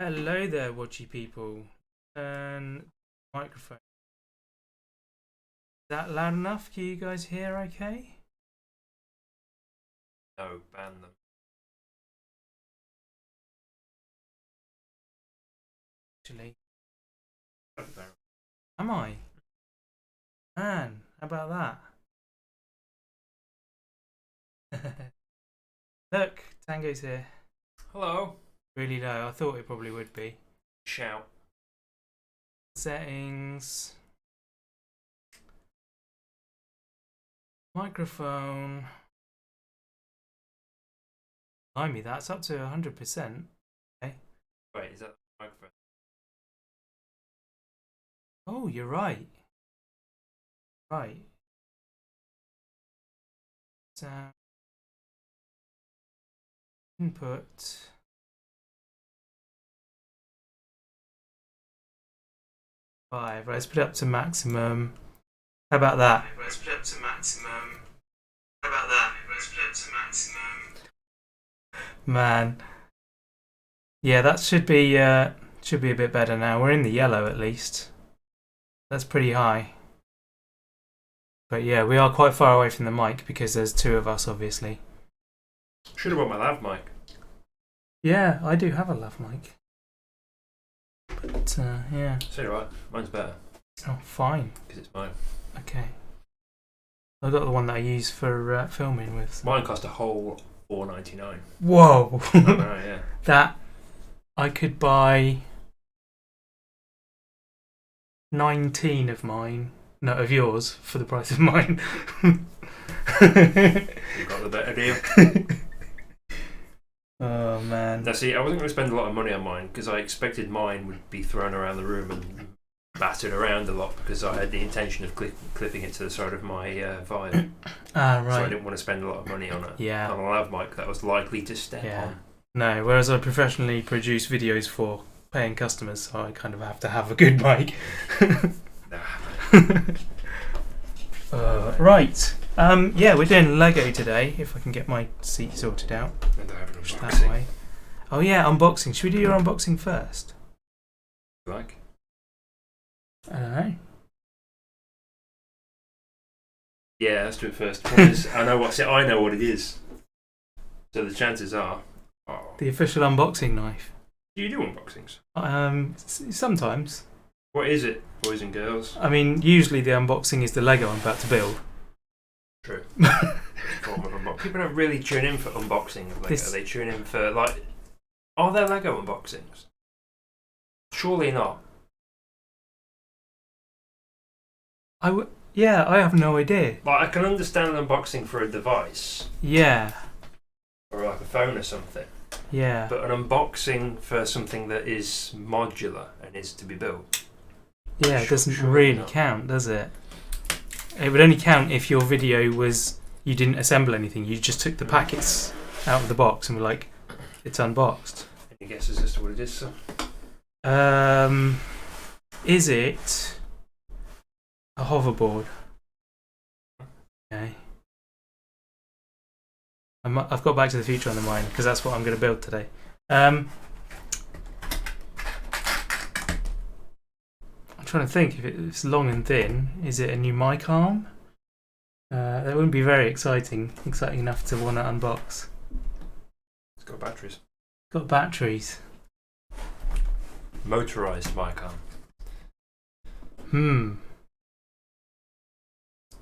Hello there, watchy people. Turn microphone. Is that loud enough? Can you guys hear okay? No, ban them. Actually. Am I? Man, how about that? Look, Tango's here. Hello. Really low. I thought it probably would be. Shout. Settings. Microphone. Blimey, that's up to 100%. Okay. Wait, is that the microphone? Oh, you're right. Right. Sound. Input. Five. Let's put it up to maximum. How about that? Let's put it up to maximum. How about that? Let's put it up to maximum. Man. Yeah, that should be a bit better now. We're in the yellow at least. That's pretty high. But yeah, we are quite far away from the mic because there's two of us, obviously. Should have brought my lav mic. Yeah, I do have a lav mic. But yeah. So do I. Mine's better. Oh, fine. Because it's mine. Okay. I got the one that I use for filming with. Mine cost a whole $4.99. Whoa! I know, yeah. That I could buy 19 of mine. No, of yours for the price of mine. You got the better deal. Oh man. Now see, I wasn't going to spend a lot of money on mine because I expected mine would be thrown around the room and battered around a lot because I had the intention of clipping it to the side of my vial. Ah, right. So I didn't want to spend a lot of money on Yeah. on a lav mic that was likely to step on. No, whereas I professionally produce videos for paying customers, so I kind of have to have a good mic. Right. Yeah, we're doing Lego today. If I can get my seat sorted out. And I have an Just that unboxing. way. Oh yeah, unboxing. Should we do your unboxing first? Like? I don't know. Yeah, let's do it first. Because I know what it is. So the chances are. Oh. The official unboxing knife. Do you do unboxings? Sometimes. What is it, boys and girls? I mean, usually the unboxing is the Lego I'm about to build. True. People don't really tune in for unboxing of Lego. They tune in for, like, are there Lego unboxings? Surely not. Yeah, I have no idea. Like, I can understand an unboxing for a device. Yeah. Or like a phone or something. Yeah. But an unboxing for something that is modular and is to be built. Yeah, it doesn't really count, does it? It would only count if your video was you didn't assemble anything. You just took the packets out of the box and were like, it's unboxed. Any guesses as to what it is, sir? Is it a hoverboard? Okay. I've got Back to the Future on the mind because that's what I'm going to build today. I'm trying to think if it's long and thin. Is it a new mic arm? That wouldn't be very exciting enough to want to unbox. It's got batteries. Got batteries. Motorized mic arm.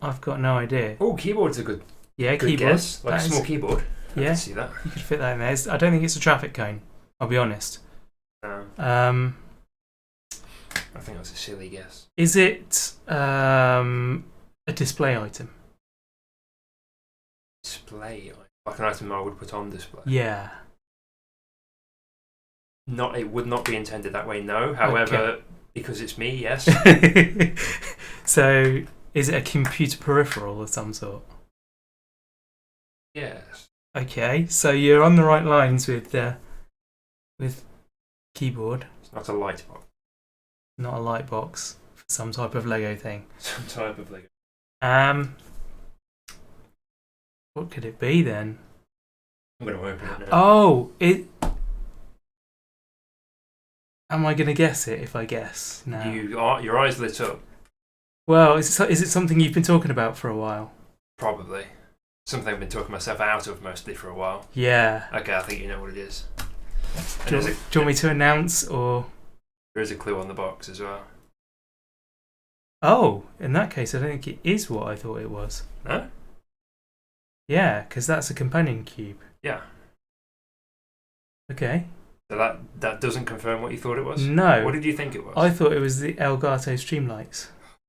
I've got no idea. Oh, keyboard's a good keyboard. Guess. Like a small keyboard. I can see that. You could fit that in there. I don't think it's a traffic cone. I'll be honest. I think that's a silly guess. Is it a display item? Display? Like an item I would put on display? Yeah. It would not be intended that way, no. However, because it's me, yes. So, is it a computer peripheral of some sort? Yes. Okay, so you're on the right lines with keyboard. It's not a light box. Not a light box for some type of Lego thing. Some type of Lego. What could it be then? I'm going to open it now. Oh, Am I going to guess it if I guess now? Your eyes lit up. Well, is it something you've been talking about for a while? Probably. Something I've been talking myself out of mostly for a while. Yeah. Okay, I think you know what it is. Do you want me to announce, or...? There is a clue on the box as well. Oh, in that case, I don't think it is what I thought it was. No? Yeah, because that's a companion cube. Yeah. Okay. So that doesn't confirm what you thought it was? No. What did you think it was? I thought it was the Elgato Streamlights.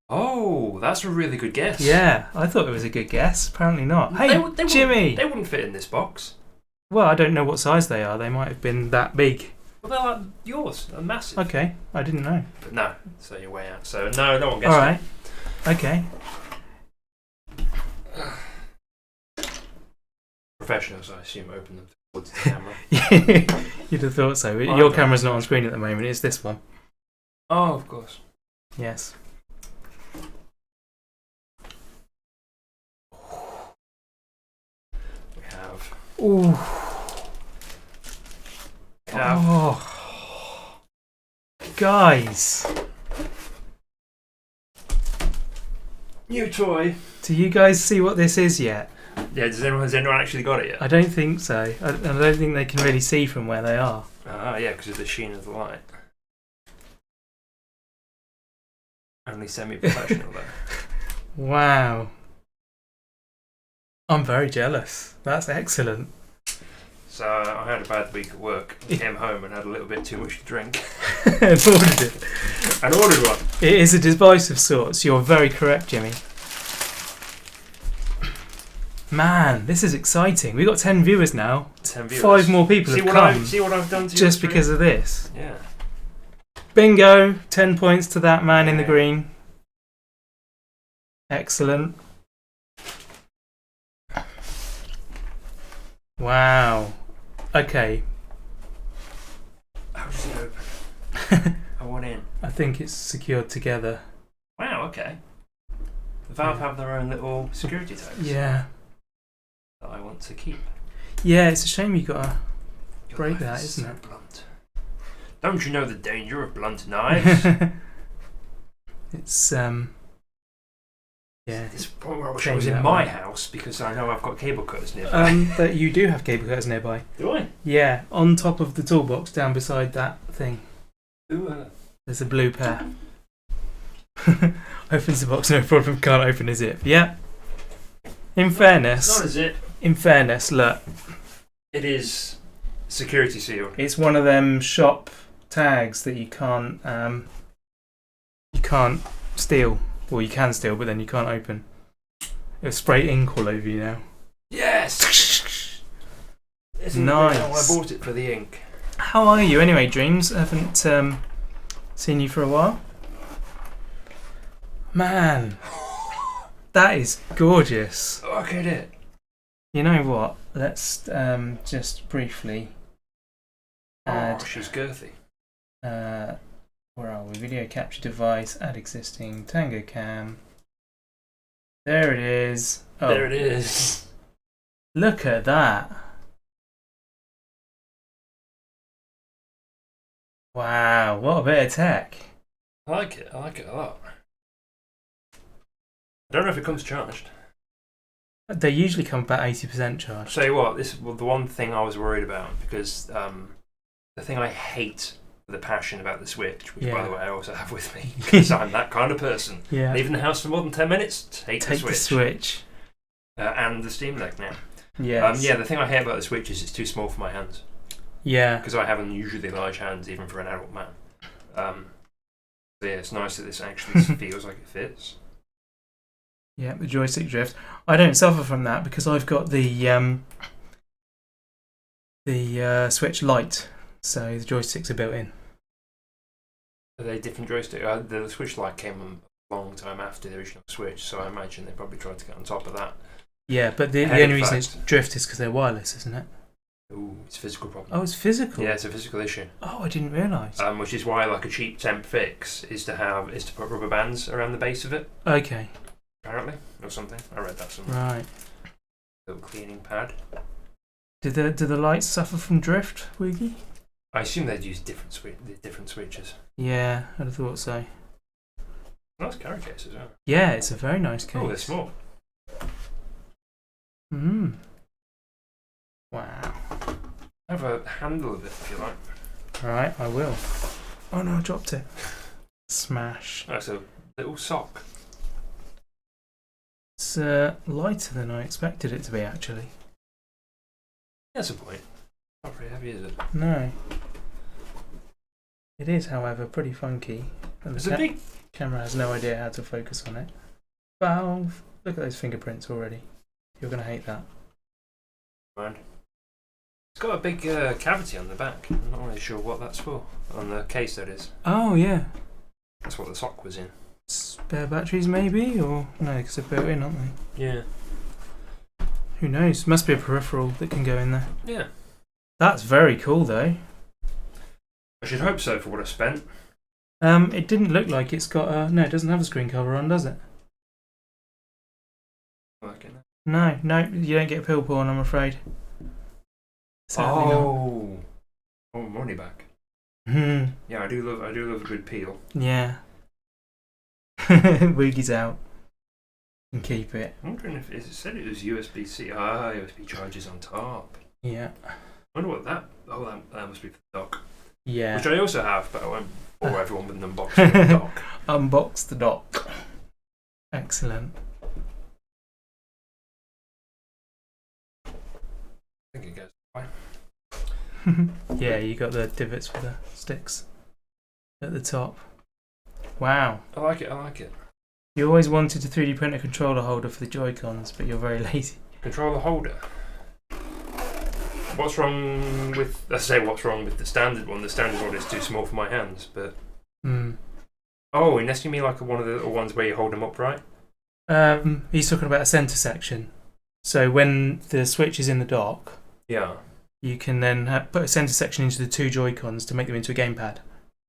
Oh, that's a really good guess. Yeah, I thought it was a good guess. Apparently not. Hey, Jimmy! They wouldn't fit in this box. Well, I don't know what size they are. They might have been that big. Well, they're like yours. They're massive. Okay, I didn't know. But no, so you're way out. So no one guessed Alright. Okay. Professionals, I assume, open them towards the camera. You'd have thought so. Well, Your camera's not on screen at the moment. It's this one. Oh, of course. Yes. We have. Ooh. Have. Oh. Guys. New toy. Do you guys see what this is yet? Yeah, has anyone actually got it yet? I don't think so. I don't think they can really see from where they are. Ah, yeah, because of the sheen of the light. Only semi-professional though. Wow. I'm very jealous. That's excellent. So I had a bad week at work. I came home and had a little bit too much to drink. And ordered it. And ordered one. It is a device of sorts. You're very correct, Jimmy. Man, this is exciting. We've got 10 viewers now. 10 viewers. 5 more people have come. See what I've done to just because of this. Yeah. Bingo! 10 points to that man in the green. Excellent. Wow. Okay. How does it open? I want in. I think it's secured together. Wow, okay. The Valve have their own little security tags. Yeah. That I want to keep. Yeah, it's a shame you gotta Your break knife that, is isn't so it? Blunt. Don't you know the danger of blunt knives? It's yeah. This point where I wish I was in my house because I know I've got cable cutters nearby. But you do have cable cutters nearby. Do I? Yeah, on top of the toolbox, down beside that thing. Ooh, There's a blue pair. Opens the box, no problem. Can't open a zip. Yeah. In fairness, not a zip. In fairness, look. It is security sealed. It's one of them shop tags that you can't steal. Well, you can steal, but then you can't open. It'll spray ink all over you now. Yes. Nice. I bought it for the ink. How are you anyway, Dreams? I haven't seen you for a while. Man, that is gorgeous. Look at it. You know what? Let's just briefly add. Oh, she's girthy. Where are we? Video capture device. Add existing Tango cam. There it is. Oh, There it is. look at that. Wow, what a bit of tech. I like it. I like it a lot. I don't know if it comes charged. They usually come about 80% charged. I'll tell you what, this is the one thing I was worried about because the thing I hate with a passion about the Switch, which by the way I also have with me because I'm that kind of person. Yeah. Leaving the house for more than 10 minutes, take the Switch. And the Steam Deck now. Yes. Yeah, the thing I hate about the Switch is it's too small for my hands. Yeah. Because I have unusually large hands even for an adult man. So yeah, it's nice that this actually feels like it fits. Yeah, the joystick drift. I don't suffer from that because I've got the Switch Lite, so the joysticks are built in. Are they different joystick? The Switch Lite came a long time after the original Switch, so I imagine they probably tried to get on top of that. Yeah, but the only reason it's drift is because they're wireless, isn't it? Ooh, it's a physical problem. Oh, it's physical? Yeah, it's a physical issue. Oh, I didn't realise. Which is why like a cheap temp fix is to put rubber bands around the base of it. Okay. Apparently, or something. I read that somewhere. Right. Little cleaning pad. Do the lights suffer from drift, Woogie? I assume they'd use different switches. Yeah, I'd have thought so. Nice carry case as well. Yeah, it's a very nice case. Oh, they're small. Wow. Have a handle of it if you like. Right, I will. Oh no, I dropped it. Smash. That's a little sock. It's lighter than I expected it to be, actually. That's a point. Not very heavy, is it? No. It is, however, pretty funky. And It's a big... camera has no idea how to focus on it. Valve! Look at those fingerprints already. You're going to hate that. Mind. It's got a big cavity on the back. I'm not really sure what that's for. On the case, that is. Oh, yeah. That's what the sock was in. Spare batteries, maybe? Or no, because they're built in, aren't they? Yeah. Who knows? Must be a peripheral that can go in there. Yeah. That's very cool, though. I should hope so for what I spent. It didn't look like it's got a... No, it doesn't have a screen cover on, does it? Okay. No, you don't get pill porn, I'm afraid. Sadly oh, money back. not. Yeah, I do love a good peel. Yeah. Woogie's out. And keep it. I'm wondering if it said it was USB-C. USB charges on top. Yeah. I wonder what that. Oh, that must be for the dock. Yeah. Which I also have, but I won't bore everyone with an unboxing of the dock. Unbox the dock. Excellent. I think it goes. Yeah, you got the divots for the sticks at the top. Wow. I like it. You always wanted a 3D printer controller holder for the Joy-Cons, but you're very lazy. Controller holder. What's wrong with... Let's say what's wrong with the standard one. The standard one is too small for my hands, but... Oh, unless you mean like one of the little ones where you hold them upright? He's talking about a centre section. So when the Switch is in the dock... Yeah. You can then put a centre section into the two Joy-Cons to make them into a gamepad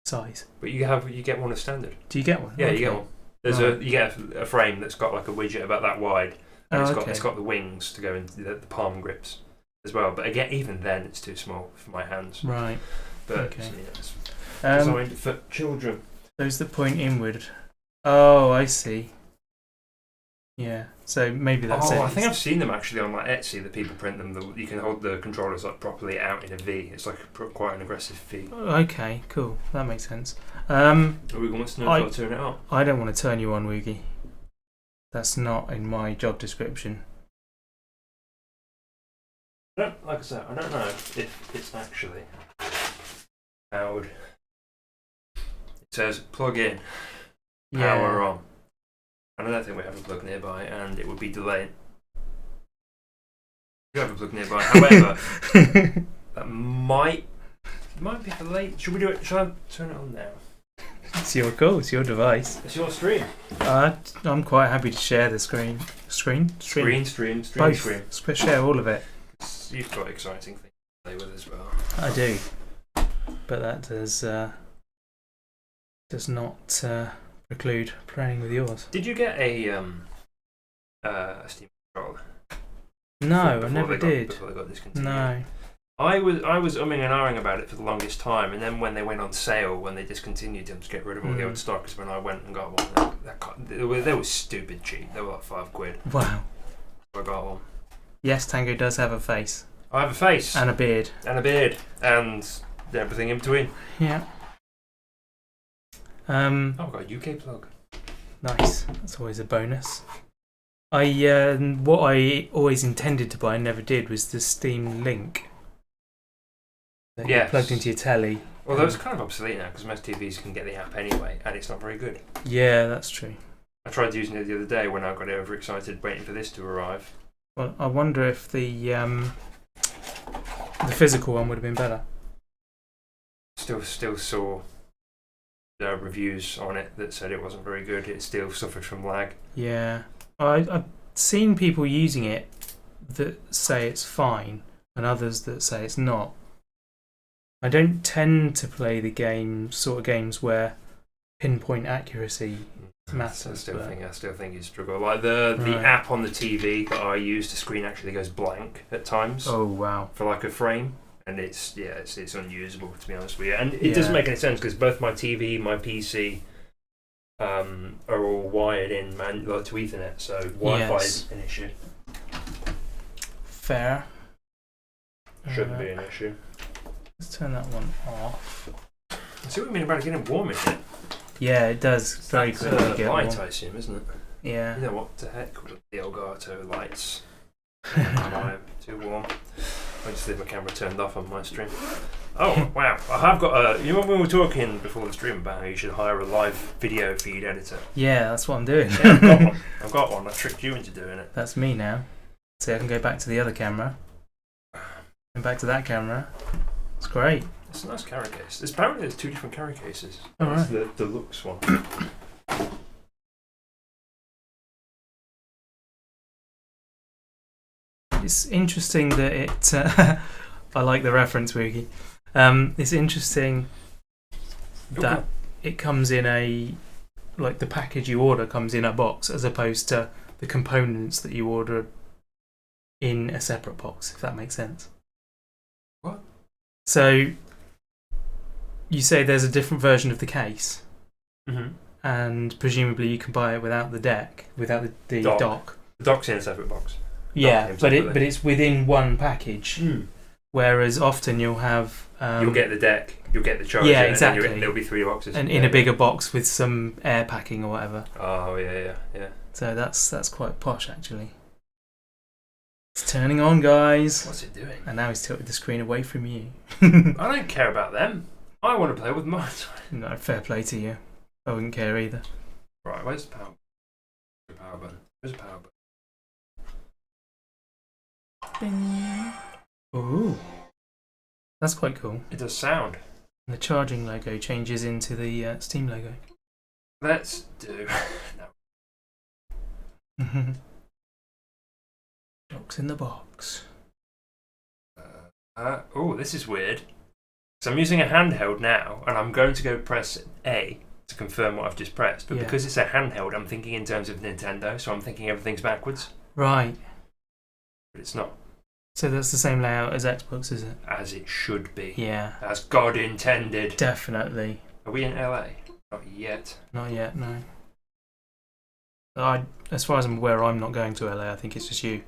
size. But you get one as standard. Do you get one? Yeah, Okay. you get one. You get a frame that's got like a widget about that wide, and it's got the wings to go into the palm grips as well. But again, even then, it's too small for my hands. Right. But Okay. yeah, it's designed for children. Those that point inward. Oh, I see. Yeah. So maybe that's it. I think I've seen them actually on like Etsy. That people print them. You can hold the controllers like properly out in a V. It's like quite an aggressive V. Okay, cool. That makes sense. We want to know if I'll turn it on. I don't want to turn you on, Woogie. That's not in my job description. Like I said, I don't know if it's actually powered. It says plug in, power on. And I don't think we have a plug nearby, and it would be delayed. We have a plug nearby. However, that might be delayed. Should we do it? Should I turn it on now? It's your call. It's your device. It's your stream. I'm quite happy to share the screen. Stream. Both. Share all of it. You've got exciting things to play with as well. I do, but that does not preclude playing with yours. Did you get a Steam controller? No, I never did. Before they got discontinued. No. I was umming and ahhing about it for the longest time, and then when they went on sale, when they discontinued them to get rid of all the old stock, is when I went and got one. They were stupid cheap. They were like £5. Wow. So I got one. Yes, Tango does have a face. I have a face. And a beard. And everything in between. Yeah. I've got a UK plug. Nice. That's always a bonus. What I always intended to buy and never did was the Steam Link. That you plugged into your telly. Although it's kind of obsolete now because most TVs can get the app anyway, and it's not very good. Yeah, that's true. I tried using it the other day when I got overexcited waiting for this to arrive. Well, I wonder if the physical one would have been better. Still saw reviews on it that said it wasn't very good. It still suffered from lag. Yeah. I've seen people using it that say it's fine and others that say it's not. I don't tend to play the sort of games where pinpoint accuracy matters. I still think you struggle. Like the app on the TV that I use, the screen actually goes blank at times. Oh wow! For like a frame, and it's unusable, to be honest with you. And it doesn't make any sense because both my TV, my PC, are all wired in to Ethernet, so Wi-Fi is an issue. Fair. Shouldn't be an issue. Let's turn that one off. See what I mean about getting warm in here? Yeah, it does very quickly get warm. Light, I assume, isn't it? Yeah. You know what the heck with the Elgato lights? Too warm. I just leave my camera turned off on my stream. Oh wow! I have got a. You remember we were talking before the stream about how you should hire a live video feed editor? Yeah, that's what I'm doing. Yeah, I've got one. I tricked you into doing it. That's me now. So I can go back to the other camera. And back to that camera. It's great. It's a nice carry case. Apparently there's 2 different carry cases. Oh, right. The deluxe one. It's interesting that it. I like the reference, Woogie. It's interesting that it comes in the package you order comes in a box as opposed to the components that you order in a separate box, if that makes sense. What? So you say there's a different version of the case, and presumably you can buy it without the deck, without the dock. The dock's in a separate box. Yeah, but it's within one package. Whereas often you'll have you'll get the deck, you'll get the charger, yeah, exactly. And there'll be 3 boxes, and in a bigger box with some air packing or whatever. Oh yeah. So that's quite posh actually. It's turning on, guys. What's it doing? And now he's tilted the screen away from you. I don't care about them. I want to play with mine. No, fair play to you. I wouldn't care either. Right, where's the power? The power button. Where's the power button? Bing. Ooh, that's quite cool. It does sound. And the charging logo changes into the Steam logo. Let's do. No. Docs in the box. Oh, this is weird. So I'm using a handheld now, and I'm going to go press A to confirm what I've just pressed. But because it's a handheld, I'm thinking in terms of Nintendo, so I'm thinking everything's backwards. Right. But it's not. So that's the same layout as Xbox, is it? As it should be. Yeah. As God intended. Definitely. Are we in LA? Not yet. Not yet, no. As far as I'm aware, I'm not going to LA. I think it's just you.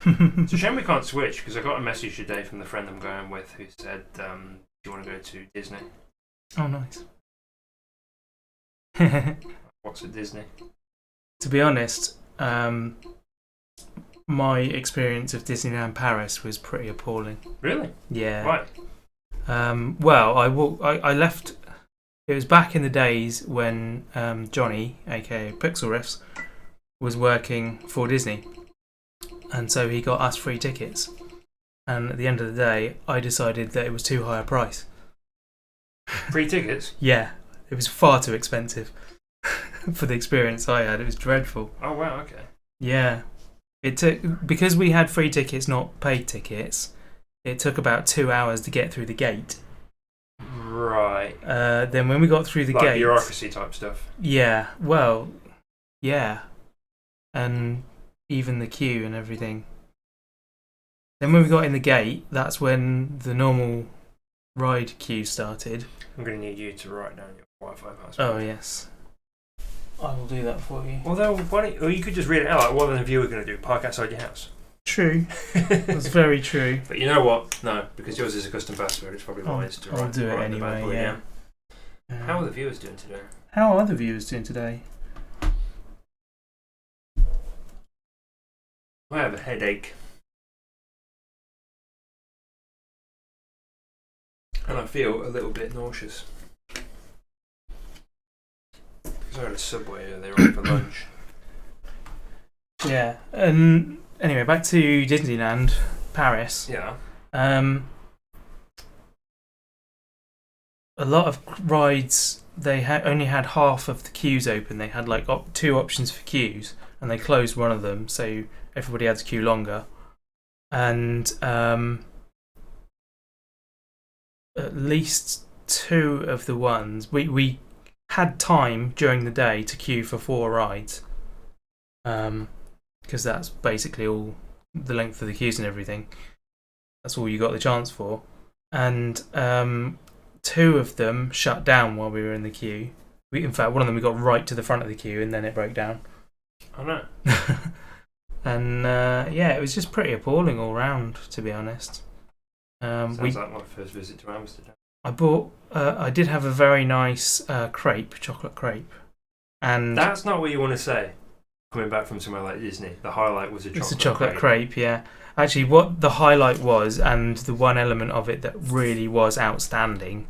It's a shame we can't switch, because I got a message today from the friend I'm going with who said, do you want to go to Disney? Oh, nice. What's at Disney? To be honest, my experience of Disneyland Paris was pretty appalling. Really? Yeah. Why? Well, I left. It was back in the days when Johnny, aka Pixel Riffs, was working for Disney, and so he got us free tickets. And at the end of the day, I decided that it was too high a price. Free tickets? Yeah, it was far too expensive for the experience I had. It was dreadful. Oh wow, okay. Yeah, it took, because we had free tickets, not paid tickets. It took about 2 hours to get through the gate. Right. Then when we got through the like gate, bureaucracy type stuff. Yeah, well, yeah, and even the queue and everything. Then when we got in the gate, that's when the normal ride queue started. I'm going to need you to write down your Wi-Fi password. Oh yes, I will do that for you. Although, or you could just read it out. Like, what are the viewer going to do? Park outside your house. True. That's very true. But you know what? No, because yours is a custom password. It's probably wise to write. I'll do it anyway. Yeah. How are the viewers doing today? How are the viewers doing today? I have a headache. And I feel a little bit nauseous. Because I had a Subway earlier on for lunch. Yeah, and anyway, back to Disneyland Paris. Yeah. A lot of rides, they only had half of the queues open. They had like 2 options for queues, and they closed one of them, so everybody had to queue longer. And at least 2 of the ones we had time during the day to queue for 4 rides, because that's basically all the length of the queues and everything. That's all you got the chance for. And 2 of them shut down while we were in the queue. In fact, one of them we got right to the front of the queue and then it broke down. I know. And yeah, it was just pretty appalling all round, to be honest. Sounds like my first visit to Amsterdam. I did have a very nice chocolate crepe. And that's not what you want to say. Coming back from somewhere like Disney, the highlight was it's a chocolate crepe, yeah. Actually, what the highlight was, and the one element of it that really was outstanding,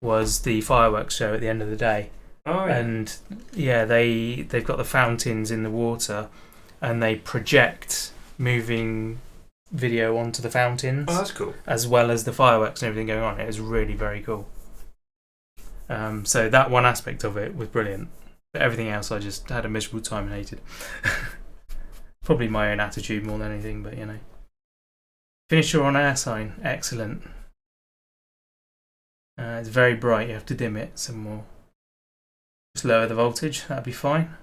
was the fireworks show at the end of the day. Oh, yeah. And yeah, they've got the fountains in the water, and they project moving video onto the fountains. Oh, that's cool. As well as the fireworks and everything going on. It was really very cool. So that one aspect of it was brilliant. But everything else, I just had a miserable time and hated. Probably my own attitude more than anything, but you know. Finisher on air sign, excellent. It's very bright. You have to dim it some more. Just lower the voltage. That'd be fine.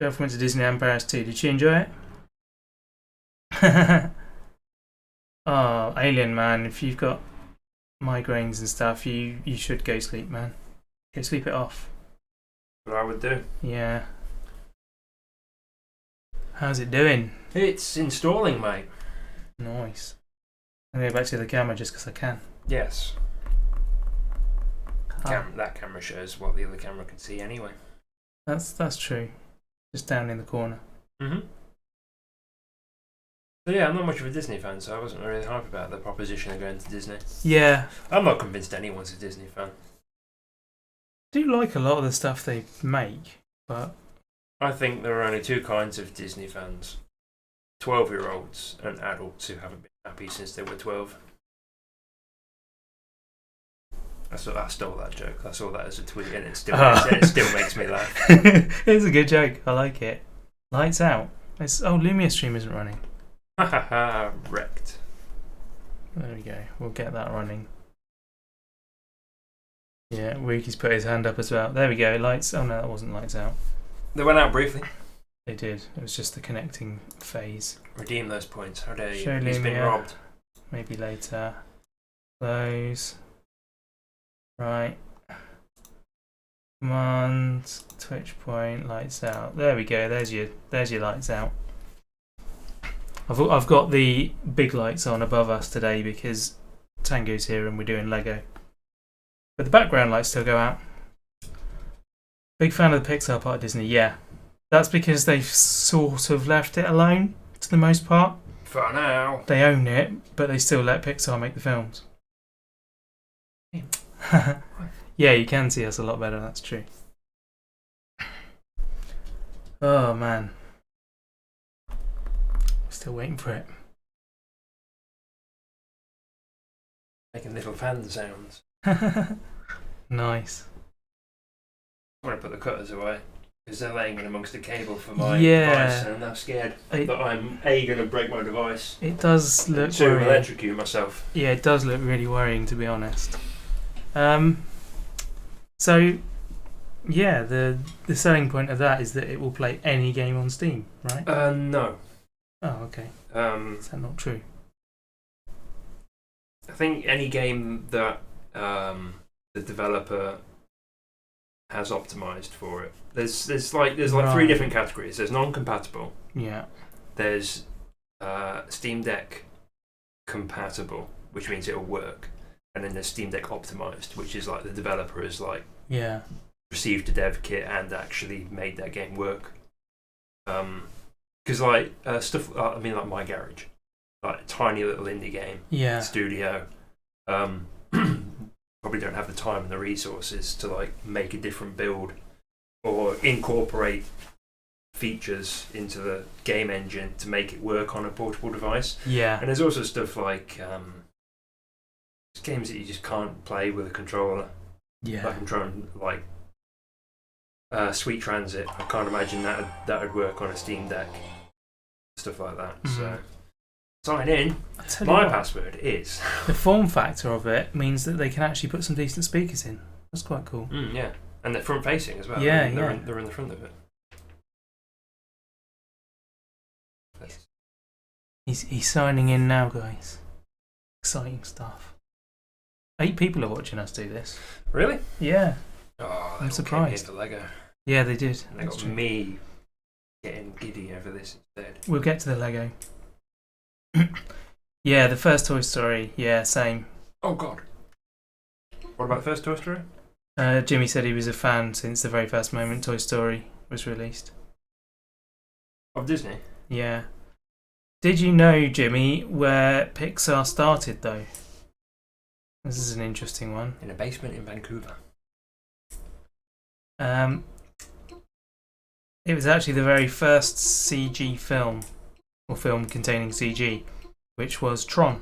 Girlfriend went to Disneyland Paris too. Did she enjoy it? Oh, Alien Man, if you've got migraines and stuff, you should go sleep, man. Go sleep it off. What I would do. Yeah. How's it doing? It's installing, mate. Nice. I'm going to go back to the camera just because I can. Yes. That camera shows what the other camera can see anyway. That's true. Just down in the corner. Mm-hmm. So yeah, I'm not much of a Disney fan, so I wasn't really hyped about the proposition of going to Disney. Yeah. I'm not convinced anyone's a Disney fan. I do like a lot of the stuff they make, but I think there are only 2 kinds of Disney fans. 12-year-olds and adults who haven't been happy since they were 12. I stole that joke. I saw that as a tweet and it still makes me laugh. It's a good joke. I like it. Lights out. Lumia Stream isn't running. Ha ha ha, wrecked. There we go. We'll get that running. Yeah, Wiki's put his hand up as well. There we go. Lights. Oh no, that wasn't lights out. They went out briefly. They did. It was just the connecting phase. Redeem those points. How dare you? Show He's been Lumia. robbed. Maybe later. Close. Right. Command. Twitch point. Lights out. There we go. There's your lights out. I've got the big lights on above us today because Tango's here and we're doing Lego. But the background lights still go out. Big fan of the Pixar part of Disney, yeah. That's because they've sort of left it alone, to the most part. For now. They own it, but they still let Pixar make the films. Yeah, you can see us a lot better, that's true. Oh, man. Still waiting for it. Making little fan sounds. Nice. I want to put the cutters away because they're laying in amongst the cable for my Yeah. device, and I'm now scared that I'm going to break my device. It does look to worrying. electrocute myself. Yeah, it does look really worrying, to be honest. So, yeah, the selling point of that is that it will play any game on Steam, right? No. Oh, okay. Is that not true? I think any game that the developer has optimized for it. There's like 3 different categories. There's non-compatible. Yeah. There's Steam Deck compatible, which means it'll work, and then there's Steam Deck optimized, which is like the developer has like received a dev kit and actually made that game work. Because like stuff, I mean like My Garage, like a tiny little indie game studio, probably don't have the time and the resources to like make a different build or incorporate features into the game engine to make it work on a portable device. Yeah. And there's also stuff like games that you just can't play with a controller. Yeah. Like I'm trying like Sweet Transit. I can't imagine that would work on a Steam Deck. Stuff like that. Mm-hmm. So sign in. My password is. The form factor of it means that they can actually put some decent speakers in. That's quite cool. Yeah. And they're front facing as well. Yeah, they're in the front of it. He's signing in now, guys. Exciting stuff. 8 people are watching us do this. Really? Yeah. Oh, I'm surprised. The Lego. Yeah, they did. And they got me getting giddy over this instead. We'll get to the Lego. Yeah, the first Toy Story. Yeah, same. Oh God. What about the first Toy Story? Jimmy said he was a fan since the very first moment Toy Story was released. Of Disney? Yeah. Did you know, Jimmy, where Pixar started, though? This is an interesting one. In a basement in Vancouver. It was actually the very first CG film, or film containing CG, which was Tron.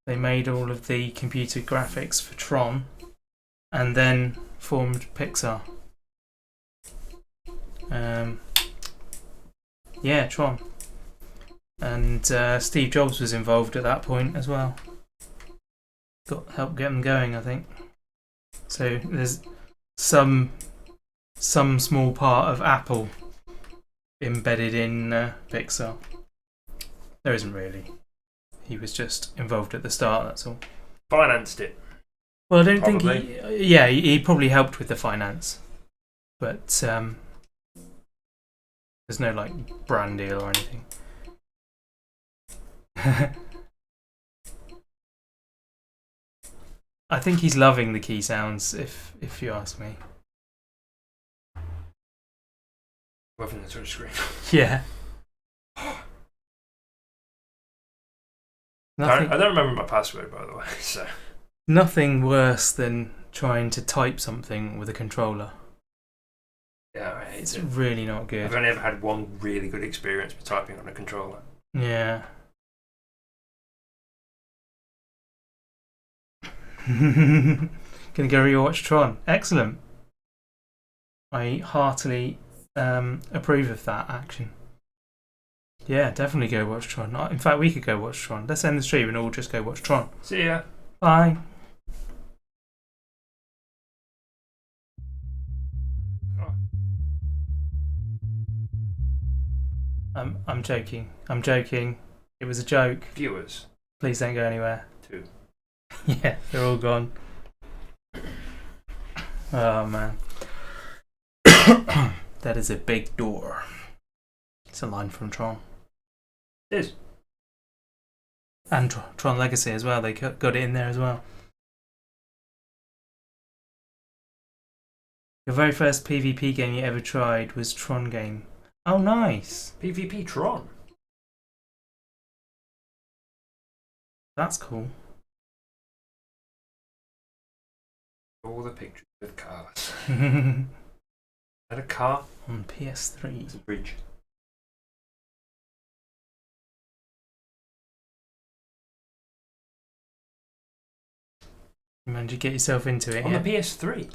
They made all of the computer graphics for Tron, and then formed Pixar. Yeah, Tron. And Steve Jobs was involved at that point as well. Helped get them going, I think. So there's some small part of Apple embedded in Pixar. There isn't really. He was just involved at the start, that's all. Financed it. Well, I don't Probably. think he... Yeah, he probably helped with the finance. But there's no, like, brand deal or anything. I think he's loving the key sounds, if you ask me. Loving the touch screen. Yeah. I don't remember my password, by the way. So nothing worse than trying to type something with a controller. yeah, I hate It's it. really not good. I've only ever had one really good experience with typing on a controller. Yeah. Gonna go rewatch Tron. Excellent. I heartily approve of that action. Yeah, definitely go watch Tron. In fact, we could go watch Tron. Let's end the stream and all just go watch Tron. See ya. Bye. I'm joking. I'm joking. It was a joke. Viewers. Please don't go anywhere. 2. Yeah, they're all gone. Oh man. That is a big door. It's a line from Tron. It is. And Tron Legacy as well. They got it in there as well. Your very first PvP game you ever tried was Tron game. Oh, nice. PvP Tron. That's cool. All the pictures with cars. On Is that a car? PS3. It's a bridge. You managed to get yourself into it, On yeah? the PS3?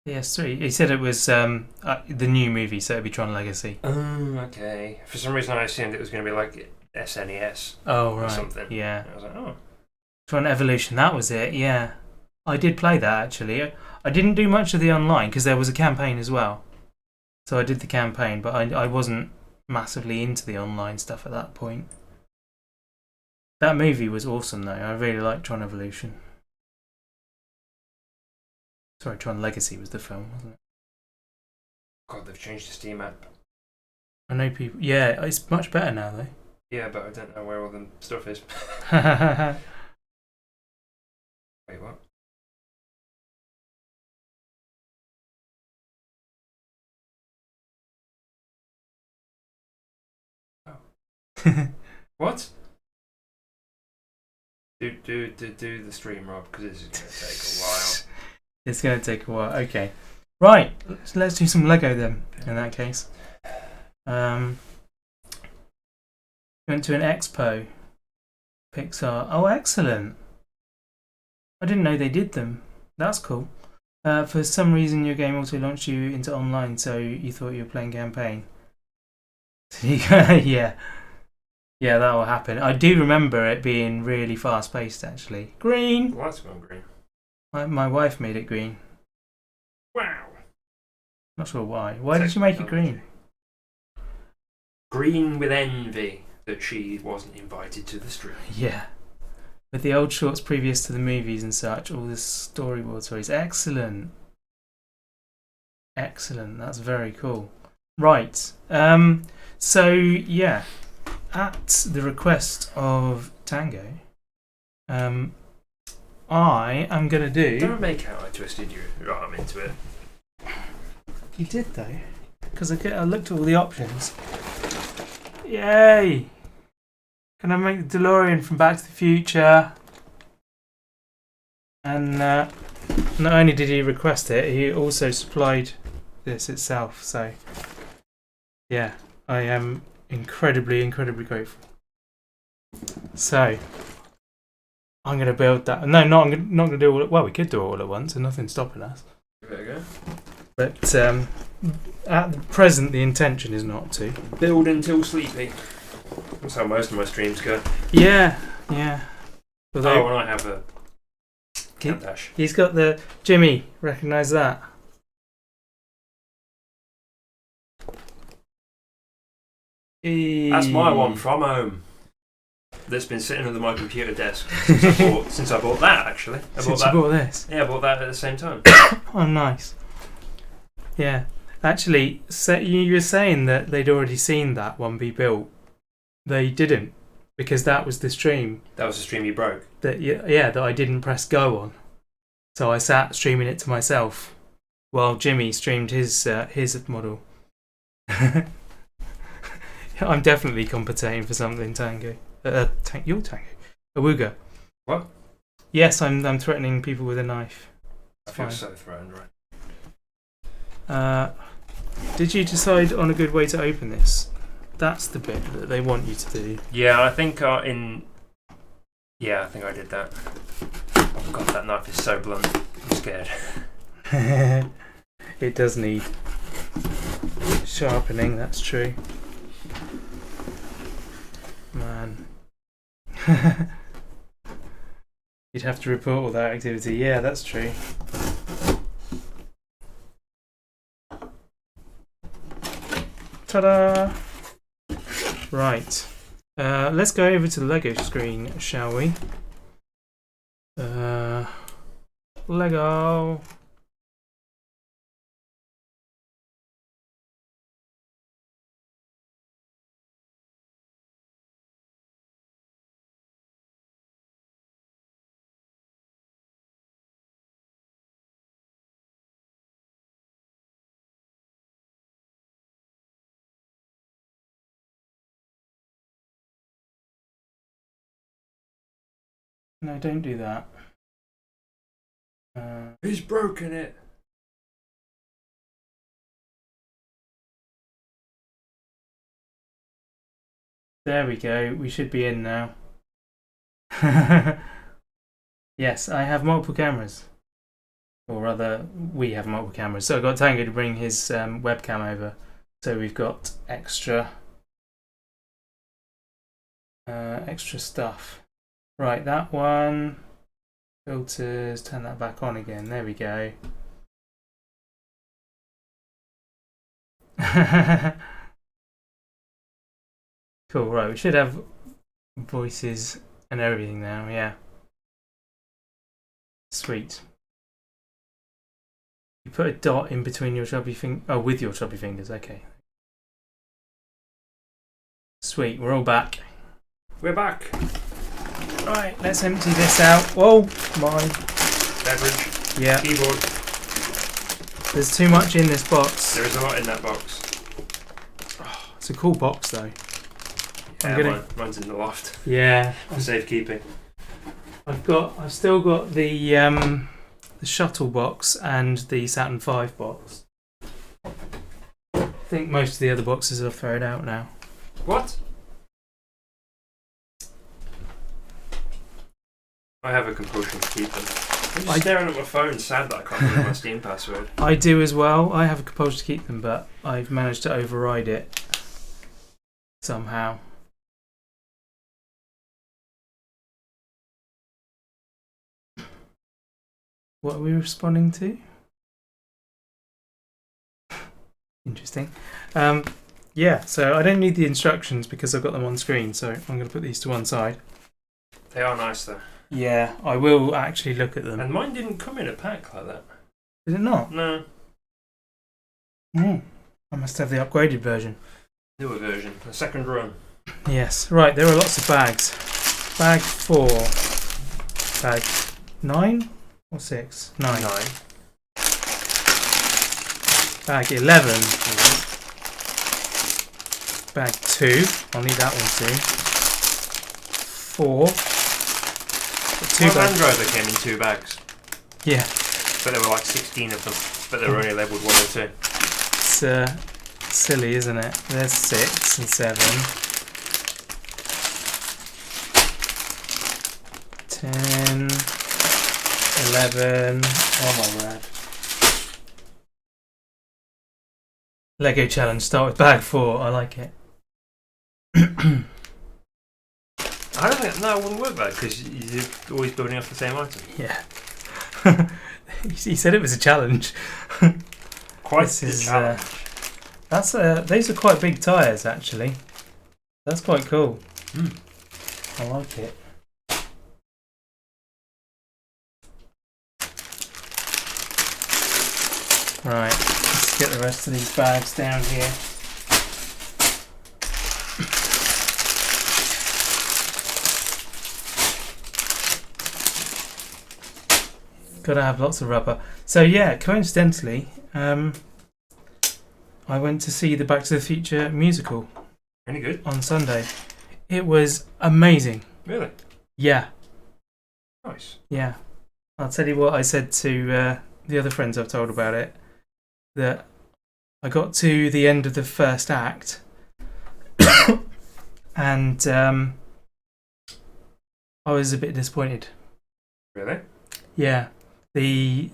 PS3. He said it was the new movie, so it'd be Tron Legacy. Oh, okay. For some reason I assumed it was going to be like SNES Oh, or right. something. Yeah. I was like, oh. Tron Evolution, that was it, yeah. I did play that, actually. I didn't do much of the online, because there was a campaign as well. So I did the campaign, but I wasn't massively into the online stuff at that point. That movie was awesome, though. I really liked Tron Evolution. Sorry, Tron Legacy was the film, wasn't it? God, they've changed the Steam app. I know people... Yeah, it's much better now, though. Yeah, but I don't know where all the stuff is. Wait, what? What? Do the stream, Rob, because this is going to take a while. It's going to take a while. Okay. Right. Let's do some Lego then, in that case. Went to an expo. Pixar. Oh, excellent. I didn't know they did them. That's cool. For some reason, your game also launched you into online, so you thought you were playing campaign. Yeah. Yeah, that will happen. I do remember it being really fast-paced, actually. Green! Well, that's gone green. My wife made it green. Wow. Not sure why. Why did you make it green? Green with envy. that she wasn't invited to the stream. Yeah. With the old shorts previous to the movies and such, all this storyboard stories. Excellent. Excellent. That's very cool. Right. So, yeah. At the request of Tango, I am going to do... Don't make out I twisted your arm into it. You did, though. Because I looked at all the options. Yay! Can I make the DeLorean from Back to the Future? And not only did he request it, he also supplied this itself. So, yeah, I am incredibly, incredibly grateful. So, I'm going to build that. No, I'm not going to do all at... Well, we could do it all at once and nothing's stopping us. There you go. But at the present, the intention is not to. Build until sleepy. That's how most of my streams go. Yeah, yeah. Although when I have a Countach. He's got the... Jimmy, recognise that? That's my one from home. That's been sitting under my computer desk since I bought that, actually. Since you bought this? Yeah, I bought that at the same time. Oh, nice. Yeah. Actually, so you were saying that they'd already seen that one be built. They didn't, because that was the stream. That was the stream you broke? That I didn't press go on. So I sat streaming it to myself while Jimmy streamed his model. I'm definitely compensating for something, Tango. You're Tango. Awooga. What? Yes, I'm threatening people with a knife. I feel so threatened, right? Did you decide on a good way to open this? That's the bit that they want you to do. Yeah, I think I think I did that. Oh god, that knife is so blunt. I'm scared. It does need sharpening, that's true. Man. You'd have to report all that activity. Yeah, that's true. Ta-da! Right. Let's go over to the Lego screen, shall we? Lego! No, don't do that. He's broken it. There we go. We should be in now. Yes, I have multiple cameras. Or rather, we have multiple cameras. So I got Tango to bring his webcam over. So we've got extra stuff. Right, that one. Filters, turn that back on again. There we go. Cool, right, we should have voices and everything now, yeah. Sweet. You put a dot in between your chubby fingers. Oh, with your chubby fingers, okay. Sweet, we're all back. We're back. Right, let's empty this out. Whoa, my Beverage. Yeah. Keyboard. There's too much in this box. There is a lot in that box. Oh, it's a cool box though. Yeah, mine's in the loft. Yeah. For safekeeping. I've still got the shuttle box and the Saturn V box. I think most of the other boxes are thrown out now. What? I have a compulsion to keep them. I'm just staring at my phone, sad that I can't remember my Steam password. I do as well. I have a compulsion to keep them, but I've managed to override it somehow. What are we responding to? Interesting. yeah, so I don't need the instructions because I've got them on screen, so I'm going to put these to one side. They are nice though. Yeah, I will actually look at them. And mine didn't come in a pack like that. Did it not? No. I must have the upgraded version. Newer version. A second run. Yes, right, there are lots of bags. Bag 4. Bag 9 or 6? 9. 9. Bag 11. Bag 2. I'll need that one soon. 4. My Land Rover came in 2 bags. Yeah. But there were like 16 of them. But they were only labelled 1 or 2. It's silly, isn't it? There's 6 and 7. 10. 11. Oh my word. Lego challenge. Start with bag 4. I like it. I don't think it wouldn't work bad because you're always building off the same item. Yeah. He said it was a challenge. Quite This a is, challenge. Those are quite big tyres, actually. That's quite cool. I like it. Right, let's get the rest of these bags down here. Gotta have lots of rubber. So yeah, coincidentally, I went to see the Back to the Future musical. Any good? On Sunday. It was amazing. Really? Yeah. Nice. Yeah. I'll tell you what I said to the other friends I've told about it. That I got to the end of the first act and I was a bit disappointed. Really? Yeah. The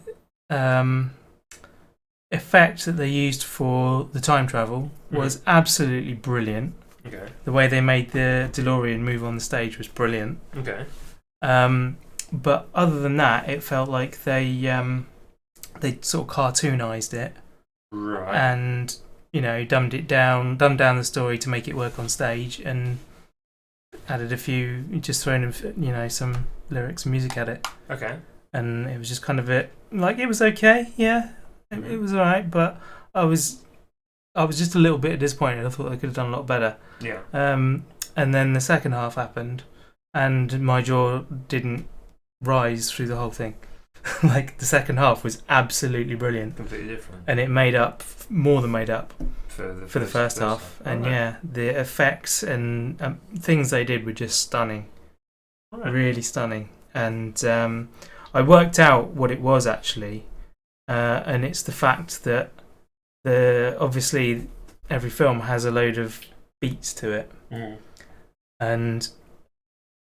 effect that they used for the time travel was absolutely brilliant. Okay. The way they made the DeLorean move on the stage was brilliant. Okay. But other than that, it felt like they sort of cartoonized it. Right. And, you know, dumbed down the story to make it work on stage and added a few, just thrown in, you know, some lyrics and music at it. Okay. And it was just kind of it was okay, yeah. It was alright, but I was just a little bit disappointed. I thought they could have done a lot better. Yeah. And then the second half happened and my jaw didn't rise through the whole thing. Like, the second half was absolutely brilliant. Completely different. And it more than made up for the first half. And right. yeah, the effects and things they did were just stunning. Right. Really stunning. And I worked out what it was actually. And it's the fact that obviously every film has a load of beats to it. And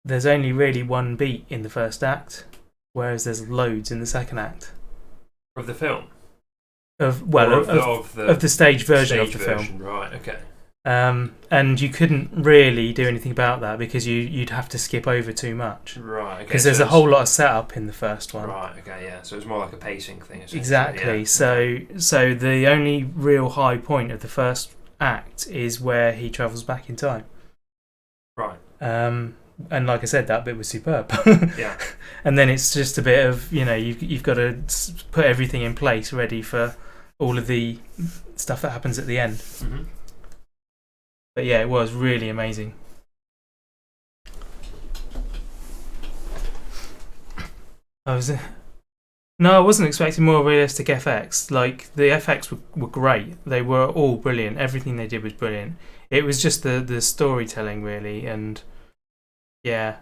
there's only really one beat in the first act, whereas there's loads in the second act. Of the film? Of the stage version of the film. Right, okay. And you couldn't really do anything about that because you'd have to skip over too much. Right, okay. Because there's a whole lot of setup in the first one. Right, okay, yeah. So it's more like a pacing thing. Exactly. Yeah. So the only real high point of the first act is where he travels back in time. Right. And like I said, that bit was superb. Yeah. And then it's just a bit of, you know, you've got to put everything in place ready for all of the stuff that happens at the end. Mm-hmm. But yeah, it was really amazing. I wasn't expecting more realistic FX. Like, the FX were great. They were all brilliant. Everything they did was brilliant. It was just the storytelling, really, and yeah,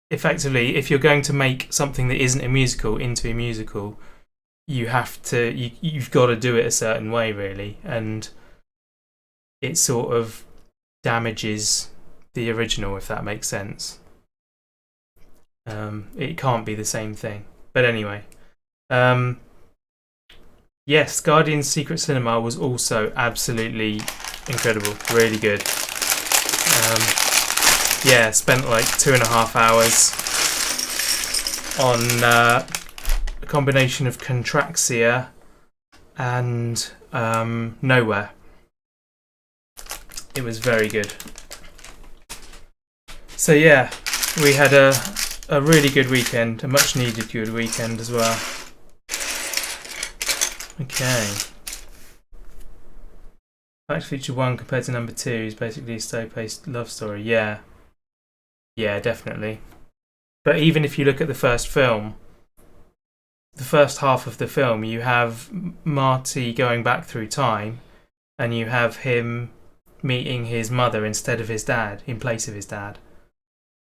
effectively, if you're going to make something that isn't a musical into a musical, you've got to do it a certain way, really, and it sort of damages the original, if that makes sense. It can't be the same thing. But anyway, yes, Guardian's Secret Cinema was also absolutely incredible, really good. Yeah, spent like 2.5 hours on a combination of Contraxia and Nowhere. It was very good. So yeah, we had a really good weekend, a much needed good weekend as well. Okay. Back to Future 1 compared to number 2 is basically a slow-paced love story. Yeah. Yeah, definitely. But even if you look at the first film, the first half of the film, you have Marty going back through time, and you have him meeting his mother instead of his dad, in place of his dad.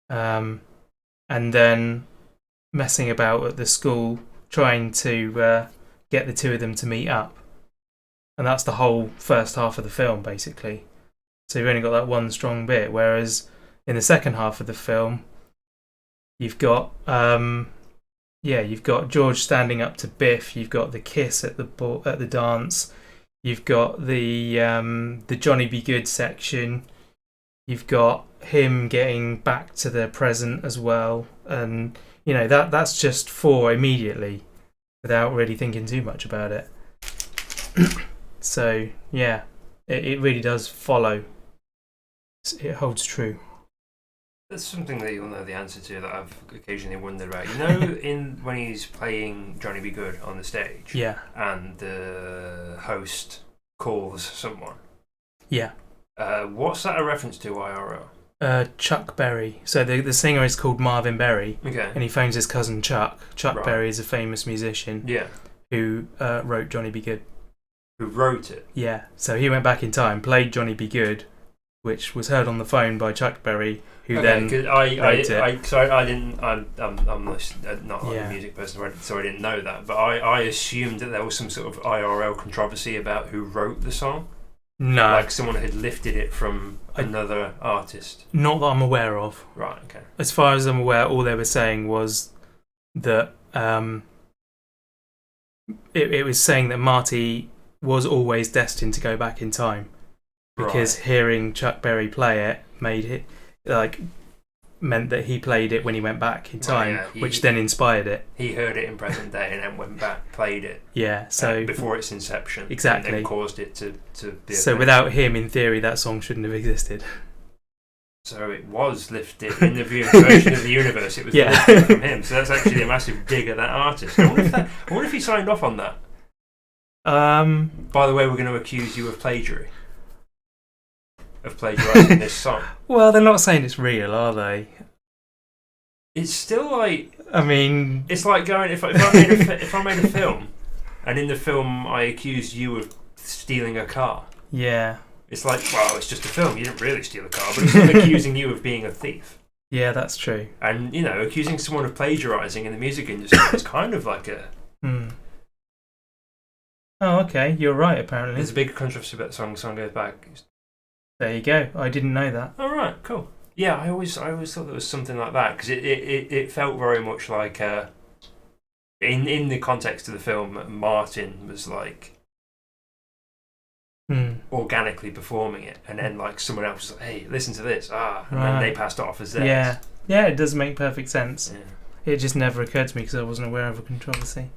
And then messing about at the school, trying to get the two of them to meet up. And that's the whole first half of the film, basically. So you've only got that one strong bit, whereas in the second half of the film, you've got you've got George standing up to Biff. You've got the kiss at the dance. You've got the Johnny Be Good section. You've got him getting back to the present as well, and that's just 4 immediately, without really thinking too much about it. So yeah, it really does follow. It holds true. That's something that you'll know the answer to that I've occasionally wondered about. When he's playing Johnny Be Good on the stage, yeah, and the host calls someone, yeah. What's that a reference to, IRL? Chuck Berry. So the singer is called Marvin Berry, okay, and he phones his cousin Chuck. Chuck Right. Berry is a famous musician, yeah, who wrote Johnny Be Good. who wrote it? Yeah, so he went back in time, played Johnny Be Good, which was heard on the phone by Chuck Berry, who then wrote it. I'm not a music person, so I didn't know that. But I assumed that there was some sort of IRL controversy about who wrote the song. No. Like someone had lifted it from another artist. Not that I'm aware of. Right, okay. As far as I'm aware, all they were saying was that it was saying that Marty was always destined to go back in time, because hearing Chuck Berry play it meant that he played it when he went back in time, which then inspired it. He heard it in present day and then went back, played it. Yeah, so before its inception, exactly, and then caused it to be. So without him, in theory, that song shouldn't have existed. So it was lifted in the version of the universe. It was lifted from him. So that's actually a massive dig at that artist. I wonder if he signed off on that. By the way, we're going to accuse you of plagiarising this song. Well, they're not saying it's real, are they? It's still like... I mean... It's like going... If I made a film, and in the film I accused you of stealing a car. Yeah. It's like, well, it's just a film. You didn't really steal a car, but it's not accusing you of being a thief. Yeah, that's true. And, accusing someone of plagiarising in the music industry is kind of like a... Oh, okay. You're right, apparently. There's a big controversy about the song. The song goes back. There you go. I didn't know that. All right, cool. Yeah, I always thought there was something like that, because it felt very much like in the context of the film, Martin was like organically performing it, and then like someone else was like, "Hey, listen to this," and then they passed it off as theirs. Yeah, it does make perfect sense. Yeah. It just never occurred to me because I wasn't aware of a controversy.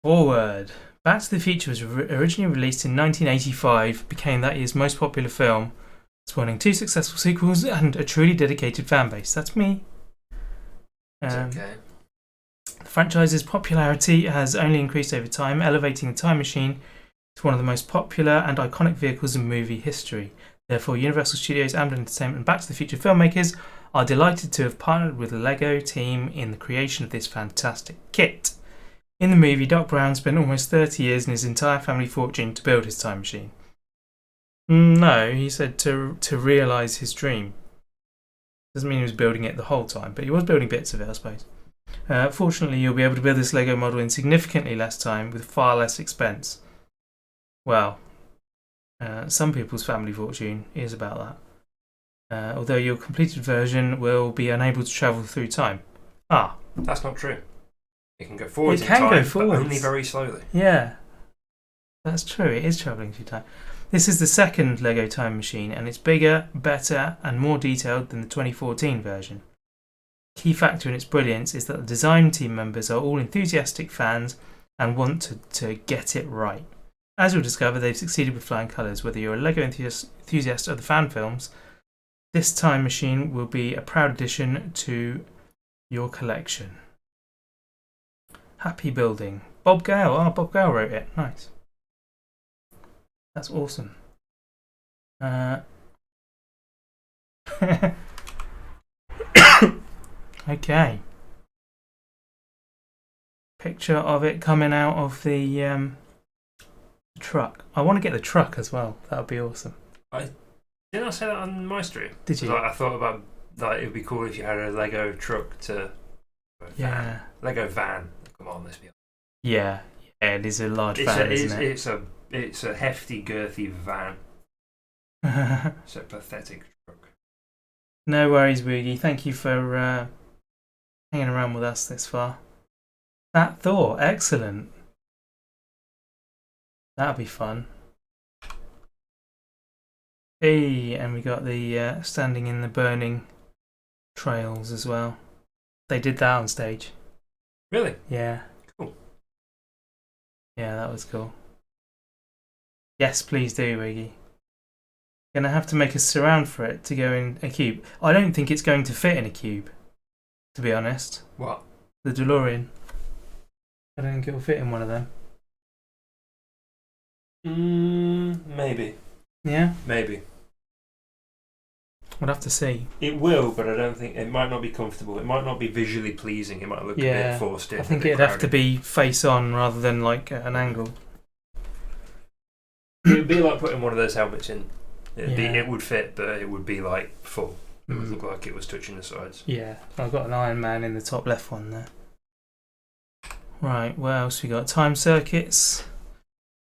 Forward. Back to the Future was originally released in 1985, became that year's most popular film, spawning 2 successful sequels and a truly dedicated fan base. That's me. Okay. The franchise's popularity has only increased over time, elevating the time machine to one of the most popular and iconic vehicles in movie history. Therefore, Universal Studios, Amblin Entertainment and Back to the Future filmmakers are delighted to have partnered with the LEGO team in the creation of this fantastic kit. In the movie, Doc Brown spent almost 30 years and his entire family fortune to build his time machine. No, he said to realise his dream. Doesn't mean he was building it the whole time, but he was building bits of it, I suppose. Fortunately, you'll be able to build this LEGO model in significantly less time with far less expense. Well, some people's family fortune is about that. Although your completed version will be unable to travel through time. That's not true. It can go forwards in time, but only very slowly. Yeah, that's true. It is travelling through time. This is the second LEGO Time Machine, and it's bigger, better, and more detailed than the 2014 version. Key factor in its brilliance is that the design team members are all enthusiastic fans and want to get it right. As you'll discover, they've succeeded with flying colours. Whether you're a LEGO enthusiast or the fan films, this time machine will be a proud addition to your collection. Happy building. Bob Gale. Oh, Bob Gale wrote it. Nice. That's awesome. Okay. Picture of it coming out of the truck. I want to get the truck as well. That would be awesome. Didn't I say that on my stream? Did you? Like, I thought about it would be cool if you had a Lego truck to Yeah. Lego van. Come on, let's be honest. Yeah. Yeah, it is a large van, isn't it? It's a hefty, girthy van. It's a pathetic truck. No worries, Woogie. Thank you for hanging around with us this far. That thought, excellent. That'll be fun. Hey, and we got the standing in the burning trails as well. They did that on stage. Really? Yeah. Cool. Yeah, that was cool. Yes, please do, Wiggy. Gonna have to make a surround for it to go in a cube. I don't think it's going to fit in a cube, to be honest. What? The DeLorean. I don't think it'll fit in one of them. Maybe. Yeah? Maybe. We'll have to see. It will, but I don't think it might not be comfortable. It might not be visually pleasing. It might look a bit forced in. I think it'd have to be face on rather than like at an angle. It would be like putting one of those helmets in. Yeah. It would fit, but it would be like full. It would look like it was touching the sides. Yeah, I've got an Iron Man in the top left one there. Right, what else we got? Time circuits.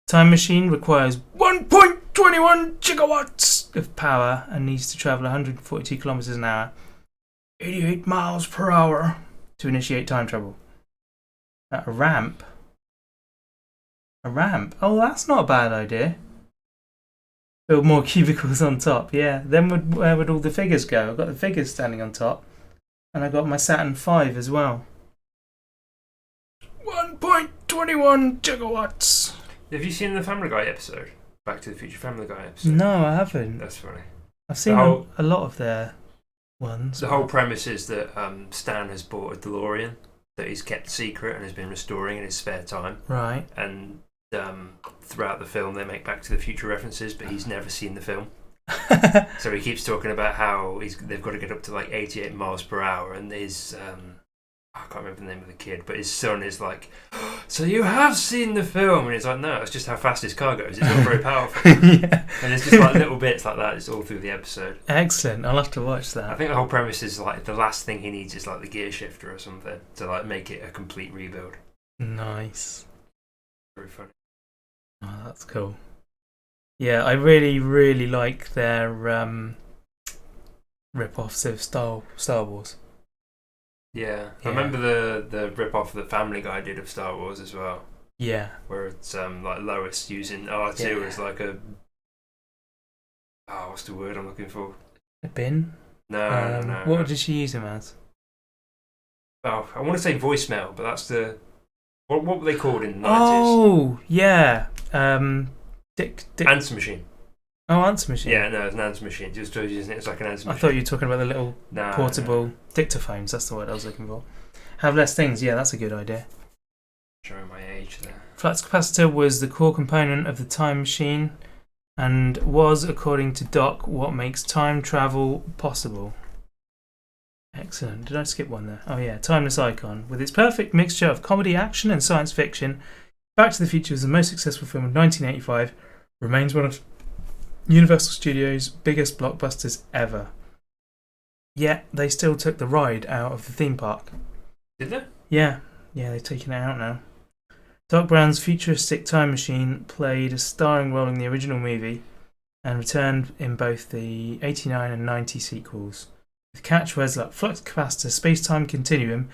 Time machine requires 1.21 gigawatts of power and needs to travel 142 kilometers an hour, 88 miles per hour to initiate time travel. A ramp. A ramp. Oh, that's not a bad idea. Build more cubicles on top. Yeah. Then where would all the figures go? I've got the figures standing on top, and I got my Saturn V as well. 1.21 gigawatts. Have you seen the Family Guy episode? Back to the Future Family Guy episode? No, I haven't. That's funny. I've seen a lot of their ones. The whole premise is that Stan has bought a DeLorean that he's kept secret and has been restoring in his spare time. Right. And throughout the film, they make Back to the Future references, but he's never seen the film. So he keeps talking about how they've got to get up to like 88 miles per hour, and his I can't remember the name of the kid, but his son is like, "So you have seen the film?" And he's like, "No, it's just how fast his car goes. It's not very powerful." Yeah. And there's just like little bits like that. It's all through the episode. Excellent. I'll have to watch that. I think the whole premise is like the last thing he needs is like the gear shifter or something to like make it a complete rebuild. Nice. Very funny. Oh, that's cool. Yeah, I really, really like their rip-offs of Star Wars. Yeah. Yeah. I remember the rip-off that Family Guy did of Star Wars as well. Yeah. Where it's like Lois using R2 as like a... Oh, what's the word I'm looking for? A bin? No. What did she use him as? Oh, I want to say voicemail, but that's the... What were they called in the 90s? Oh, yeah. Dick. Answer machine. Oh, answer machine. Yeah, no, it's an answer machine. Just using it as like an answer machine. I thought you were talking about the little portable dictaphones. That's the word I was looking for. Have less things. Yeah, that's a good idea. Showing my age there. Flux capacitor was the core component of the time machine and was, according to Doc, what makes time travel possible. Excellent. Did I skip one there? Oh yeah, Timeless Icon. With its perfect mixture of comedy, action and science fiction, Back to the Future was the most successful film of 1985, remains one of Universal Studios' biggest blockbusters ever. Yet, they still took the ride out of the theme park. Did they? Yeah, they've taken it out now. Doc Brown's futuristic time machine played a starring role in the original movie and returned in both the 89 and 90 sequels. With catchwords like flux capacitor, space-time continuum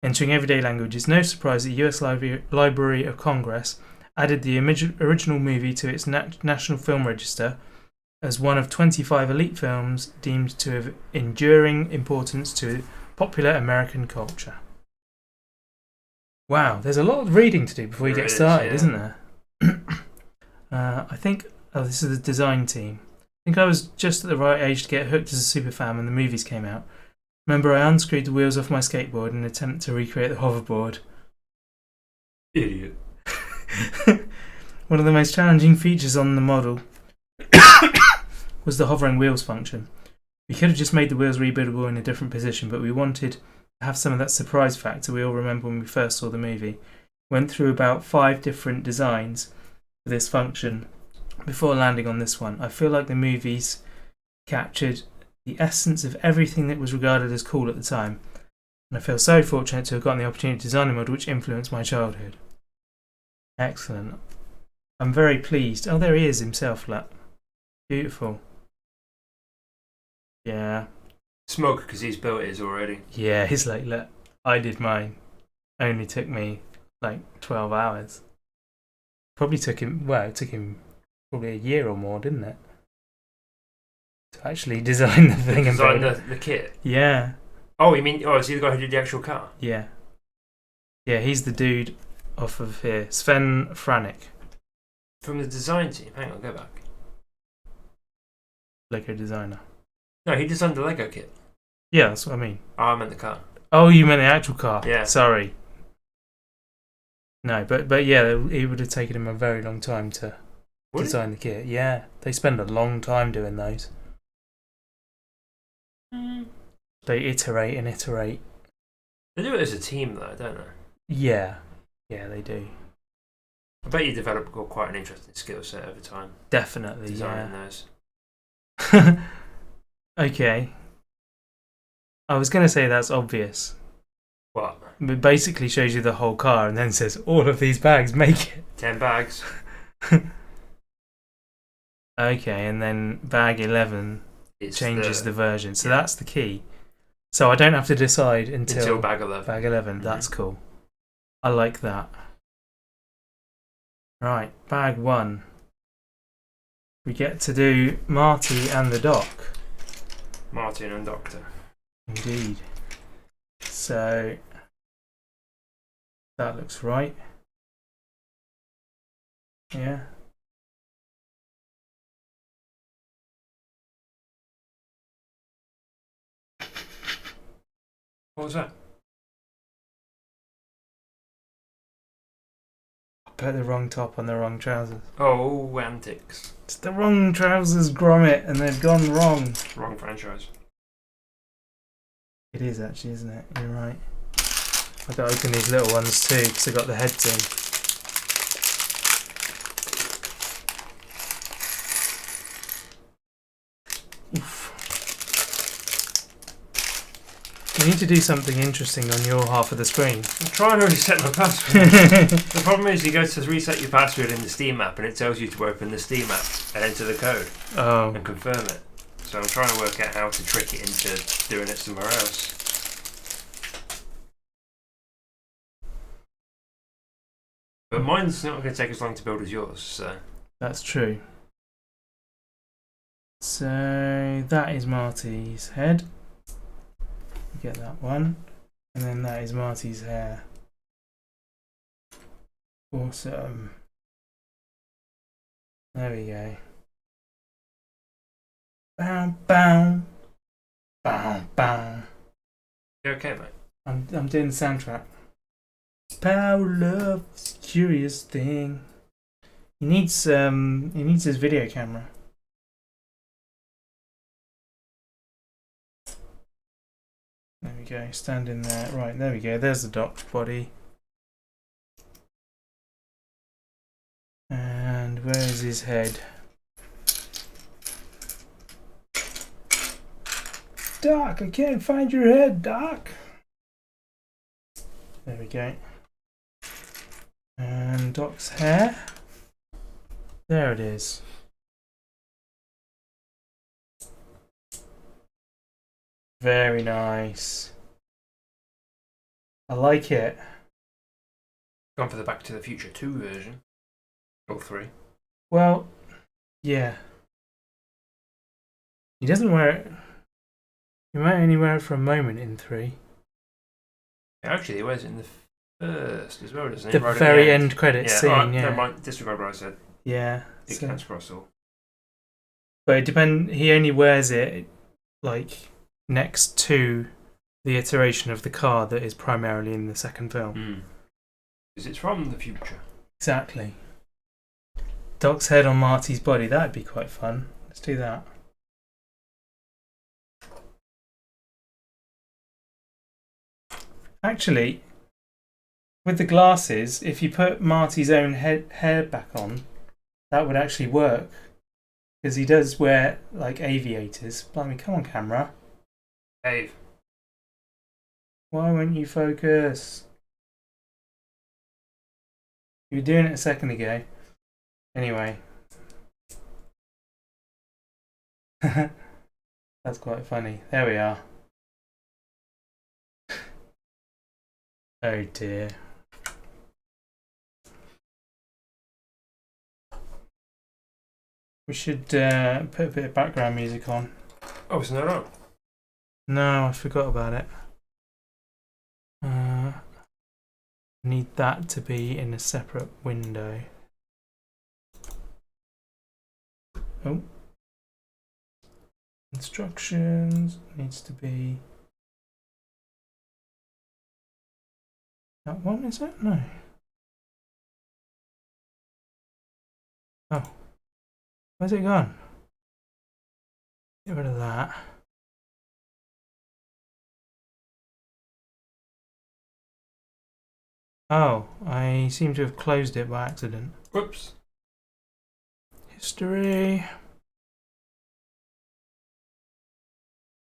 entering everyday language, it's no surprise that the US Library of Congress added the original movie to its National Film Register as one of 25 elite films deemed to have enduring importance to popular American culture. Wow, there's a lot of reading to do before you get started, isn't there? I think... Oh, this is the design team. I think I was just at the right age to get hooked as a superfan when the movies came out. Remember, I unscrewed the wheels off my skateboard in an attempt to recreate the hoverboard. Idiot. One of the most challenging features on the model was the hovering wheels function. We could have just made the wheels rebuildable in a different position, but we wanted to have some of that surprise factor we all remember when we first saw the movie. Went through about 5 different designs for this function before landing on this one. I feel like the movies captured the essence of everything that was regarded as cool at the time, and I feel so fortunate to have gotten the opportunity to design a model which influenced my childhood. Excellent. I'm very pleased. Oh, there he is himself, look. Beautiful. Yeah. Smoke because he's built his already. Yeah, he's like, look, I did mine. Only took me like 12 hours. Probably took him, well, it took him probably a year or more, didn't it? To actually design the thing and Design build it. the kit? Yeah. Oh, you mean, is he the guy who did the actual car? Yeah. Yeah, he's the dude off of here. Sven Franek. From the design team? Hang on, go back. Lego designer. No, he designed the Lego kit. Yeah, that's what I mean. Oh, I meant the car. Oh, you meant the actual car? Yeah. Sorry. No, but yeah, it would have taken him a very long time to design the kit. Yeah, they spend a long time doing those. They iterate and iterate. They do it as a team, though, don't they? Yeah, yeah, they do. I bet you develop quite an interesting skill set over time. Definitely, designing yeah. those. Okay. I was going to say that's obvious. What? It basically shows you the whole car and then says, all of these bags make it. 10 bags. Okay, and then bag 11 It's changes the version. So that's the key. So I don't have to decide until bag 11. Bag 11. That's cool. I like that. Right, bag 1. We get to do Marty and the Doc. Martin and Doctor. Indeed. So that looks right. Yeah. What was that? I put the wrong top on the wrong trousers. Oh, antics. It's the wrong trousers, Gromit, and they've gone wrong. Wrong franchise. It is actually, isn't it? You're right. I've got to open these little ones too because I got the heads in. Oof. You need to do something interesting on your half of the screen. I'm trying to reset my password. The problem is you go to reset your password in the Steam app and it tells you to open the Steam app and enter the code and confirm it. So I'm trying to work out how to trick it into doing it somewhere else. But mine's not going to take as long to build as yours, so... That's true. So that is Marty's head. Get that one. And then that is Marty's hair. Awesome. There we go. Bow, bow. Bow, bow. You okay, mate? I'm doing the soundtrack. Power love, curious thing. He needs his video camera. There we go, stand in there. Right, there we go, there's the Doc's body. And where's his head? Doc, I can't find your head, Doc. There we go. And Doc's hair. There it is. Very nice. I like it. Gone for the Back to the Future 2 version. Or 3. Well, yeah. He doesn't wear it. He might only wear it for a moment in 3. Actually, he wears it in the first as well, doesn't he? The right very at the end credits scene, right, yeah. never mind, disregard what I said. Yeah. It can cross all. But it depends. He only wears it like next to the iteration of the car that is primarily in the second film. Because it's from the future. Exactly. Doc's head on Marty's body. That'd be quite fun. Let's do that. Actually, with the glasses, if you put Marty's own hair back on, that would actually work. Because he does wear, like, aviators. Blimey, come on, camera. Dave. Why won't you focus? You were doing it a second ago. Anyway. That's quite funny. There we are. Oh dear. We should put a bit of background music on. Oh, isn't that on? No, I forgot about it. Need that to be in a separate window. Oh. Instructions needs to be that one, is it? No. Oh. Where's it gone? Get rid of that. Oh, I seem to have closed it by accident. Whoops. History.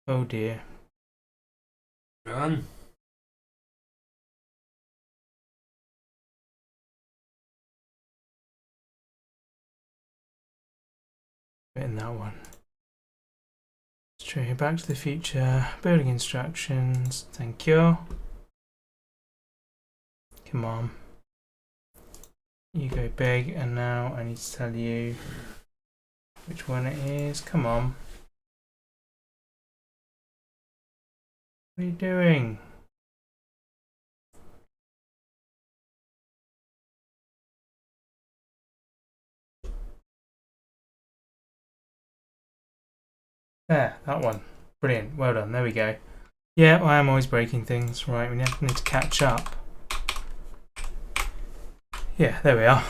Oh dear. Run. In that one. Straight back to the future. Building instructions. Thank you. Come on. You go big, and now I need to tell you which one it is. Come on. What are you doing? There, that one. Brilliant. Well done. There we go. Yeah, I am always breaking things. Right, we need to catch up. Yeah, there we are.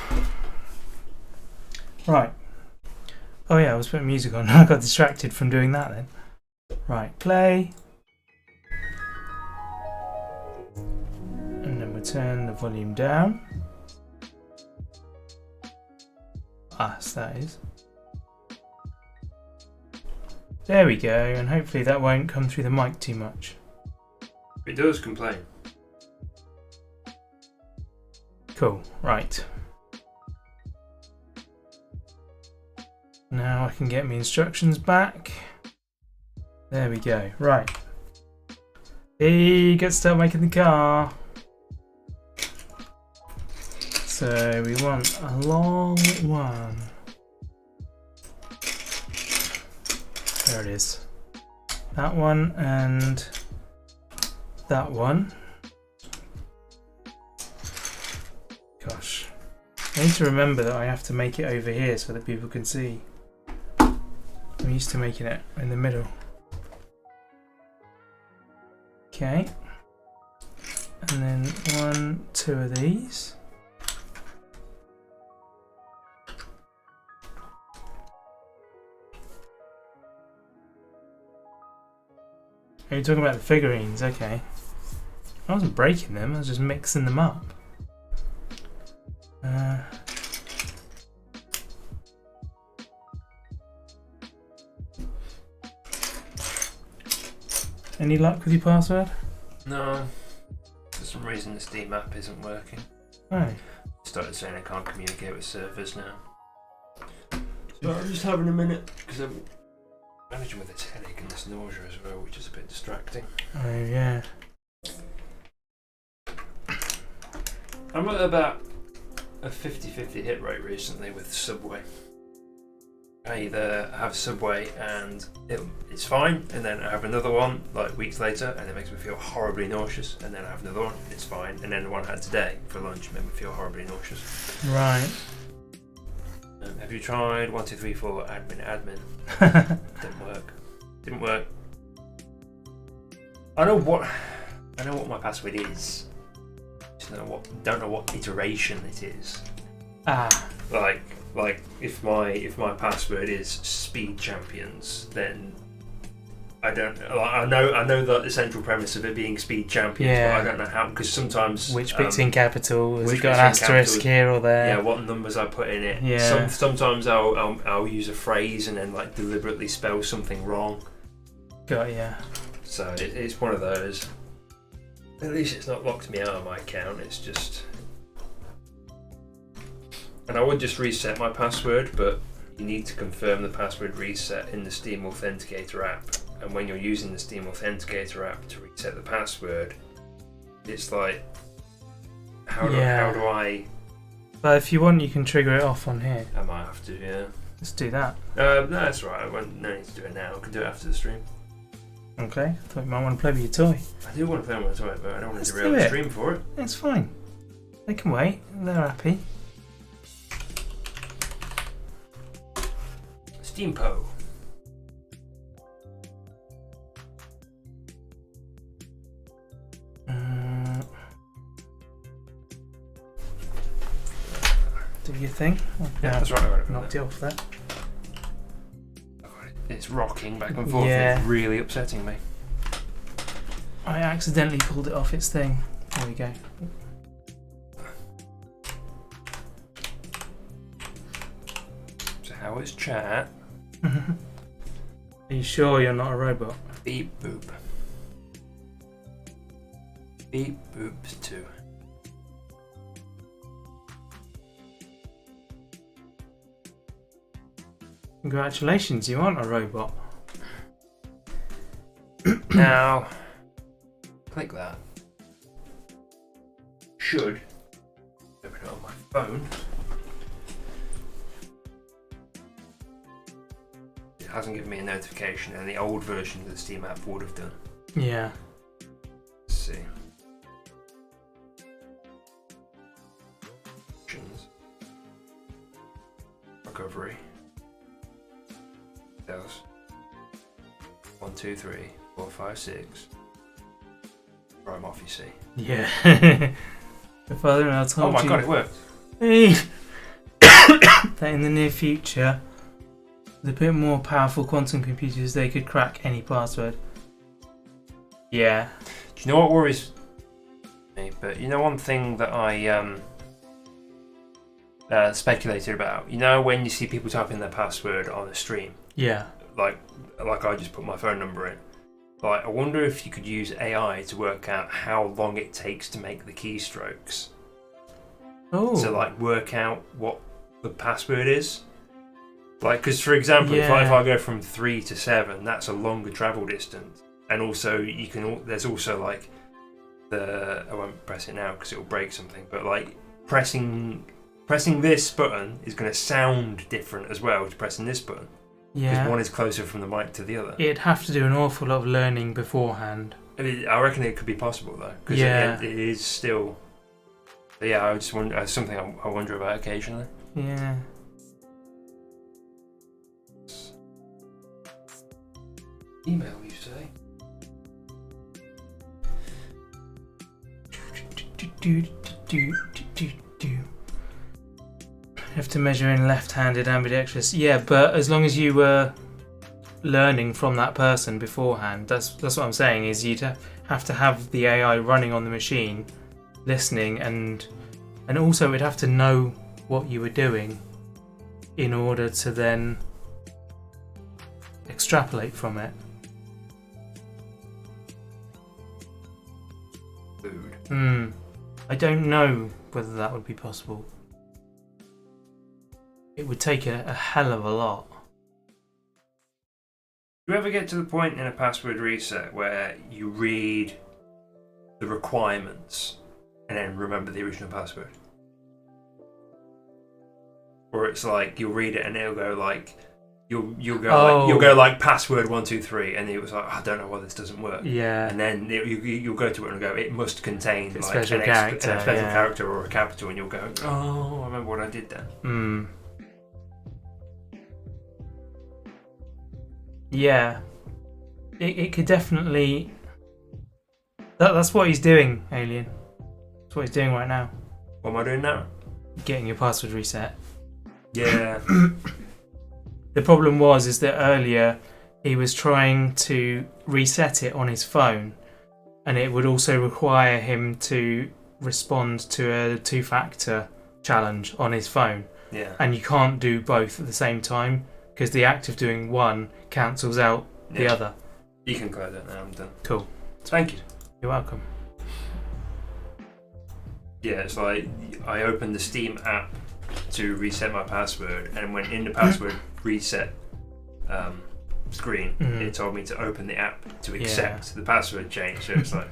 Right. Oh yeah, I was putting music on. I got distracted from doing that then. Right, play. And then we'll turn the volume down. Ah, so that is. There we go, and hopefully that won't come through the mic too much. It does complain. Cool, right. Now I can get my instructions back. There we go, right. Hey, get to start making the car. So we want a long one. There it is. That one and that one. Gosh. I need to remember that I have to make it over here so that people can see. I'm used to making it in the middle. Okay. And then 1, 2 of these. Are you talking about the figurines? Okay. I wasn't breaking them, I was just mixing them up. Any luck with your password? No. For some reason the Steam app isn't working. Oh. Started saying I can't communicate with servers now. So I'm just having a minute because I'm managing with this headache and this nausea as well, which is a bit distracting. Oh yeah. I'm at about a 50-50 hit rate recently with Subway. I either have Subway and it's fine, and then I have another one like weeks later and it makes me feel horribly nauseous, and then I have another one and it's fine, and then the one I had today for lunch made me feel horribly nauseous. Right. Have you tried 1234 admin? Didn't work. I know what my password is. Just don't know what iteration it is. Like if my password is Speed Champions, then I don't. I know the essential premise of it being Speed Champions, but I don't know how, because sometimes which bit's in capital? Has it got an asterisk here or there? Yeah, what numbers I put in it. Yeah. Sometimes I'll use a phrase and then like deliberately spell something wrong. Got ya. So it's one of those. At least it's not locked me out of my account. It's just. And I would just reset my password, but you need to confirm the password reset in the Steam Authenticator app. And when you're using the Steam Authenticator app to reset the password, it's like, how do I? But if you want, you can trigger it off on here. I might have to, yeah. Let's do that. No, that's right. No need to do it now. I can do it after the stream. Okay. I thought you might want to play with your toy. I do want to play with my toy, but I don't want to derail do the it. stream for it. It's fine. They can wait. They're happy. Steampo. Do your thing. Yeah, that's right. I got it. Knocked it off there. It's rocking back and forth. Yeah. It's really upsetting me. I accidentally pulled it off its thing. There we go. So how is chat? Are you sure you're not a robot? Beep boop. Beep boop 2. Congratulations, you aren't a robot. Now, click that. Should open it on my phone. It hasn't given me a notification, and the old version of the Steam app would have done. Yeah. Let's see. Options. Recovery. Those. 1, 2, 3, 4, 5, 6. Right, I'm off, you see. Yeah. The father-in-law told you. Oh my god, it worked. That in the near future, with a bit more powerful quantum computers, they could crack any password. Yeah. Do you know what worries me? But you know one thing that I speculated about? You know when you see people type in their password on a stream? Yeah. Like I just put my phone number in. Like, I wonder if you could use AI to work out how long it takes to make the keystrokes. Oh. So, like, work out what the password is. Like, because, for example, if Yeah. I go from 3 to 7, that's a longer travel distance. And also, there's also, like, I won't press it now because it will break something, but, like, pressing this button is going to sound different as well to pressing this button. Yeah. Because one is closer from the mic to the other. It'd have to do an awful lot of learning beforehand. I mean, I reckon it could be possible though, because it is still. But yeah, I just wonder. It's something I wonder about occasionally. Yeah. Email, you say? You have to measure in left-handed ambidextrous. Yeah, but as long as you were learning from that person beforehand, that's what I'm saying. Is you'd have to have the AI running on the machine, listening, and also it'd have to know what you were doing in order to then extrapolate from it. Food. I don't know whether that would be possible. It would take a hell of a lot. Do you ever get to the point in a password reset where you read the requirements and then remember the original password? Or it's like you'll read it and it'll go like you'll go like password 123 and it was like, I don't know why this doesn't work. Yeah. And then you'll go to it and go, it must contain a like special a character character or a capital, and you'll go, oh, I remember what I did then. Yeah, it could definitely. That's what he's doing, Alien. That's what he's doing right now. What am I doing now? Getting your password reset. Yeah. The problem is that earlier he was trying to reset it on his phone, and it would also require him to respond to a two-factor challenge on his phone. Yeah. And you can't do both at the same time because the act of doing one cancels out the other. You can close it now. I'm done. Cool. Thank you. You're welcome. Yeah, it's like I opened the Steam app to reset my password, and when in the password reset screen, it told me to open the app to accept the password change. So it's like.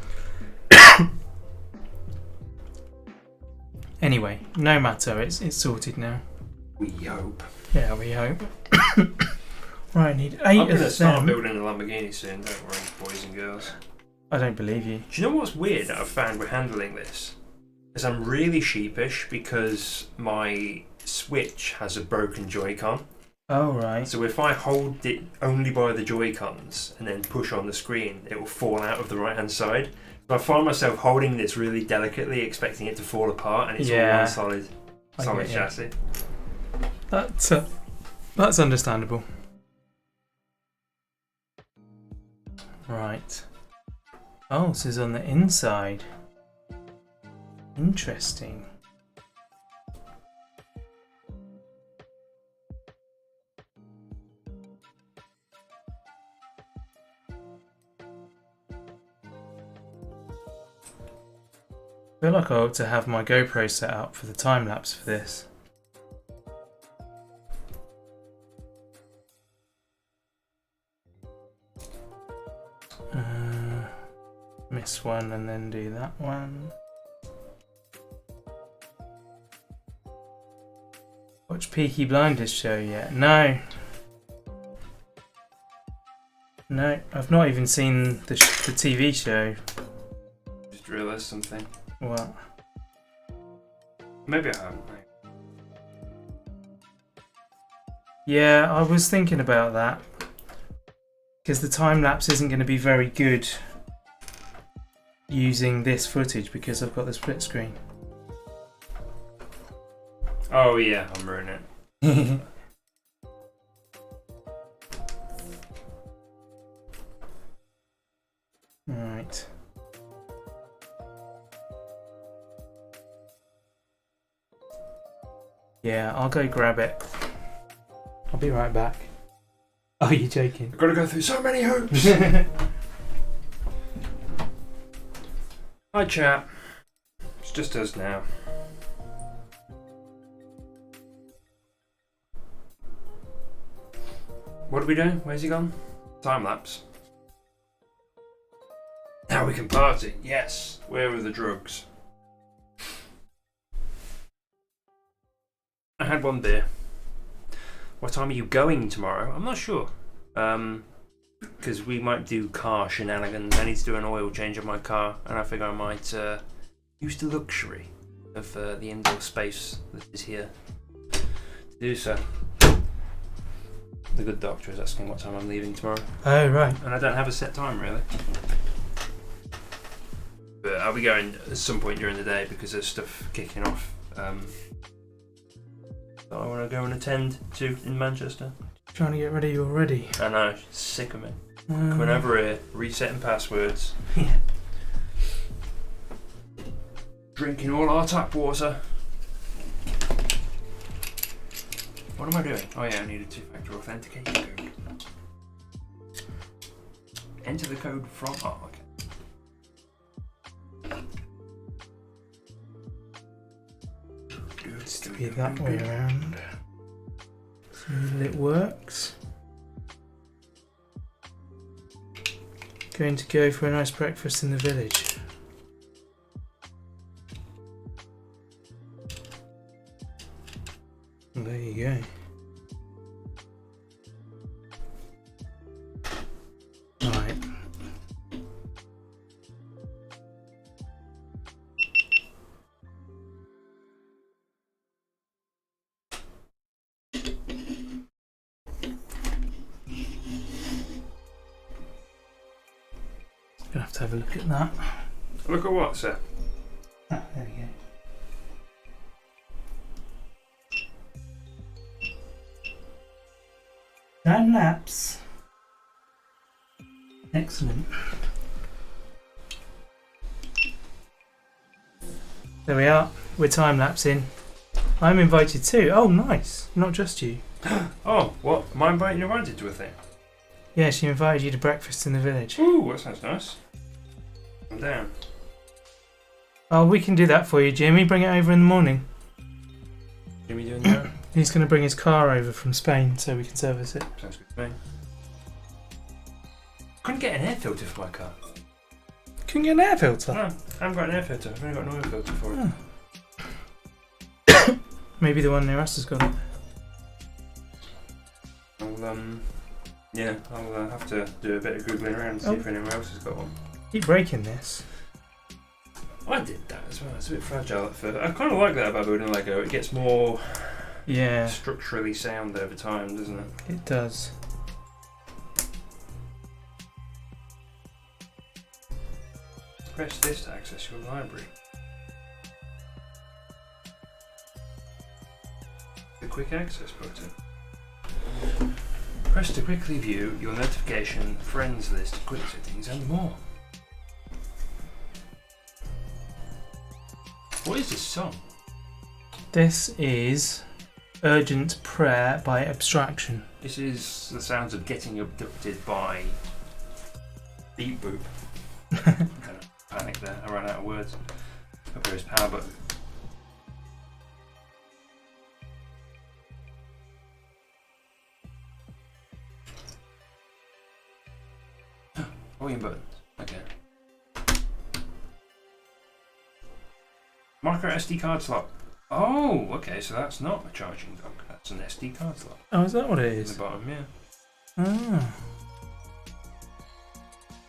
Anyway, no matter. It's sorted now. We hope. Yeah, we hope. Right, I need 8 I'm of going to start them. building a Lamborghini soon, don't worry, boys and girls. I don't believe you. Do you know what's weird that I've found with handling this? Is I'm really sheepish because my Switch has a broken Joy-Con. Oh, right. So if I hold it only by the Joy-Cons and then push on the screen, it will fall out of the right-hand side. So I find myself holding this really delicately, expecting it to fall apart, and it's all one solid chassis. That's understandable. Right. Oh, this is on the inside. Interesting. I feel like I ought to have my GoPro set up for the time lapse for this. Miss one and then do that one. Watch Peaky Blinders show yet? No. No, I've not even seen the TV show. Just realised something. What? Maybe I haven't. Yeah, I was thinking about that. Because the time lapse isn't going to be very good using this footage because I've got the split screen. Oh yeah, I'm ruining it. Right. Yeah, I'll go grab it. I'll be right back. Oh, you're joking. I've got to go through so many hoops. Hi chat. It's just us now. What are we doing? Where's he gone? Time lapse. Now we can party. Yes. Where are the drugs? I had one beer. What time are you going tomorrow? I'm not sure. Because we might do car shenanigans. I need to do an oil change on my car, and I figure I might use the luxury of the indoor space that is here to do so. The good doctor is asking what time I'm leaving tomorrow. Oh, right. And I don't have a set time, really. But I'll be going at some point during the day because there's stuff kicking off that I want to go and attend to in Manchester. Trying to get ready already. I know, she's sick of me. Coming over here, resetting passwords. Yeah. Drinking all our tap water. What am I doing? Oh yeah, I need a two-factor authentication code. Enter the code from... Oh, okay. It's to be that way around. See that it works. Going to go for a nice breakfast in the village. There you go. Right. Let's have a look at that. Look at what, sir? Ah, there we go. Time lapse. Excellent. There we are. We're time lapsing. I'm invited too. Oh, nice. Not just you. Oh, what? Am I inviting you to a thing? Yeah, she invited you to breakfast in the village. Ooh, that sounds nice. I'm down. Oh, we can do that for you, Jimmy. Bring it over in the morning. Jimmy doing that? He's going to bring his car over from Spain so we can service it. Sounds good to me. Couldn't get an air filter for my car. Couldn't get an air filter? No, I haven't got an air filter. I've only got an oil filter for it. Oh. Maybe the one near us has got it. I'll have to do a bit of googling around and see if anyone else has got one. Keep breaking this. I did that as well. It's a bit fragile at first. I kind of like that about building Lego. It gets more structurally sound over time, doesn't it? It does. Press this to access your library. The quick access button. Press to quickly view your notification, friends list, quick settings, and more. What is this song? This is Urgent Prayer by Abstraction. This is the sounds of getting abducted by Beep Boop. Kind of panic there. I ran out of words. Up here is power button. Volume buttons. Okay. Micro SD card slot. Oh, okay, so that's not a charging dock. That's an SD card slot. Oh, is that what it In is? the bottom, yeah. Ah.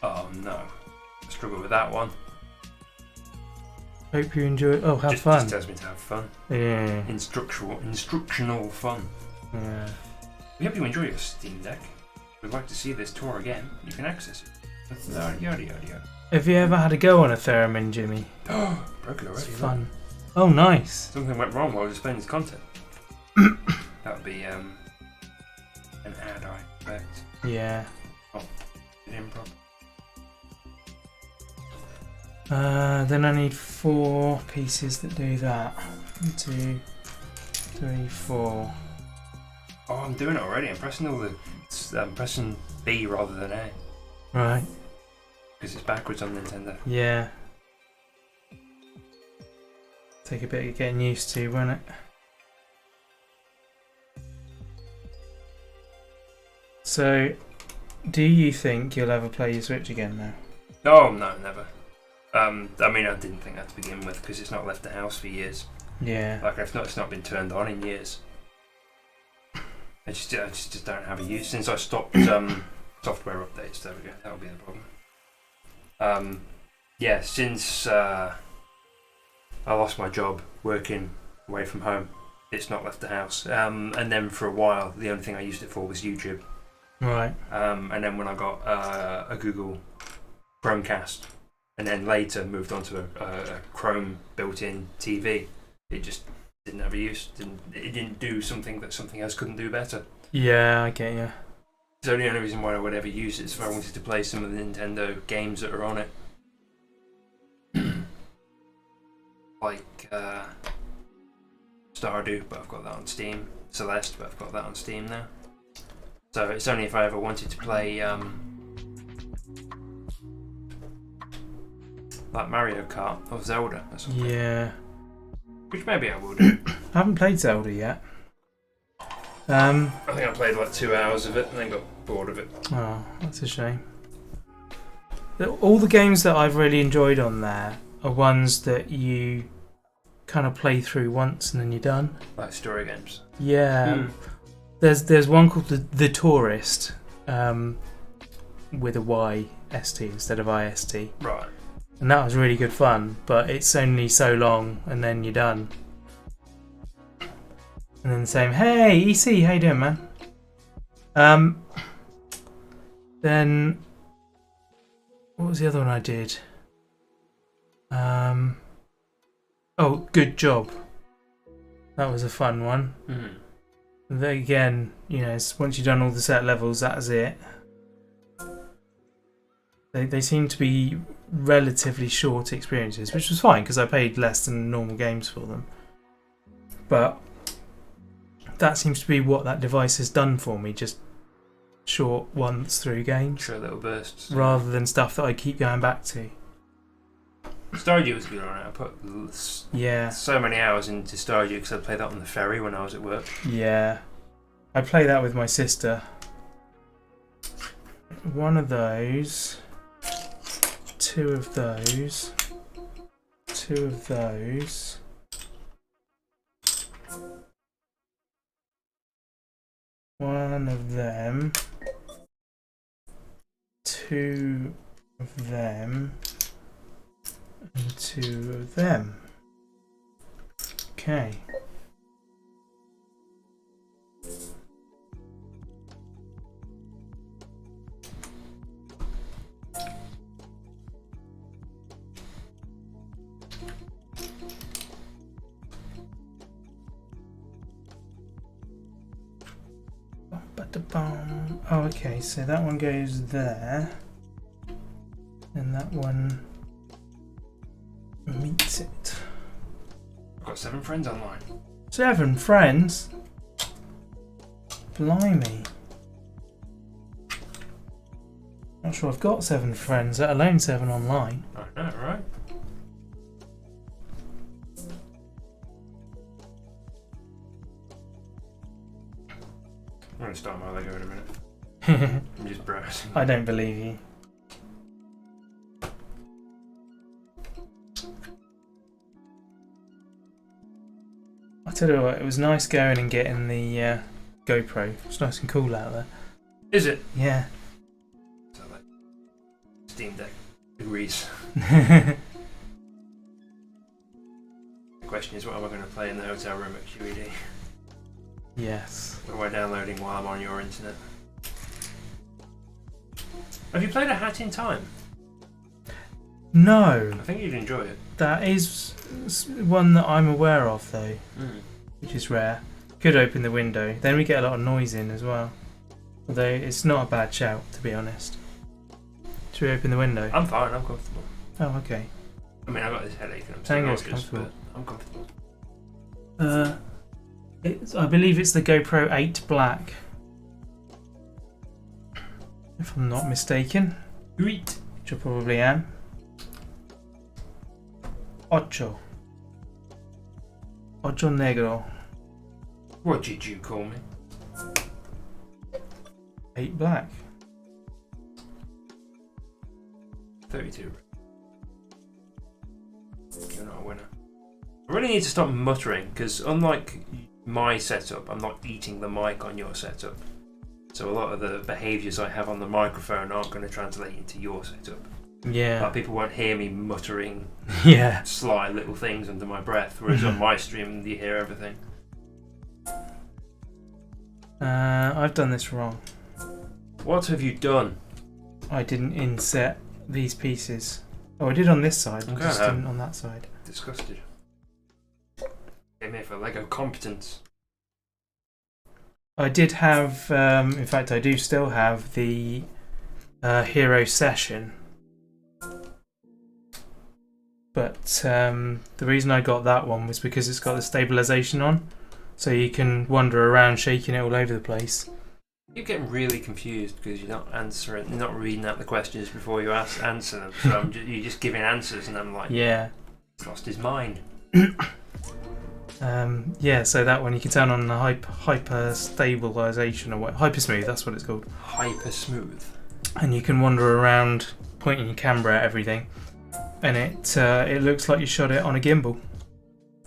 Oh no. I struggle with that one. Hope you enjoy. Oh, have just, fun. Just tells me to have fun. Yeah. Instructional fun. Yeah. We hope you enjoy your Steam Deck. If you'd like to see this tour again, you can access it. Yada yada yada. Have you ever had a go on a theremin, Jimmy? Broke it already. It's fun. Oh, nice. Something went wrong while I was explaining this content. That would be an ad, I expect. Yeah. Oh, it improv. Then I need 4 pieces that do that. 1, 2, 3, 4. Oh, I'm doing it already. I'm pressing I'm pressing B rather than A. Right. Because it's backwards on Nintendo. Yeah. Take a bit of getting used to, won't it? So, do you think you'll ever play your Switch again now? Oh, no, never. I mean, I didn't think that to begin with because it's not left the house for years. Yeah. Like, it's not been turned on in years. I just don't have a use. Since I stopped software updates, there we go, that'll be the problem. Yeah, since I lost my job working away from home, it's not left the house. And then for a while, the only thing I used it for was YouTube. Right. And then when I got a Google Chromecast, and then later moved on to a Chrome built-in TV, it just didn't have a use. It didn't do something that something else couldn't do better. Yeah, I get you. So the only reason why I would ever use it is if I wanted to play some of the Nintendo games that are on it. Like Stardew, but I've got that on Steam. Celeste, but I've got that on Steam now. So it's only if I ever wanted to play like Mario Kart or Zelda or something. Yeah. Which maybe I will do. I haven't played Zelda yet. I think I played like 2 hours of it and then got bored of it. Oh, that's a shame. All the games that I've really enjoyed on there are ones that you kind of play through once and then you're done. Like story games. Yeah. There's one called the Tourist, with a YST instead of IST. Right. And that was really good fun, but it's only so long and then you're done. And then the same, hey EC, how you doing, man? Then What was the other one I did? Oh, Good Job. That was a fun one. Then again, you know, once you've done all the set levels, that's it. They seem to be relatively short experiences, which was fine because I paid less than normal games for them. But that seems to be what that device has done for me, just short once through games. Short little bursts. Rather than stuff that I keep going back to. Stardew was good on it. I put so many hours into Stardew because I played that on the ferry when I was at work. Yeah. I play that with my sister. One of those. Two of those. Two of those. One of them. Two of them. And two of them. Okay. Oh, okay, so that one goes there, and that one meets it. I've got 7 friends online. 7 friends? Blimey. Not sure I've got 7 friends, let alone 7 online. I know, right? I'm going to start my Lego in a minute. I'm just browsing. I don't believe you. I tell you what, it was nice going and getting the GoPro. It's nice and cool out there. Is it? Yeah. So like Steam Deck degrees. The question is, what am I going to play in the hotel room at QED? Yes. What am I downloading while I'm on your internet? Have you played A Hat in Time? No. I think you'd enjoy it. That is one that I'm aware of, though, which is rare. Could open the window. Then we get a lot of noise in as well. Although it's not a bad shout, to be honest. Should we open the window? I'm fine, I'm comfortable. Oh, okay. I mean, I've got this headache and I'm still Tango's nauseous, comfortable. but I'm comfortable. I believe it's the GoPro 8 Black. If I'm not mistaken. Which Which I probably am. Ocho Negro. What did you call me? 8 Black. 32. You're not a winner. I really need to stop muttering because unlike my setup, I'm not eating the mic on your setup. So a lot of the behaviours I have on the microphone aren't going to translate into your setup. Yeah. Like people won't hear me muttering Yeah. sly little things under my breath, whereas on my stream you hear everything. I've done this wrong. What have you done? I didn't inset these pieces. Oh, I did on this side, Okay. just didn't on that side. Disgusted. Came here for Lego competence. I did have, in fact I do still have the Hero Session. But the reason I got that one was because it's got the stabilisation on. So you can wander around shaking it all over the place. You're getting really confused because you're not reading out the questions before you answer them. So you're just giving answers, and I'm like, Yeah. he's lost his mind. Yeah, so that one you can turn on the hyper stabilisation or what, hyper smooth. That's what it's called. Hyper smooth. And you can wander around pointing your camera at everything, and it looks like you shot it on a gimbal.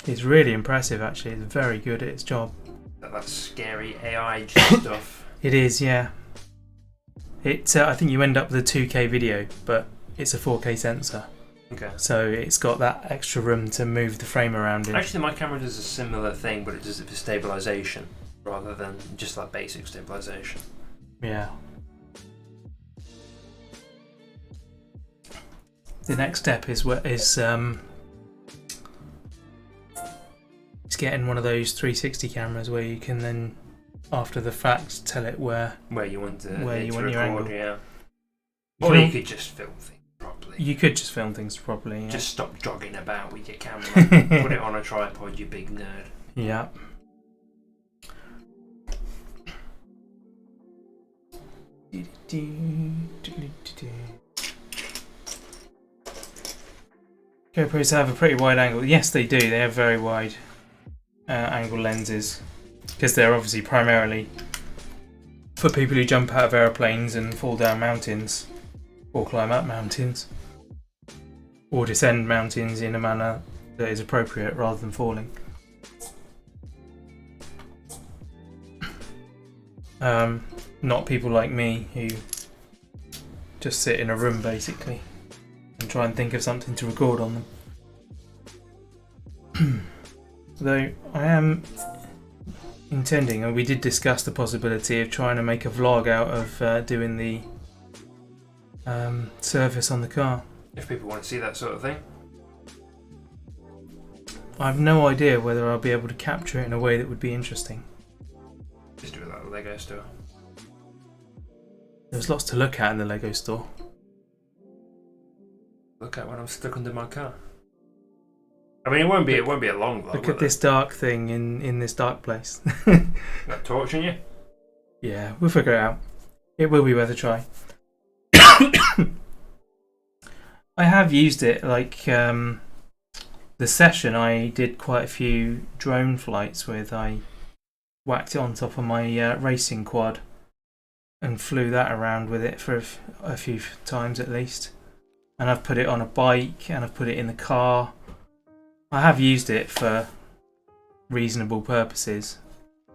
It's really impressive, actually. It's very good at its job. That's scary AI stuff. It is, yeah. I think you end up with a 2K video, but it's a 4K sensor. Okay. So it's got that extra room to move the frame around in. Actually, my camera does a similar thing, but it does it for stabilisation rather than just like basic stabilisation. Yeah. the next step is getting one of those 360 cameras where you can then, after the fact, tell it where you want to your record, angle. Yeah. Or you could just film things properly. You could just film things properly. Yeah. Just stop jogging about with your camera. Put it on a tripod, you big nerd. Yeah. GoPros have a pretty wide angle. Yes, they do. They have very wide angle lenses because they're obviously primarily for people who jump out of airplanes and fall down mountains or climb up mountains or descend mountains in a manner that is appropriate rather than falling. Not people like me who just sit in a room basically and try and think of something to record on them. Though I am intending, and we did discuss the possibility of trying to make a vlog out of doing the service on the car. If people want to see that sort of thing. I have no idea whether I'll be able to capture it in a way that would be interesting. Just do it like the Lego store. There's lots to look at in the Lego store. Look at when I'm stuck under my car. I mean, it won't be a long vlog. Look at this dark thing in this dark place. That torching you? Yeah, we'll figure it out. It will be worth a try. I have used it, like the session I did quite a few drone flights with. I whacked it on top of my racing quad and flew that around with it for a few times at least. And I've put it on a bike and I've put it in the car. I have used it for reasonable purposes,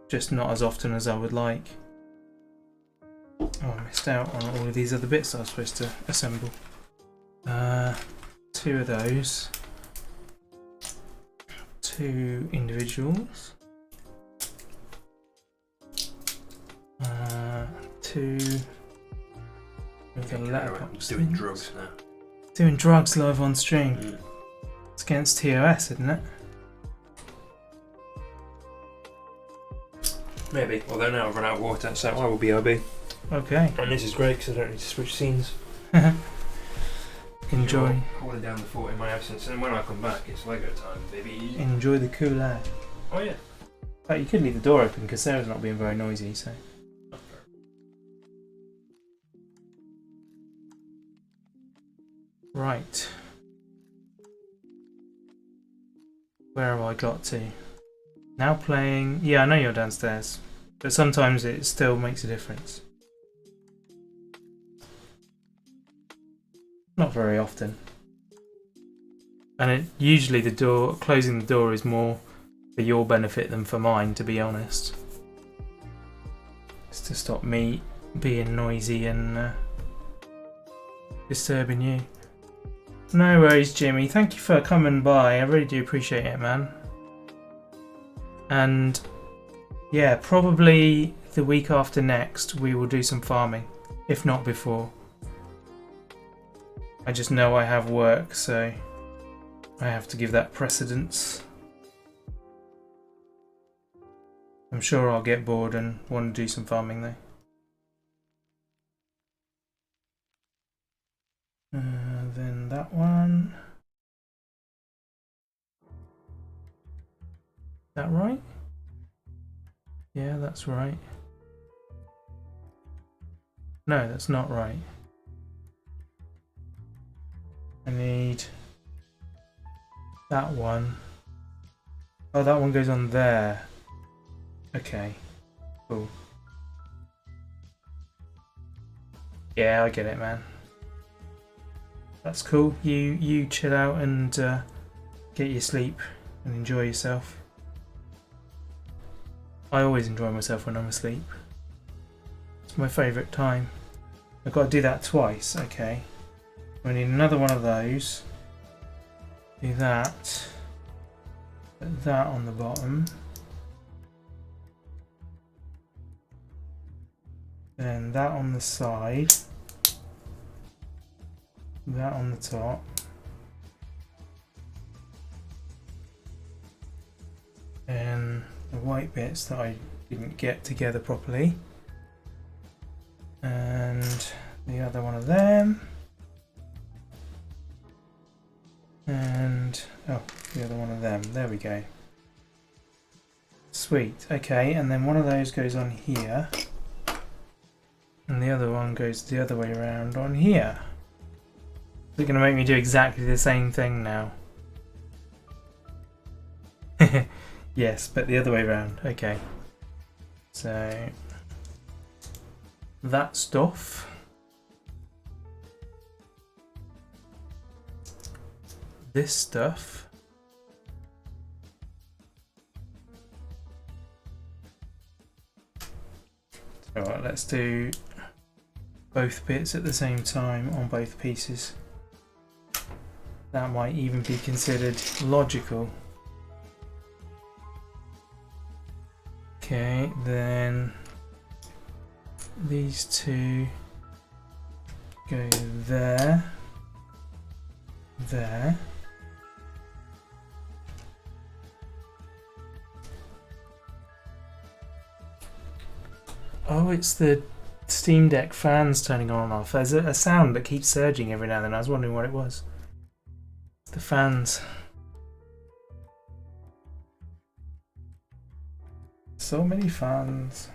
just not as often as I would like. Oh, I missed out on all of these other bits I was supposed to assemble. 2 of those. 2 individuals. 2 with a letterbox. Doing drugs now. Doing drugs live on stream. It's against TOS, isn't it? Maybe. Although now I've run out of water, so I will BRB. Okay. And this is great because I don't need to switch scenes. Enjoy. Holding down the fort in my absence, and when I come back, it's Lego time, baby. Enjoy the cool air. Oh yeah. But you could leave the door open because Sarah's not being very noisy, so. Right. Where have I got to? Now playing. Yeah, I know you're downstairs, but sometimes it still makes a difference. Not very often. And usually closing the door is more for your benefit than for mine, to be honest. It's to stop me being noisy and disturbing you. No worries, Jimmy. Thank you for coming by. I really do appreciate it, man. And yeah, probably the week after next we will do some farming, if not before. I just know I have work, so I have to give that precedence. I'm sure I'll get bored and want to do some farming though. Then that one. That right? Yeah, that's right. No, that's not right. I need that one. Oh, that one goes on there. Okay, cool. Yeah, I get it, man. That's cool. You chill out and get your sleep and enjoy yourself. I always enjoy myself when I'm asleep. It's my favourite time. I've got to do that twice. Okay. We need another one of those. Do that. Put that on the bottom. Then that on the side. That on the top. and the white bits that I didn't get together properly, and the other one of them, and oh, the other one of them. There we go. Sweet. Okay, and then one of those goes on here, and the other one goes the other way around on here. They're going to make me do exactly the same thing now. Yes, but the other way around. Okay. So that stuff. This stuff. Alright, let's do both bits at the same time on both pieces. That might even be considered logical. Okay, then these two go there, there. Oh, it's the Steam Deck fans turning on and off. There's a sound that keeps surging every now and then. I was wondering what it was. The fans. So many fans.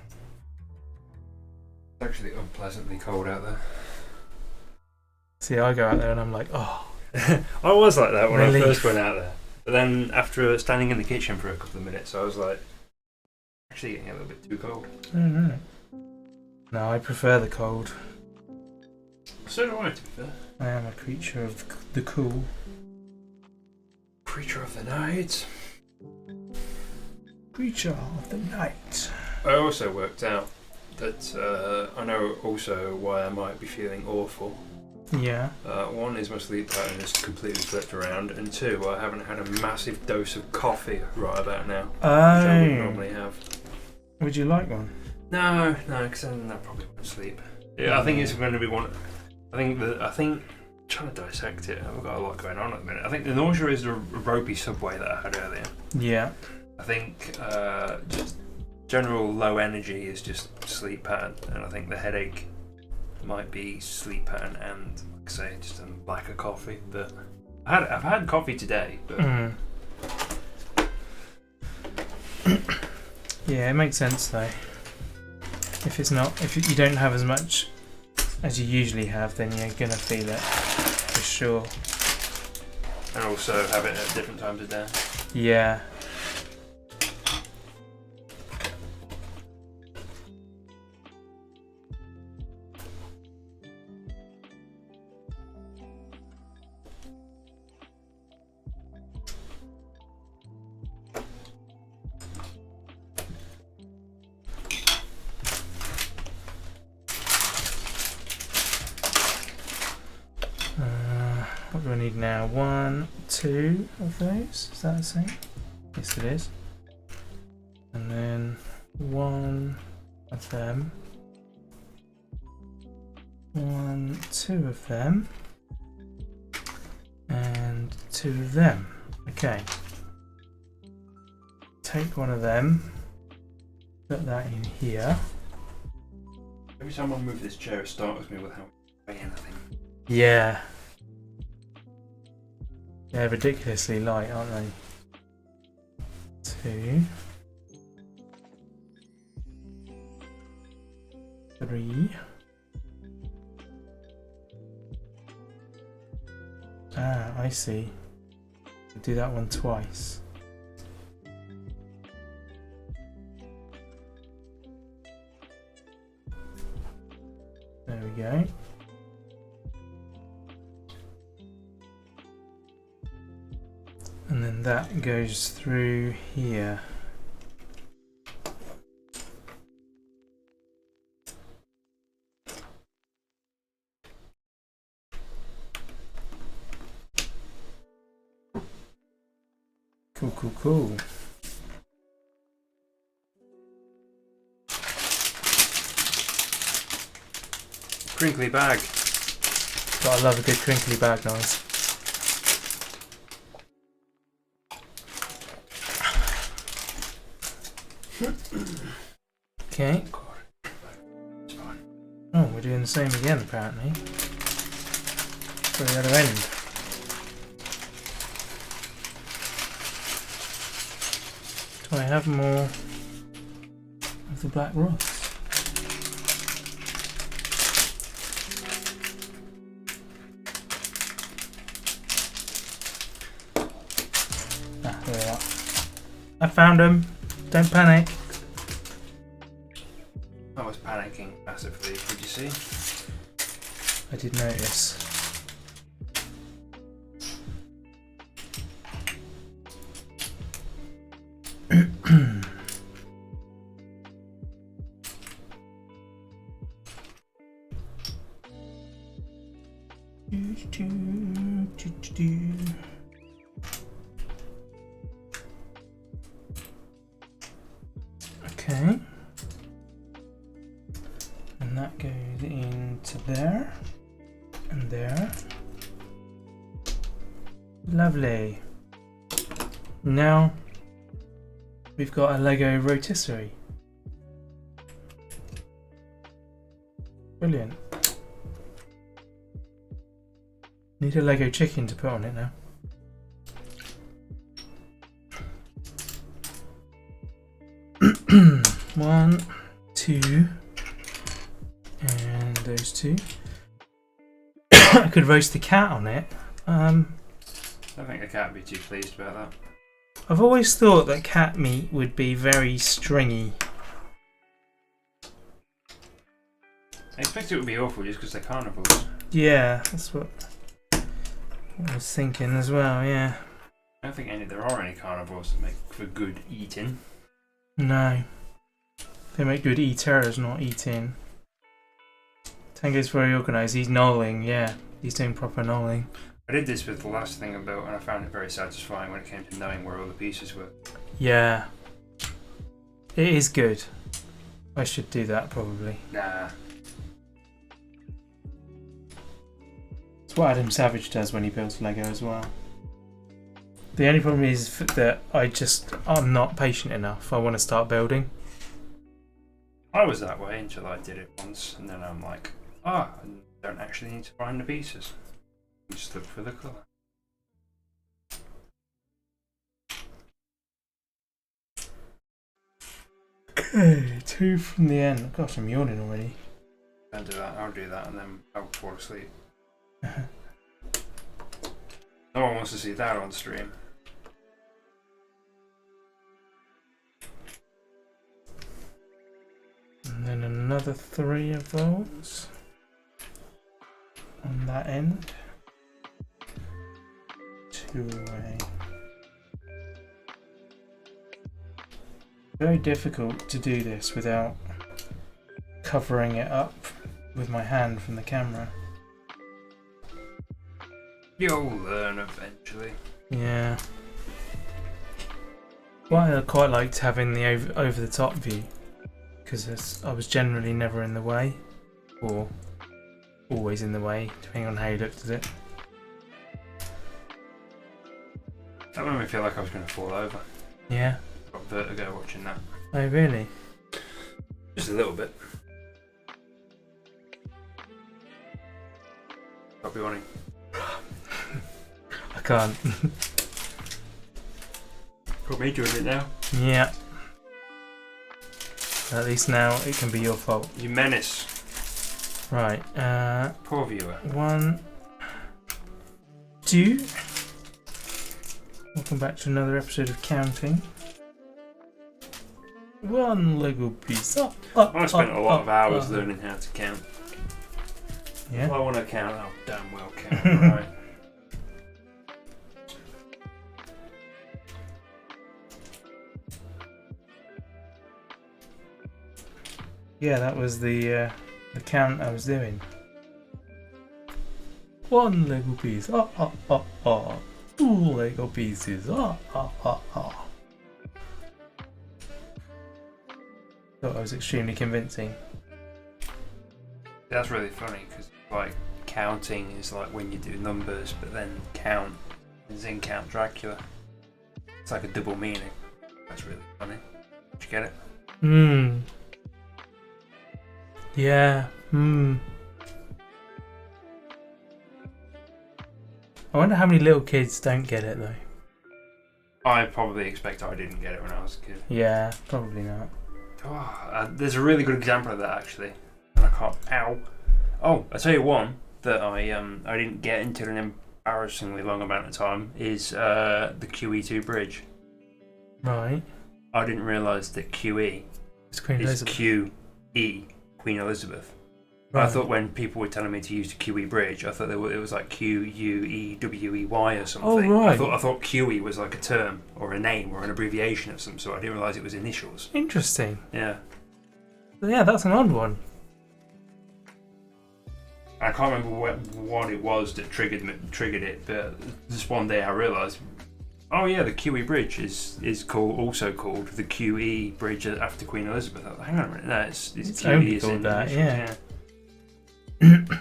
It's actually unpleasantly cold out there. See, I go out there and I'm like, oh. I was like that when Relief. I first went out there. But then after standing in the kitchen for a couple of minutes, I was like, actually getting a little bit too cold. I don't know. No, I prefer the cold. So do I, to be fair. I am a creature of the cool. Creature of the night. Creature of the night. I also worked out that I know also why I might be feeling awful. Yeah. One is my sleep pattern is completely flipped around, and two, I haven't had a massive dose of coffee right about now, which I would normally have. Would you like one? No, because then I probably won't sleep. Yeah, I think it's going to be one. I think trying to dissect it. I've got a lot going on at the minute. I think the nausea is the ropey subway that I had earlier. Yeah. I think just general low energy is just sleep pattern, and I think the headache might be sleep pattern and, like I say, just a lack of coffee. But I've had coffee today, but Yeah, it makes sense though. If you don't have as much as you usually have, then you're gonna feel it for sure. and also have it at different times of day. Yeah. What do I need now? 1, 2 of those? Is that the same? Yes, it is. And then 1 of them. 1, 2 of them. And 2 of them. Okay. Take one of them. Put that in here. Every time I move this chair, it startles me with how I weigh anything. Yeah. They're ridiculously light, aren't they? 2, 3. Ah, I see. Do that one twice. There we go. And then that goes through here. Cool, cool, cool. Crinkly bag. Gotta love a good crinkly bag noise. Okay. It's fine. Oh, we're doing the same again apparently. For the other end. Do I have more of the black rust? Ah, there we are. I found them. Don't panic. I was panicking massively, did you see? I did notice. Okay. And that goes into there and there. Lovely. Now we've got a Lego rotisserie. Brilliant. Need a Lego chicken to put on it now. One, two, and those two. I could roast the cat on it. I don't think the cat would be too pleased about that. I've always thought that cat meat would be very stringy. I expect it would be awful just because they're carnivores. Yeah, that's what I was thinking as well, yeah. I don't think there are any carnivores that make for good eating. No. They make good eaters, not eating. Tango's very organised. He's knolling, yeah. He's doing proper knolling. I did this with the last thing I built and I found it very satisfying when it came to knowing where all the pieces were. Yeah. It is good. I should do that probably. Nah. It's what Adam Savage does when he builds Lego as well. The only problem is that I'm not patient enough. I want to start building. I was that way until I did it once and then I'm like, I don't actually need to find the pieces. You just look for the colour. Okay, 2 from the end. Gosh, I'm yawning already. Don't do that, I'll do that and then I'll fall asleep. No one wants to see that on stream. And then another 3 of those on that end. 2 away. Very difficult to do this without covering it up with my hand from the camera. You'll learn eventually. Yeah. Well, I quite liked having the over the top view because I was generally never in the way, or always in the way, depending on how you looked at it. That made me feel like I was going to fall over. Yeah. Got vertigo watching that. Oh really? Just a little bit. I'll be wanting. I can't. Got me doing it now. Yeah. At least now it can be your fault. You menace. Right. Poor viewer. 1, 2. Welcome back to another episode of Counting. 1 Lego piece. I spent a lot of hours learning how to count. Yeah. If I want to count, I'll damn well count, right? Yeah, that was the count I was doing. 1 Lego piece. 2 Lego pieces. Thought I was extremely convincing. That's really funny because like counting is like when you do numbers, but then count is in Count Dracula. It's like a double meaning. That's really funny. Did you get it? Hmm. Yeah. Hmm. I wonder how many little kids don't get it though. I probably expect I didn't get it when I was a kid. Yeah, probably not. There's a really good example of that actually, and I can't. Ow! Oh, I tell you one that I didn't get until an embarrassingly long amount of time is the QE2 bridge. Right. I didn't realise that QE It's Queen is Elizabeth. QE Queen Elizabeth. Right. I thought when people were telling me to use the QE bridge, I thought it was like QUEWEY or something. Oh, right. I thought QE was like a term or a name or an abbreviation of some sort. I didn't realise it was initials. Interesting. Yeah. Yeah, that's an odd one. I can't remember what it was that triggered it, but just one day I realised, oh yeah, the QE bridge is also called the QE bridge after Queen Elizabeth. I thought, hang on a minute, no, it's QE only is called in that, initials, yeah.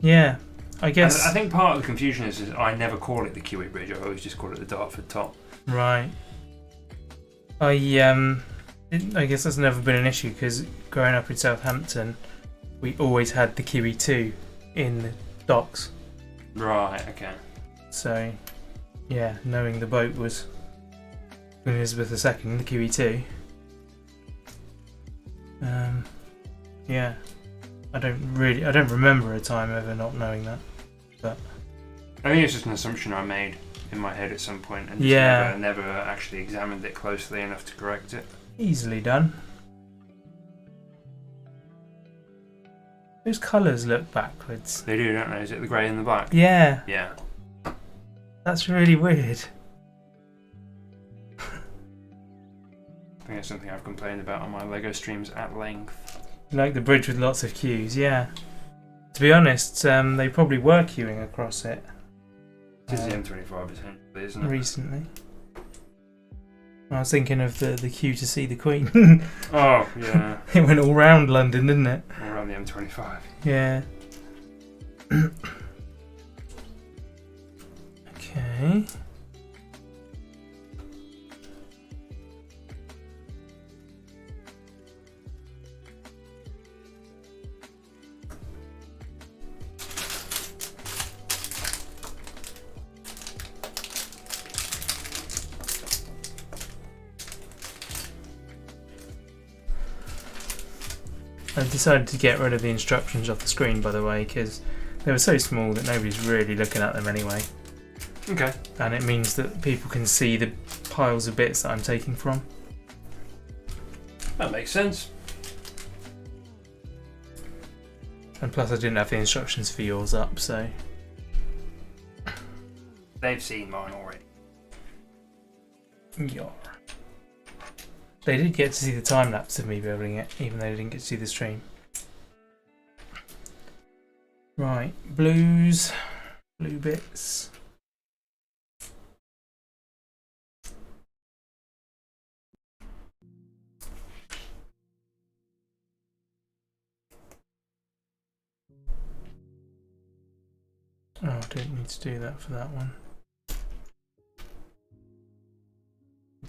Yeah, I guess. I think part of the confusion is I never call it the QE bridge. I always just call it the Dartford Top. Right. I guess that's never been an issue because growing up in Southampton, we always had the QE2 in the docks. Right. Okay. So, yeah, knowing the boat was Queen Elizabeth II, the QE2. Yeah, I don't remember a time ever not knowing that. But I think it's just an assumption I made in my head at some point, and just yeah, never actually examined it closely enough to correct it. Easily done. Those colours look backwards. They do, don't they? Is it the grey and the black? Yeah. Yeah. That's really weird. I think it's something I've complained about on my LEGO streams at length. Like the bridge with lots of queues, yeah. To be honest, they probably were queuing across it. It is the M25, essentially, isn't it? Recently. I was thinking of the queue to see the Queen. Oh, yeah. It went all round London, didn't it? All around the M25. Yeah. Okay. I've decided to get rid of the instructions off the screen, by the way, because they were so small that nobody's really looking at them anyway. Okay. And it means that people can see the piles of bits that I'm taking from. That makes sense. And plus I didn't have the instructions for yours up, so... They've seen mine already. Yeah. They did get to see the time lapse of me building it, even though they didn't get to see the stream. Right, blues, blue bits. Oh, I don't need to do that for that one.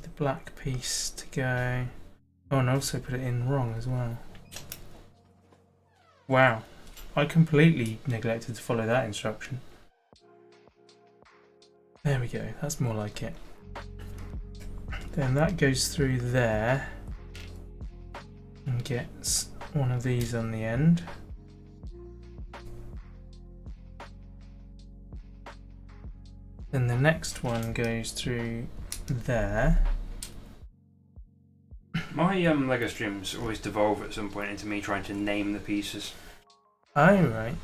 The black piece to go. Oh, and I also put it in wrong as well. Wow, I completely neglected to follow that instruction. There we go, that's more like it. Then that goes through there and gets one of these on the end. Then the next one goes through there. My LEGO streams always devolve at some point into me trying to name the pieces. Oh, right.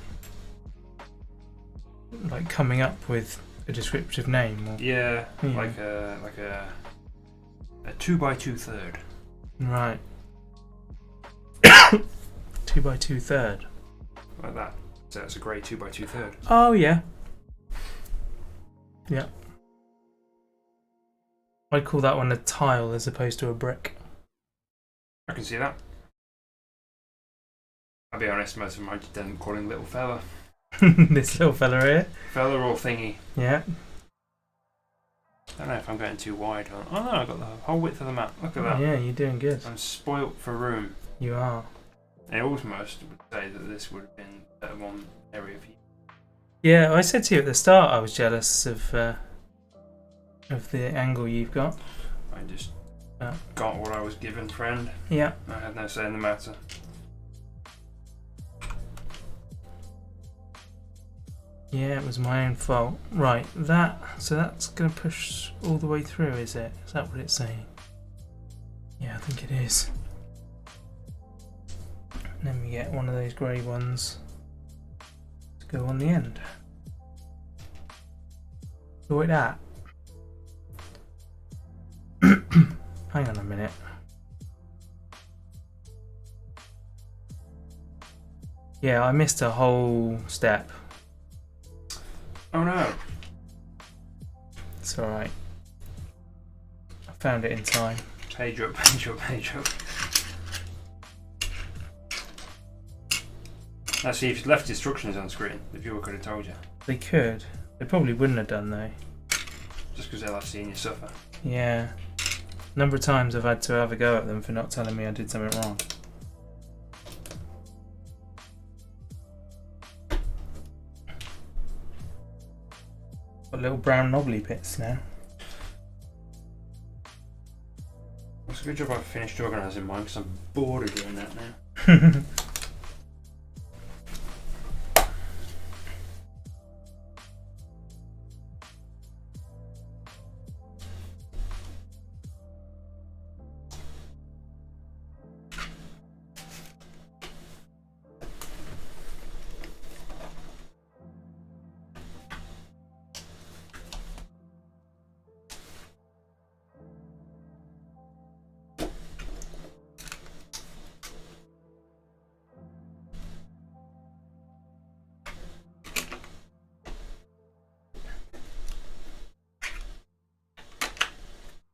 Like coming up with a descriptive name? Or... Yeah, like a 2x2 third. Right. 2x2 third. Like that. So that's a grey 2x2 third. Oh, yeah. Yeah. I'd call that one a tile as opposed to a brick. I can see that. I'll be honest, most of them I just didn't call him little fella. This little fella here. Fella or thingy. Yeah. I don't know if I'm getting too wide. Oh no, I got the whole width of the map. Look at that. Yeah, you're doing good. I'm spoilt for room. You are. I almost would say that this would have been better one area view. Yeah, I said to you at the start I was jealous of the angle you've got. I just got what I was given, friend. Yeah. I had no say in the matter. Yeah, it was my own fault. Right, so that's going to push all the way through, is it? Is that what it's saying? Yeah, I think it is. And then we get one of those grey ones to go on the end. Look at that. Hang on a minute. Yeah, I missed a whole step. Oh no. It's alright. I found it in time. Page up, page up, page up. Now see, if you'd left instructions on screen, the viewer could have told you. They could. They probably wouldn't have done though. Just because they'll have seen you suffer. Yeah. A number of times I've had to have a go at them for not telling me I did something wrong. Got little brown knobbly bits now. It's a good job I've finished organising mine because I'm bored of doing that now.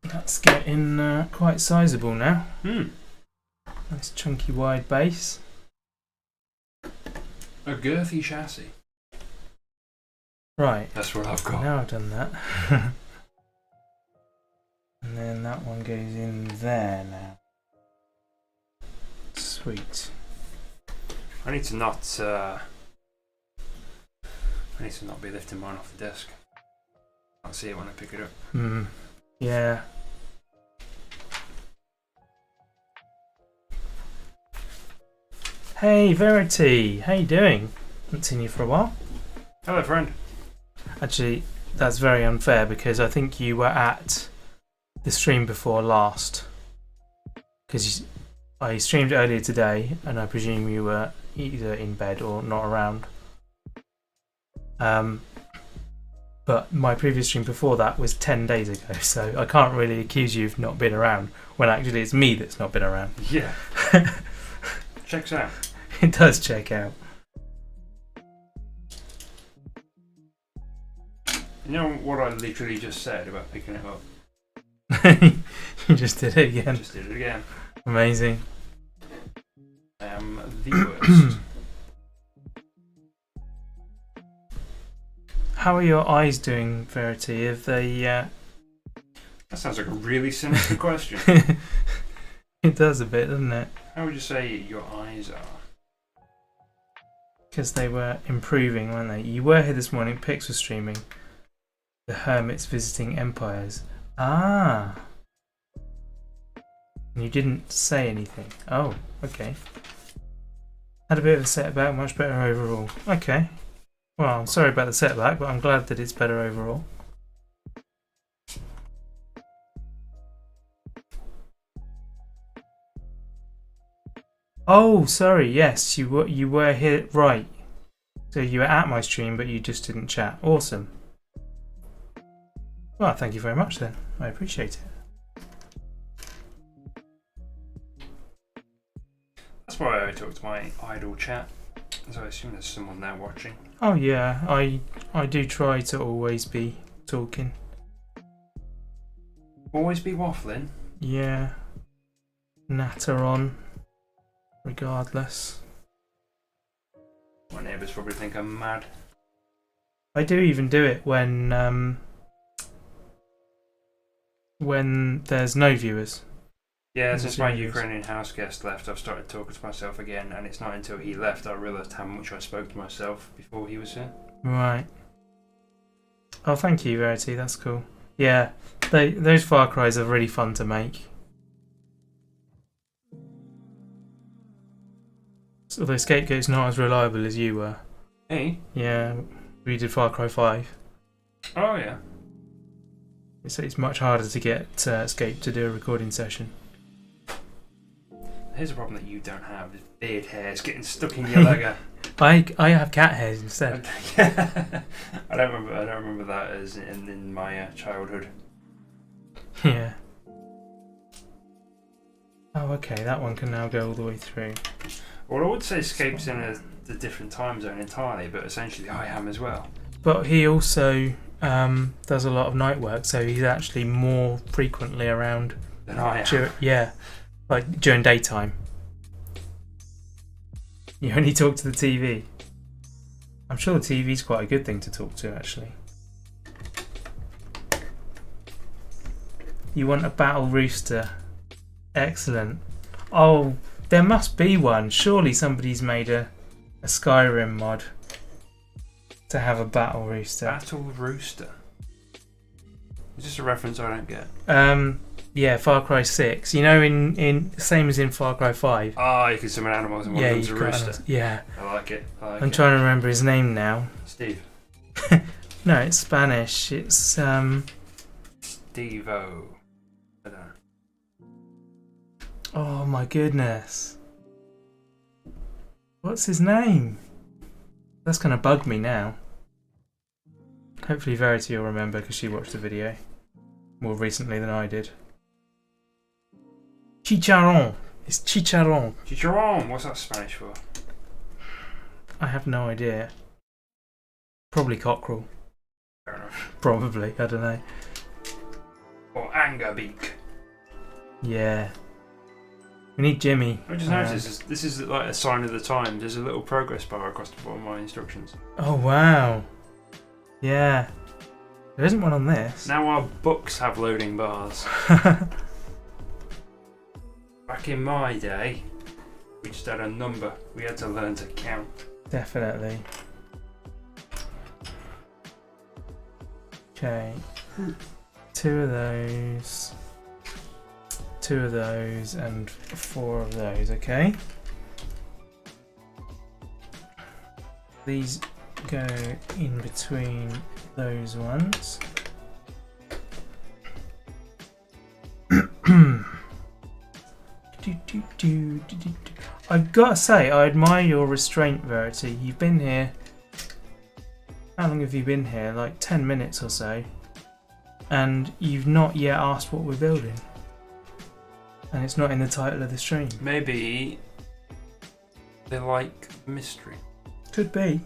That's getting quite sizable now. Hmm. Nice chunky wide base. A girthy chassis. Right. That's what I've got. Now I've done that. And then that one goes in there now. Sweet. I need to not be lifting mine off the desk. I'll see it when I pick it up. Hmm. Yeah. Hey Verity, how you doing? Haven't seen you for a while. Hello, friend. Actually, that's very unfair because I think you were at the stream before last. Because I streamed earlier today, and I presume you were either in bed or not around. But my previous stream before that was 10 days ago, so I can't really accuse you of not being around when actually it's me that's not been around. Yeah. Checks out. It does check out. You know what I literally just said about picking it up? You just did it again. Just did it again. Amazing. I am the worst. How are your eyes doing, Verity? Have they... That sounds like a really sinister question. It does a bit, doesn't it? How would you say your eyes are? Because they were improving, weren't they? You were here this morning, Pix was streaming. The Hermits visiting empires. Ah! And you didn't say anything. Oh, okay. Had a bit of a setback, much better overall. Okay. Well, I'm sorry about the setback, but I'm glad that it's better overall. Oh, sorry. Yes, you were here. Right. So you were at my stream, but you just didn't chat. Awesome. Well, thank you very much then. I appreciate it. That's why I talk to my idle chat. So I assume there's someone there watching. Oh yeah, I do try to always be talking. Always be waffling? Yeah. Natter on. Regardless. My neighbours probably think I'm mad. I do even do it when when there's no viewers. Yeah, There's since my viewers. Ukrainian house guest left, I've started talking to myself again, and it's not until he left I realised how much I spoke to myself before he was here. Right. Oh, thank you, Verity. That's cool. Yeah, those Far Cries are really fun to make. Although Scapegoat's not as reliable as you were. Hey? Yeah, we did Far Cry 5. Oh, yeah. It's much harder to get Scape to do a recording session. Here's a problem that you don't have: is beard hairs getting stuck in your Lego. I have cat hairs instead. I don't remember that as in my childhood. Yeah. Oh, okay. That one can now go all the way through. Well, I would say Scape's in a different time zone entirely, but essentially I am as well. But he also does a lot of night work, so he's actually more frequently around. Than I am. Yeah, like during daytime. You only talk to the TV. I'm sure the TV's quite a good thing to talk to, actually. You want a battle rooster? Excellent. Oh, there must be one. Surely somebody's made a Skyrim mod to have a battle rooster. Battle rooster. Is this a reference I don't get? Yeah, Far Cry 6. You know, in same as in Far Cry 5. Oh, you can summon animals and one of them's a rooster. Animals. Yeah. I like it. I'm trying to remember his name now. Steve. No, it's Spanish. It's Steve-O. I don't know. Oh my goodness. What's his name? That's gonna bug me now. Hopefully Verity will remember because she watched the video more recently than I did. Chicharron. It's chicharron. Chicharron. What's that Spanish for? I have no idea. Probably cockerel. Fair enough. Probably. I don't know. Or anger beak. Yeah. We need Jimmy. I just noticed this is like a sign of the time. There's a little progress bar across the bottom of my instructions. Oh wow. Yeah. There isn't one on this. Now our books have loading bars. Back in my day, we just had a number. We had to learn to count. Definitely. Okay. 2 of those. 2 of those and 4 of those, okay? These go in between those ones. I've got to say, I admire your restraint, Verity. You've been here. How long have you been here? Like 10 minutes or so. And you've not yet asked what we're building. And it's not in the title of the stream. Maybe they like mystery. Could be.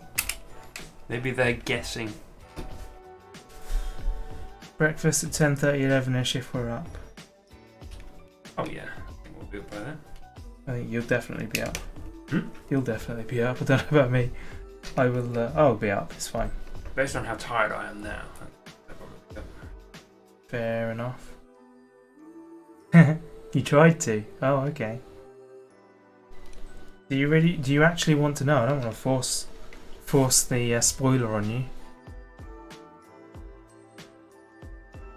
Maybe they're guessing. Breakfast at 10:30, 11ish if we're up. Oh yeah, I think we'll be up by then. I think you'll definitely be up. Hmm? You'll definitely be up. I don't know about me. I will. I'll be up. It's fine. Based on how tired I am now, I'll probably be up. Fair enough. You tried to. Oh, okay. Do you actually want to know? I don't want to force the spoiler on you.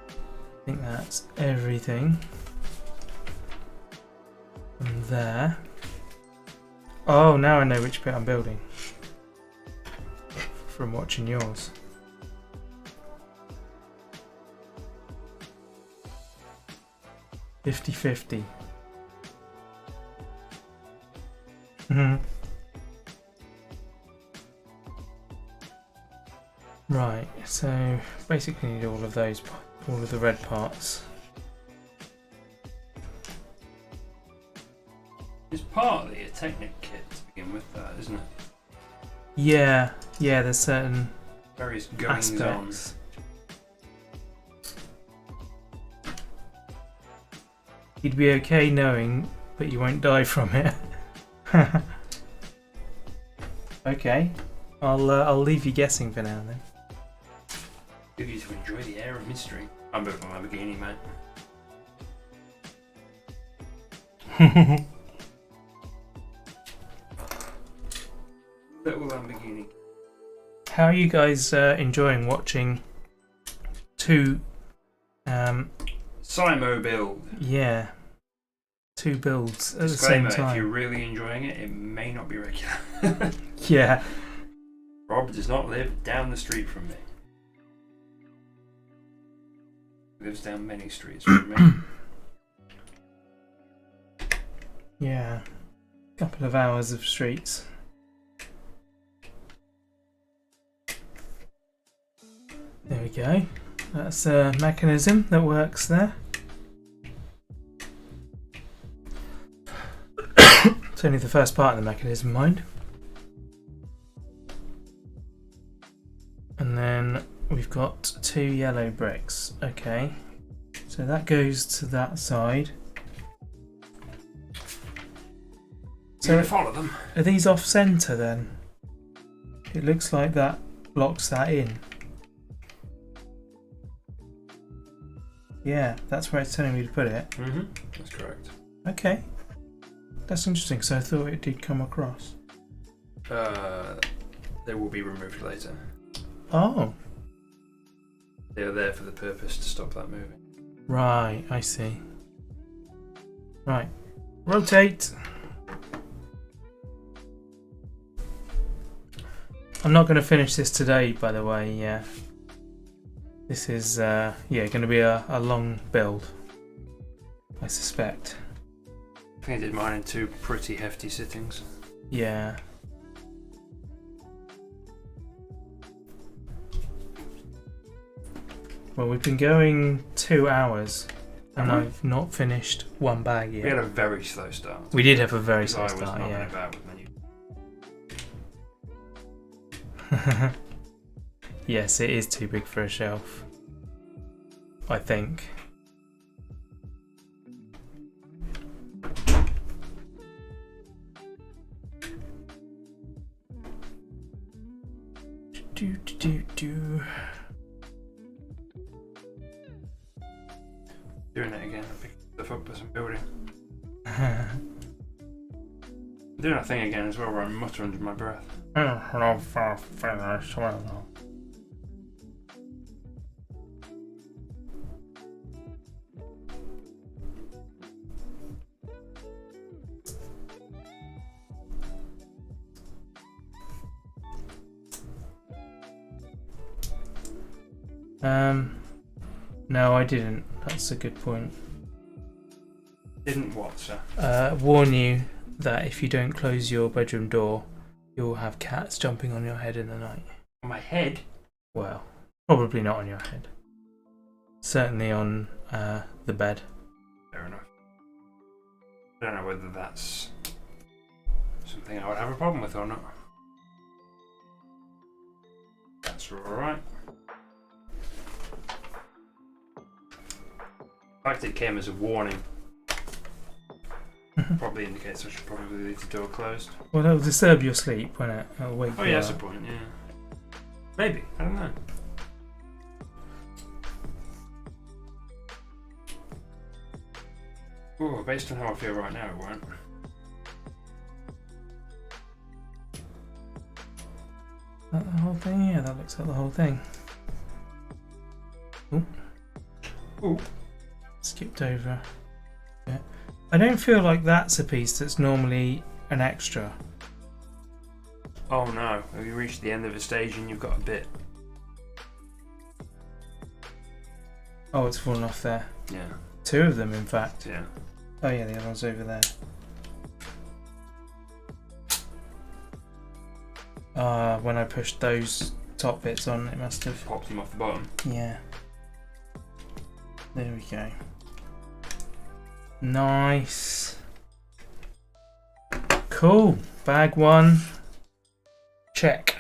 I think that's everything. From there. Oh, now I know which bit I'm building. From watching yours. $50-50. Right, so basically need all of those, all of the red parts. It's partly a Technic kit to begin with, isn't it? Yeah, there's certain Various goings on. aspects. You'd be okay knowing, but you won't die from it. Okay, I'll leave you guessing for now then. Give you to enjoy the air of mystery. I'm building a Lamborghini, mate. Little Lamborghini. How are you guys enjoying watching two? Simo build. Yeah, two builds at the Disclaimer, same time. if you're really enjoying it, it may not be regular. Yeah. Rob does not live down the street from me. He lives down many streets from me. Yeah. Couple of hours of streets. There we go. That's a mechanism that works there. It's only the first part of the mechanism, mind. And then we've got 2 yellow bricks. Okay. So that goes to that side. So follow them. Are these off centre then? It looks like that blocks that in. Yeah, that's where it's telling me to put it. Mm-hmm. That's correct. Okay. That's interesting, so I thought it did come across. They will be removed later. Oh. They are there for the purpose to stop that moving. Right, I see. Right. Rotate. I'm not going to finish this today, by the way, yeah. This is, going to be a long build, I suspect. I think I did mine in 2 pretty hefty sittings. Yeah. Well, we've been going 2 hours, and I've not finished 1 bag yet. We had a very slow start. We did have a very slow I was start, knocking yeah. about with menu. Yes, it is too big for a shelf, I think. Do. Doing it again. I picked stuff up as I'm building. Doing that thing again as well where I mutter under my breath. No, I didn't. That's a good point. Didn't what, sir? Warn you that if you don't close your bedroom door, you'll have cats jumping on your head in the night. On my head? Well, probably not on your head. Certainly on the bed. Fair enough. I don't know whether that's something I would have a problem with or not. That's alright. The fact it came as a warning probably indicates I should probably leave the door closed. Well, that'll disturb your sleep, won't it? It'll wake Oh you yeah, up. that's a point, yeah. Maybe, I don't know. Oh, based on how I feel right now, it won't. Is that the whole thing? Yeah, that looks like the whole thing. Ooh. Ooh. Skipped over. Yeah. I don't feel like that's a piece that's normally an extra. Oh no, have you reached the end of a stage and you've got a bit? Oh, it's fallen off there. Yeah. 2 of them, in fact. Yeah. Oh yeah, the other one's over there. When I pushed those top bits on, it must have Popped them off the bottom. Yeah. There we go. Nice. Cool. Bag 1. Check.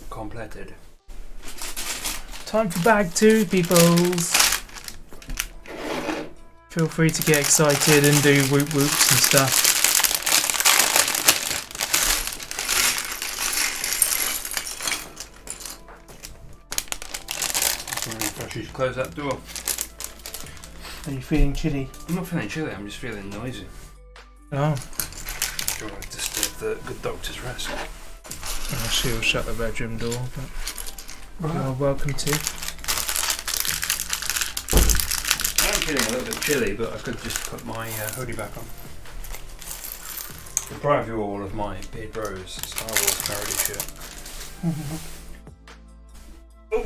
Completed. Time for bag 2, peoples. Feel free to get excited and do whoop whoops and stuff. I should close that door. Are you feeling chilly? I'm not feeling chilly, I'm just feeling noisy. Oh. Don't want to disturb the good doctor's rest. She'll shut the bedroom door, but you're welcome to. I am feeling a little bit chilly, but I could just put my hoodie back on. Deprive you all of my Beard Rose Star Wars parody shirt. Oh.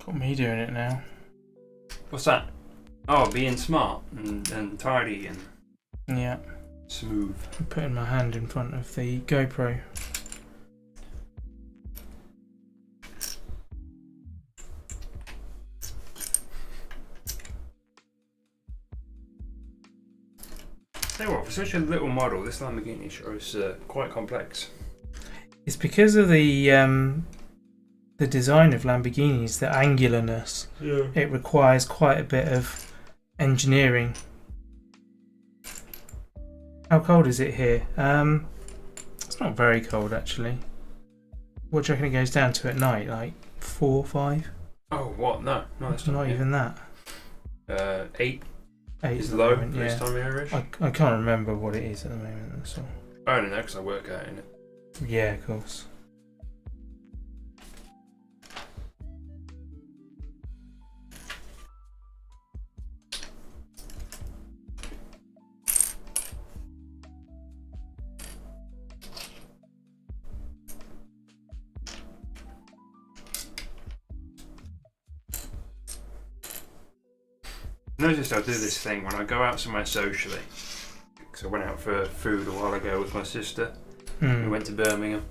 Got me doing it now. What's that? Oh, being smart and tidy and Yeah. smooth. I'm putting my hand in front of the GoPro. Tell you what, for such a little model, this Lamborghini shows quite complex. It's because of the design of Lamborghinis, the angularness. Yeah. It requires quite a bit of engineering. How cold is it here? It's not very cold actually. What do you reckon it goes down to at night? Like 4, 5? Oh, what? No, it's Not even that. 8 8 is at the low moment, this yeah. time of year-ish. I can't remember what it is at the moment. That's all. I don't know because I work out in it. Yeah, of course. I noticed I do this thing when I go out somewhere socially. Because I went out for food a while ago with my sister. We went to Birmingham.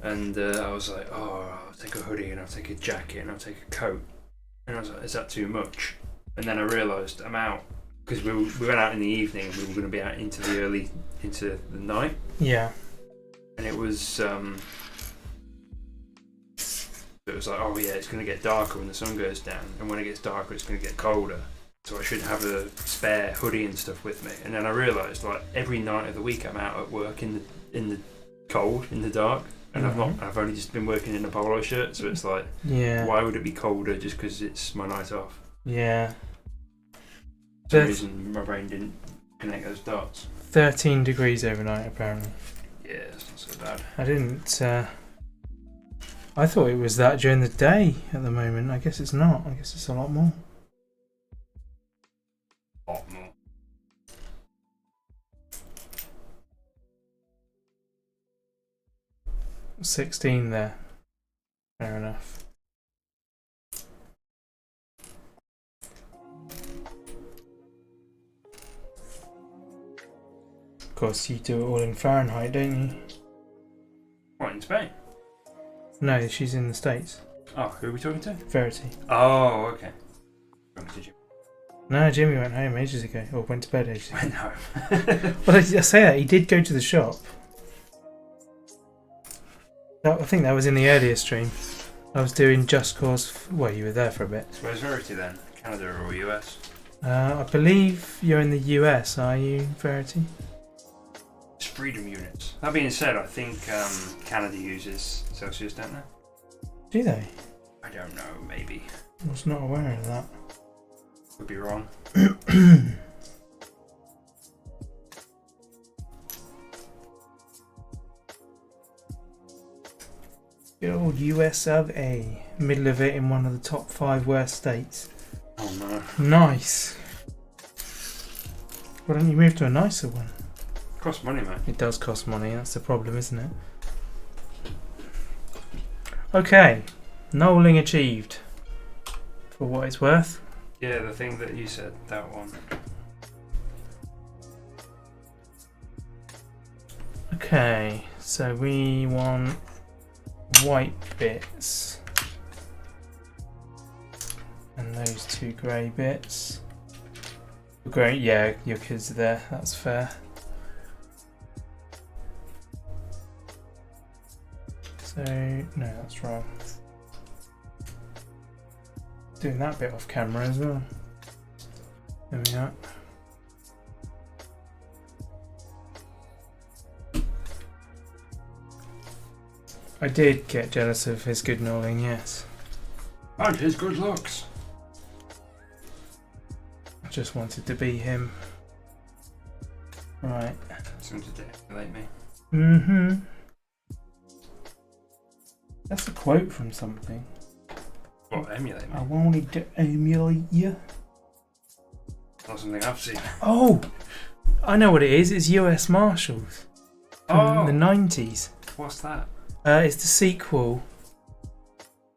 And I was like, oh, I'll take a hoodie and I'll take a jacket and I'll take a coat. And I was like, is that too much? And then I realised I'm out. Because we went out in the evening and we were going to be out into the night. Yeah. And it was like, oh yeah, it's going to get darker when the sun goes down, and when it gets darker it's going to get colder, so I should have a spare hoodie and stuff with me. And then I realised, like, every night of the week I'm out at work in the cold, in the dark, and I've only just been working in a polo shirt, so it's like, Yeah. why would it be colder just because it's my night off? Yeah. For some reason my brain didn't connect those dots. 13 degrees overnight apparently. Yeah, it's not so bad. I didn't. I thought it was that during the day at the moment. I guess it's not. I guess it's a lot more. Lot more. — 16 there. Fair enough. Of course, you do it all in Fahrenheit, don't you? What, in Spain? No, she's in the States. Oh, who are we talking to? Verity. Oh, okay. Did you No, Jimmy went home ages ago, or went to bed ages ago. went home? Well, I say that, he did go to the shop. I think that was in the earlier stream. I was doing Just Cause. Well, you were there for a bit. So where's Verity then? Canada or US? I believe you're in the US, are you, Verity? It's freedom units. That being said, I think Canada uses Celsius, don't they? Do they? I don't know, maybe. I was not aware of that. Could be wrong. Good old US of A. Middle of it in one of the top 5 worst states. Oh no. Nice. Why don't you move to a nicer one? Costs money, mate. It does cost money, that's the problem, isn't it? Okay. Knolling achieved. For what it's worth. Yeah, the thing that you said, that one. Okay, so we want white bits. And those two grey bits. Great, yeah, your kids are there, that's fair. So, no, that's wrong. Doing that bit off camera as well. There we are. I did get jealous of his good knolling, yes. And his good looks. I just wanted to be him. Right. Seems to emulate me. Mm-hmm. That's a quote from something. What, emulate me? I wanted to emulate you. Not something I've seen. Oh! I know what it is. It's US Marshals. From the 90s. What's that? It's the sequel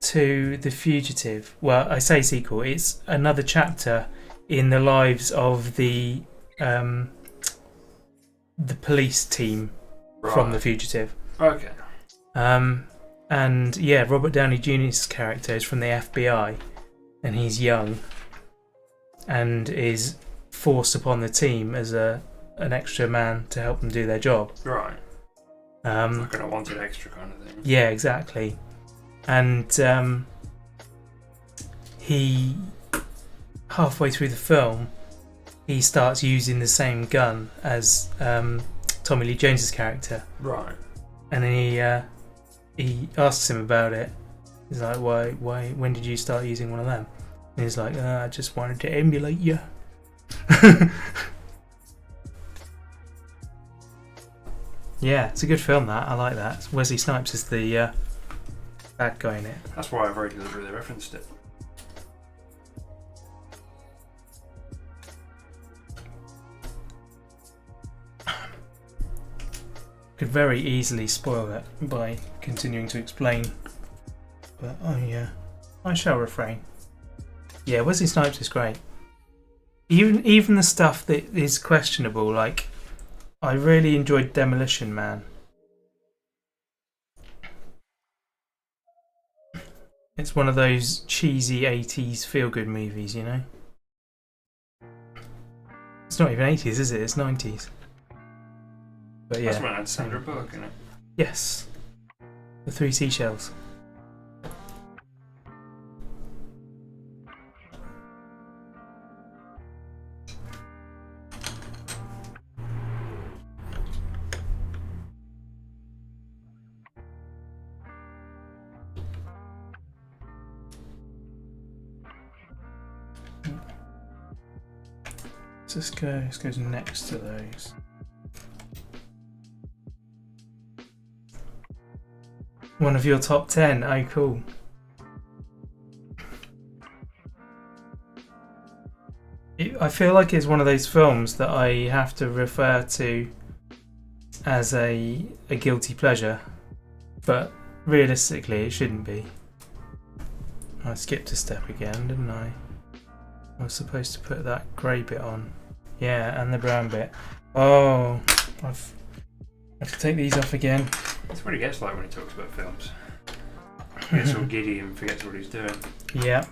to The Fugitive. Well, I say sequel. It's another chapter in the lives of the police team from The Fugitive. Okay. And yeah, Robert Downey Jr.'s character is from the FBI, and he's young, and is forced upon the team as an extra man to help them do their job. Right. Like an wanted extra kind of thing. Yeah, exactly. And he, halfway through the film, he starts using the same gun as Tommy Lee Jones's character. Right. And then he asks him about it. He's like, why, when did you start using one of them? And he's like, I just wanted to emulate you. Yeah, it's a good film, that. I like that. Wesley Snipes is the bad guy in it. That's why I very deliberately referenced it. Could very easily spoil it by continuing to explain. But, oh yeah, I shall refrain. Yeah, Wesley Snipes is great. Even the stuff that is questionable, like, I really enjoyed Demolition Man. It's one of those cheesy 80s feel-good movies, you know? It's not even 80s, is it? It's 90s. But yeah. That's when I had Sandra Bullock in it. Yes. The Three Seashells. Let's go. This goes next to those. One of your top 10. Oh, cool. I feel like it's one of those films that I have to refer to as a guilty pleasure, but realistically, it shouldn't be. I skipped a step again, didn't I? I was supposed to put that grey bit on. Yeah, and the brown bit. Oh, I have to take these off again. That's what he gets like when he talks about films. He gets all giddy and forgets what he's doing. Yeah.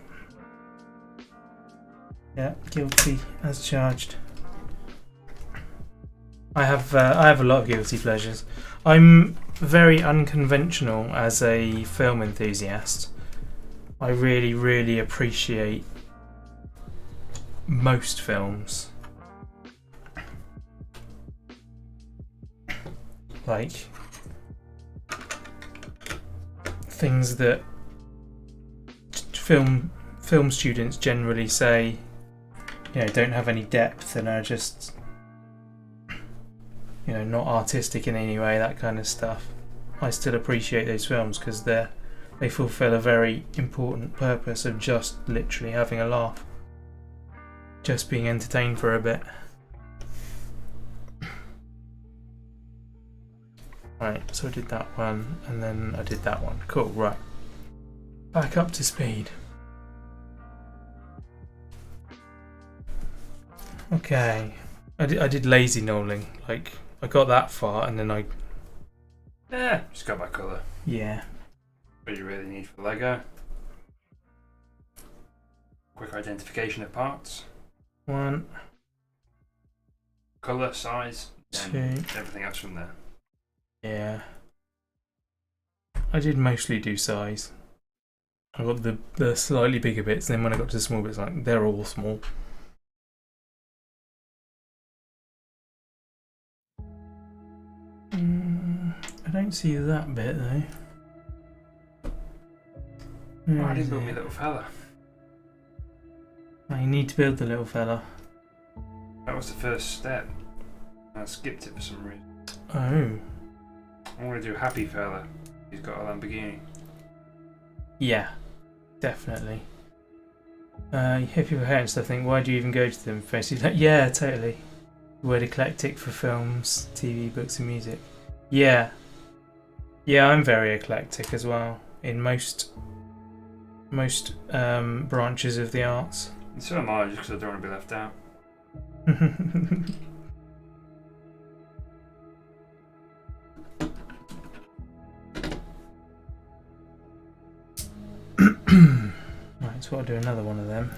Yeah, guilty as charged. I have a lot of guilty pleasures. I'm very unconventional as a film enthusiast. I really, really appreciate most films. Like things that film students generally say, you know, don't have any depth and are just, you know, not artistic in any way, that kind of stuff. I still appreciate those films because they fulfill a very important purpose of just literally having a laugh, just being entertained for a bit. Right, so I did that one and then I did that one. Cool, right. Back up to speed. Okay, I did lazy knolling. Like, I got that far and then I... Just go by colour. Yeah. What do you really need for Lego? Quick identification of parts. 1, Colour, size, 2. and everything else from there. Yeah. I did mostly do size. I got the slightly bigger bits, then when I got to the small bits, like they're all small. I don't see that bit though. Oh, I didn't build me little fella. Oh, you need to build the little fella. That was the first step. I skipped it for some reason. Oh. I want to do happy fella. He's got a Lamborghini. Yeah, definitely. You hear people hate and stuff, think, why do you even go to them? Basically, like, yeah, totally. The word eclectic for films, TV, books and music. Yeah. Yeah, I'm very eclectic as well, in most branches of the arts. And so am I, just because I don't want to be left out. Right, so I'll do another one of them.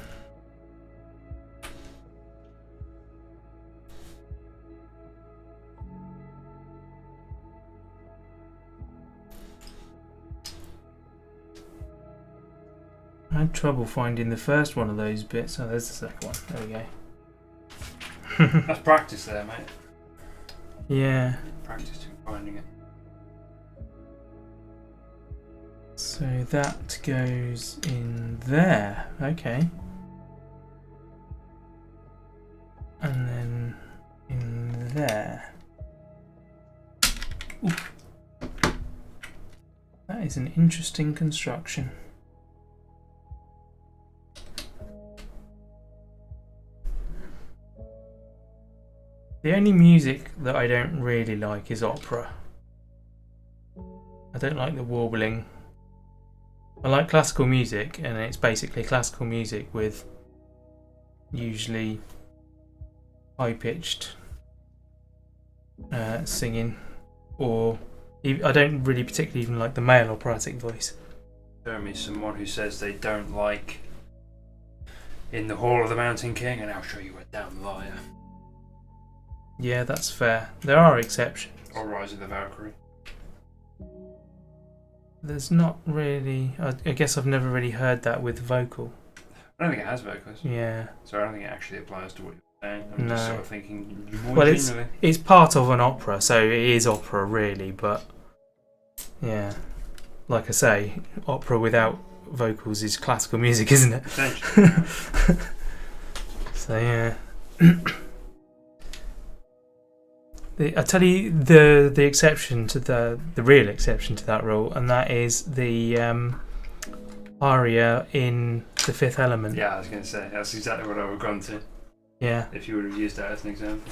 I had trouble finding the first one of those bits. Oh, there's the second one. There we go. That's practice there, mate. Yeah. Practice to finding it. So that goes in there. Okay. And then in there. Ooh. That is an interesting construction. The only music that I don't really like is opera. I don't like the warbling. I like classical music, and it's basically classical music with usually high-pitched singing, or I don't really particularly even like the male operatic voice. Show me someone who says they don't like In the Hall of the Mountain King, and I'll show you a damn liar. Yeah, that's fair. There are exceptions. Or Rise of the Valkyrie. There's not really... I guess I've never really heard that with vocal. I don't think it has vocals. Yeah. So I don't think it actually applies to what you're saying. I'm No. just sort of thinking more Well, generally. it's part of an opera, so it is opera really, but... Yeah. Like I say, opera without vocals is classical music, isn't it? Essentially, yeah. So yeah. I tell you the exception to the real exception to that rule, and that is the aria in The Fifth Element. Yeah, I was going to say, that's exactly what I would have gone to. Yeah. If you would have used that as an example.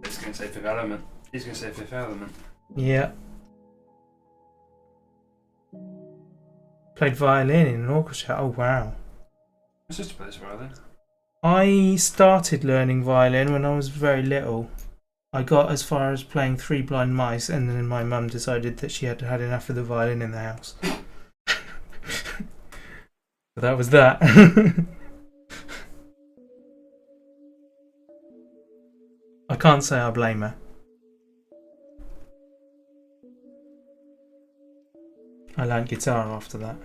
It's going to say Fifth Element. He's going to say Fifth Element. Yeah. Played violin in an orchestra. Oh wow. My sister plays violin. I started learning violin when I was very little. I got as far as playing Three Blind Mice, and then my mum decided that she had had enough of the violin in the house. So that was that. I can't say I blame her. I learned guitar after that.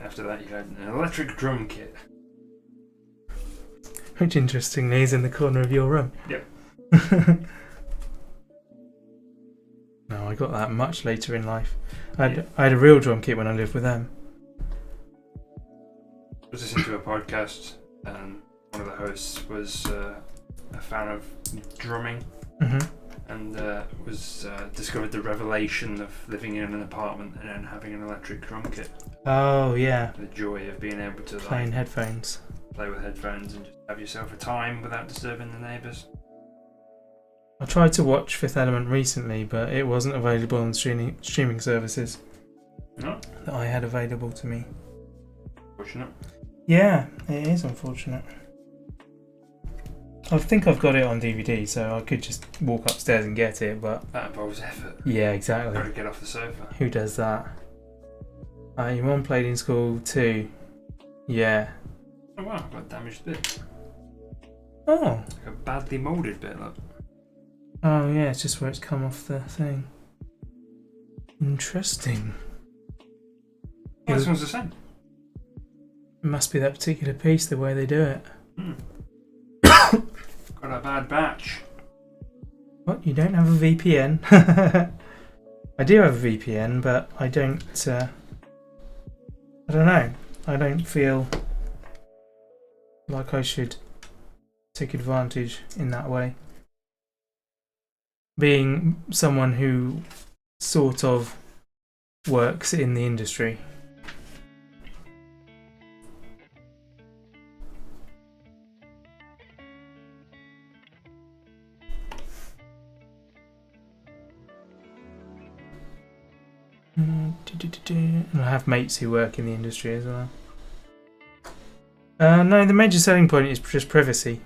After that, you had an electric drum kit. Which interestingly is in the corner of your room. Yep. No, I got that much later in life. I had a real drum kit when I lived with them. I was listening to a podcast, and one of the hosts was a fan of drumming, and discovered the revelation of living in an apartment and then having an electric drum kit. Oh yeah. The joy of being able to Playing headphones. play with headphones and just have yourself a time without disturbing the neighbours. I tried to watch Fifth Element recently, but it wasn't available on streaming services No? that I had available to me. Fortunate. Yeah, it is unfortunate. I think I've got it on DVD, so I could just walk upstairs and get it, but... That involves effort. Yeah, Got exactly. to get off the sofa. Who does that? Your mum played in school too. Yeah. Oh wow, I've got a damaged bit. Oh. Like a badly moulded bit, look. Oh yeah, it's just where it's come off the thing. Interesting. Oh, this one's the same. It must be that particular piece, the way they do it. Got a bad batch. What? You don't have a VPN? I do have a VPN, but I don't. I don't know. I don't feel like I should take advantage in that way. Being someone who sort of works in the industry. And I have mates who work in the industry as well. No, the major selling point is just privacy.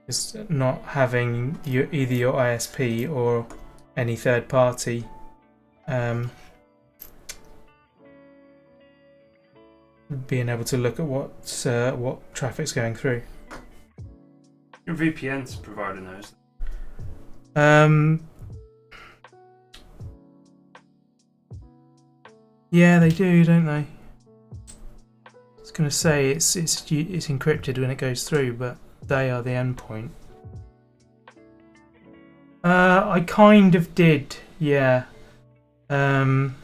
It's not having either your ISP or any third party being able to look at what traffic's going through. Your VPN's providing those. Yeah, they do, don't they? I was going to say it's encrypted when it goes through, but they are the endpoint. I kind of did, yeah. Kind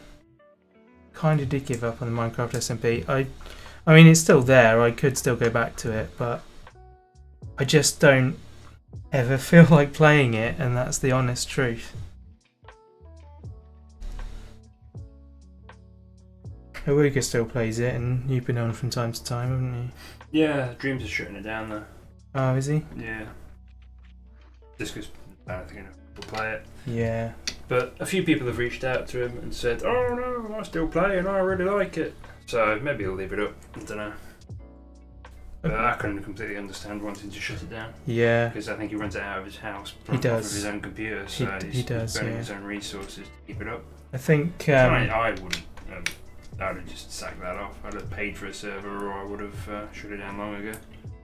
of did give up on the Minecraft SMP. I mean, it's still there. I could still go back to it, but I just don't ever feel like playing it, and that's the honest truth. Awuga still plays it, and you've been on from time to time, haven't you? Yeah, Dreams are shutting it down though. Oh, is he? Yeah. Just because I don't think enough people play it. Yeah. But a few people have reached out to him and said, "Oh no, I still play and I really like it." So maybe he'll leave it up. I don't know. But I can completely understand wanting to shut it down. Yeah. Because I think he runs it out of his house, He does. off of his own computer, so he does, he's burning yeah. his own resources to keep it up. I think. I wouldn't. I'd have just sacked that off. I'd have paid for a server, or I would have shut it down long ago.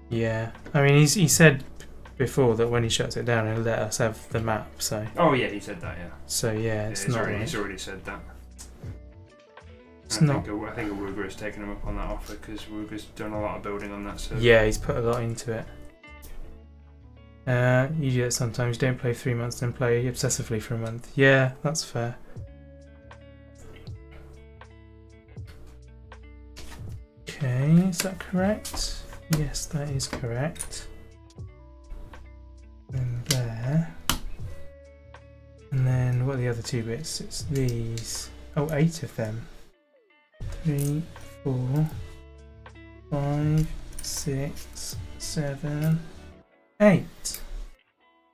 Yeah. I mean, he said before that when he shuts it down, he'll let us have the map. So. Oh yeah, he said that. Yeah. So yeah, it's not. He's already said that. It's I not. think Awuga has taken him up on that offer because Awuga's done a lot of building on that server. Yeah, he's put a lot into it. You do it sometimes. Don't play 3 months, then play obsessively for a month. Yeah, that's fair. Okay, is that correct? Yes, that is correct. And there. And then what are the other two bits? It's these. Oh, 8 of them. 3, 4, 5, 6, 7, 8.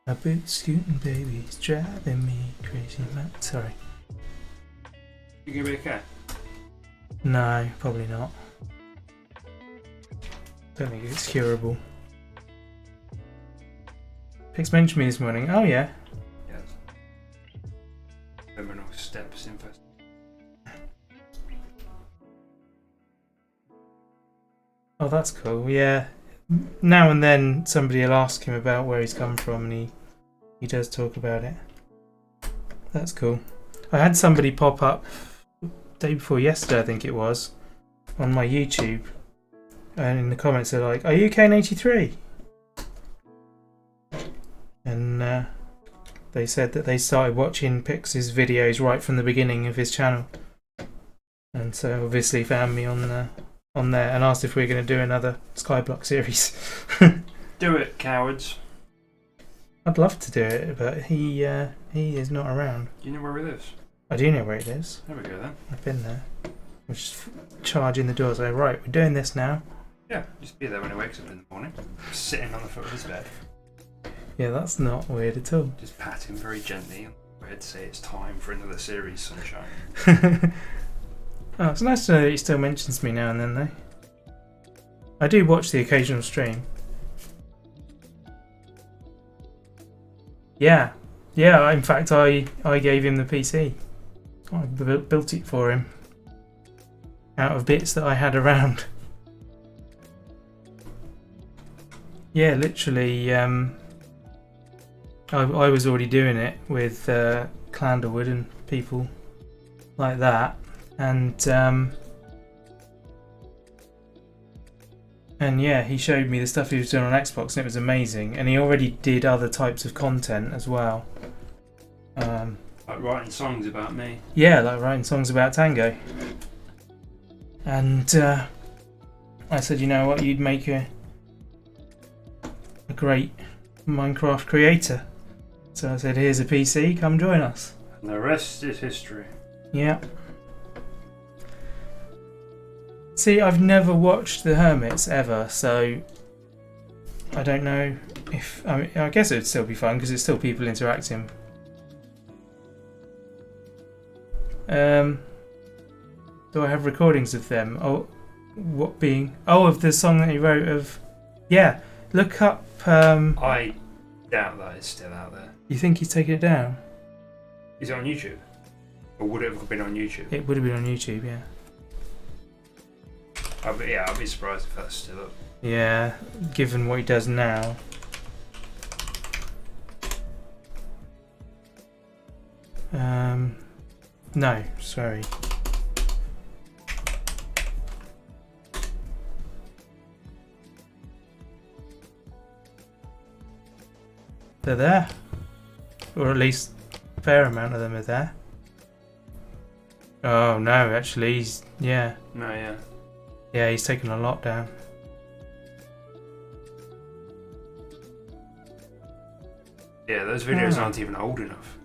A boot scooting baby's driving me crazy mad. Sorry. You gonna be okay? No, probably not. Don't think it's curable. Pix mentioned me this morning. Oh yeah. Yes. Terminal steps infest. Oh, that's cool. Yeah. Now and then somebody will ask him about where he's come from, and he does talk about it. That's cool. I had somebody pop up day before yesterday, I think it was, on my YouTube, and in the comments they're like, "Are you Kane83?" And they said that they started watching Pix's videos right from the beginning of his channel, and so obviously found me on there and asked if we were going to do another Skyblock series. Do it, cowards. I'd love to do it, but he is not around. Do you know where he lives? I do know where it is. There we go then. I've been there. I'm just charging the doors. Like, right, we're doing this now. Yeah, just be there when he wakes up in the morning. Sitting on the foot of his bed. Yeah, that's not weird at all. Just pat him very gently on the head, say it's time for another series, sunshine. Oh, it's nice to know that he still mentions me now and then, though. I do watch the occasional stream. Yeah. Yeah, in fact, I gave him the PC. I built it for him. out of bits that I had around. Yeah, literally, I was already doing it with Clandlewood and people like that, and yeah, he showed me the stuff he was doing on Xbox, and it was amazing. And he already did other types of content as well. Like writing songs about me. Yeah, like writing songs about Tango. And I said, you know what, you'd make a great Minecraft creator. So I said, here's a PC, come join us. And the rest is history. Yeah. See, I've never watched The Hermits ever, so I don't know if... I guess it would still be fun because it's still people interacting. Do I have recordings of them? Oh, what being? Oh, of the song that he wrote of... Yeah, look up... I doubt that it's still out there. You think he's taken it down? Is it on YouTube? Or would it have been on YouTube? It would have been on YouTube, yeah. I'd be surprised if that's still up. Yeah, given what he does now. No, sorry. They're there. Or at least a fair amount of them are there. Oh no, actually, he's... yeah. No, yeah. Yeah, he's taken a lot down. Yeah, those videos aren't even old enough.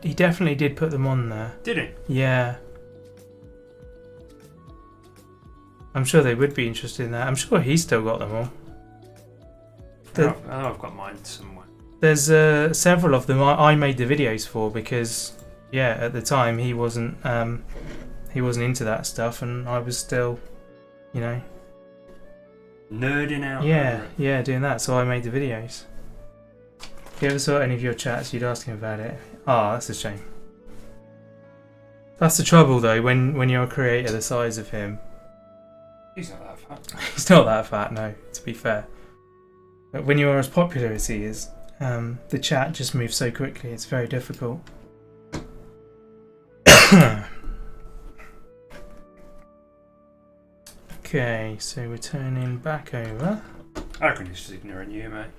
He definitely did put them on there. Did he? Yeah. I'm sure they would be interested in that. I'm sure he's still got them all. I know I've got mine somewhere. There's several of them I made the videos for because, yeah, at the time he wasn't into that stuff, and I was still, you know, nerding out. Yeah, doing that. So I made the videos. If you ever saw any of your chats, you'd ask him about it. Oh, that's a shame. That's the trouble, though, when you're a creator the size of him. He's not that fat. He's not that fat, no, to be fair. But when you're as popular as he is, the chat just moves so quickly, it's very difficult. Okay, so we're turning back over. I reckon he's just ignoring you, mate.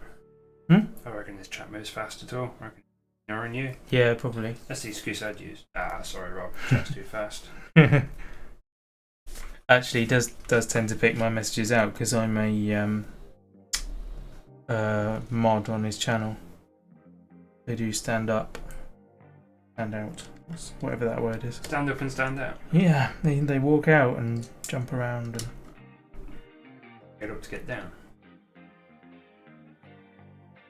I reckon his chat moves fast at all. I reckon he's ignoring you. Yeah, probably. That's the excuse I'd use. Sorry, Rob. Chat's too fast. Actually, he does tend to pick my messages out because I'm a mod on his channel. They do stand up, stand out, whatever that word is. Stand up and stand out. Yeah, they walk out and jump around and get up to get down.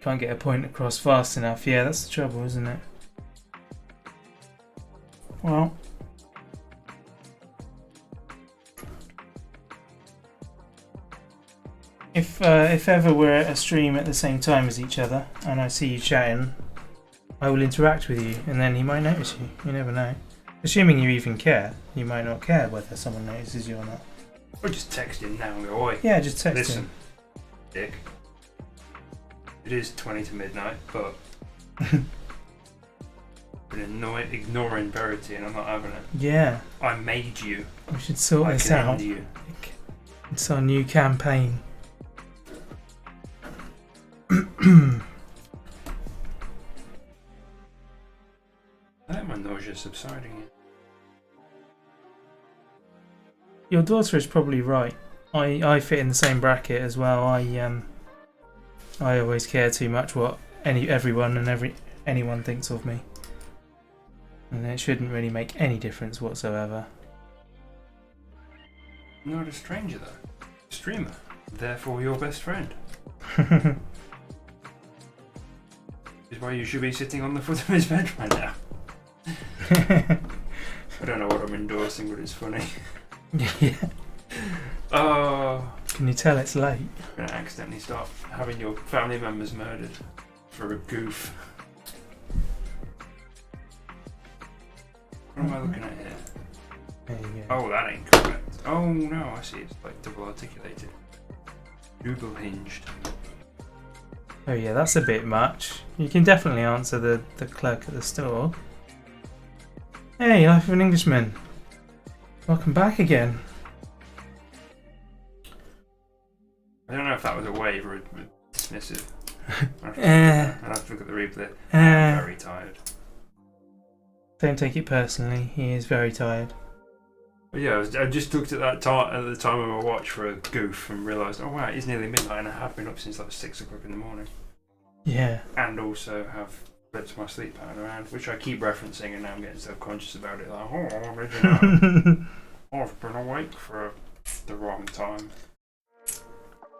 Can't get a point across fast enough. Yeah, that's the trouble, isn't it? Well, if ever we're at a stream at the same time as each other and I see you chatting, I will interact with you, and then he might notice you. You never know. Assuming you even care, you might not care whether someone notices you or not. Or just text him now and go, oi. Yeah, just text listen, him. Dick. It is 20 to midnight, but been ignoring Verity and I'm not having it. Yeah. I made you. We should sort this out. You. It's our new campaign. I think my nausea is subsiding yet. Your daughter is probably right. I fit in the same bracket as well. I always care too much what everyone and anyone thinks of me, and it shouldn't really make any difference whatsoever. Not a stranger though. A streamer. Therefore your best friend. Is why you should be sitting on the foot of his bed right now. I don't know what I'm endorsing, but it's funny. Yeah. Oh. Can you tell it's late? I'm going to accidentally start having your family members murdered for a goof. What am I looking at here? There you go. Oh, that ain't correct. Oh no, I see. It's like double articulated. Double hinged. Oh yeah, that's a bit much. You can definitely answer the clerk at the store. Hey, Life of an Englishman. Welcome back again. I don't know if that was a wave or a dismissive. I'll have to look at the replay. I'm very tired. Don't take it personally. He is very tired. But yeah, I just looked at that at the time of my watch for a goof and realised, oh wow, it's nearly midnight and I have been up since like 6 o'clock in the morning. Yeah. And also have flipped my sleep pattern around, which I keep referencing and now I'm getting self-conscious about it. Like, oh, did you know? I've been awake for the wrong time.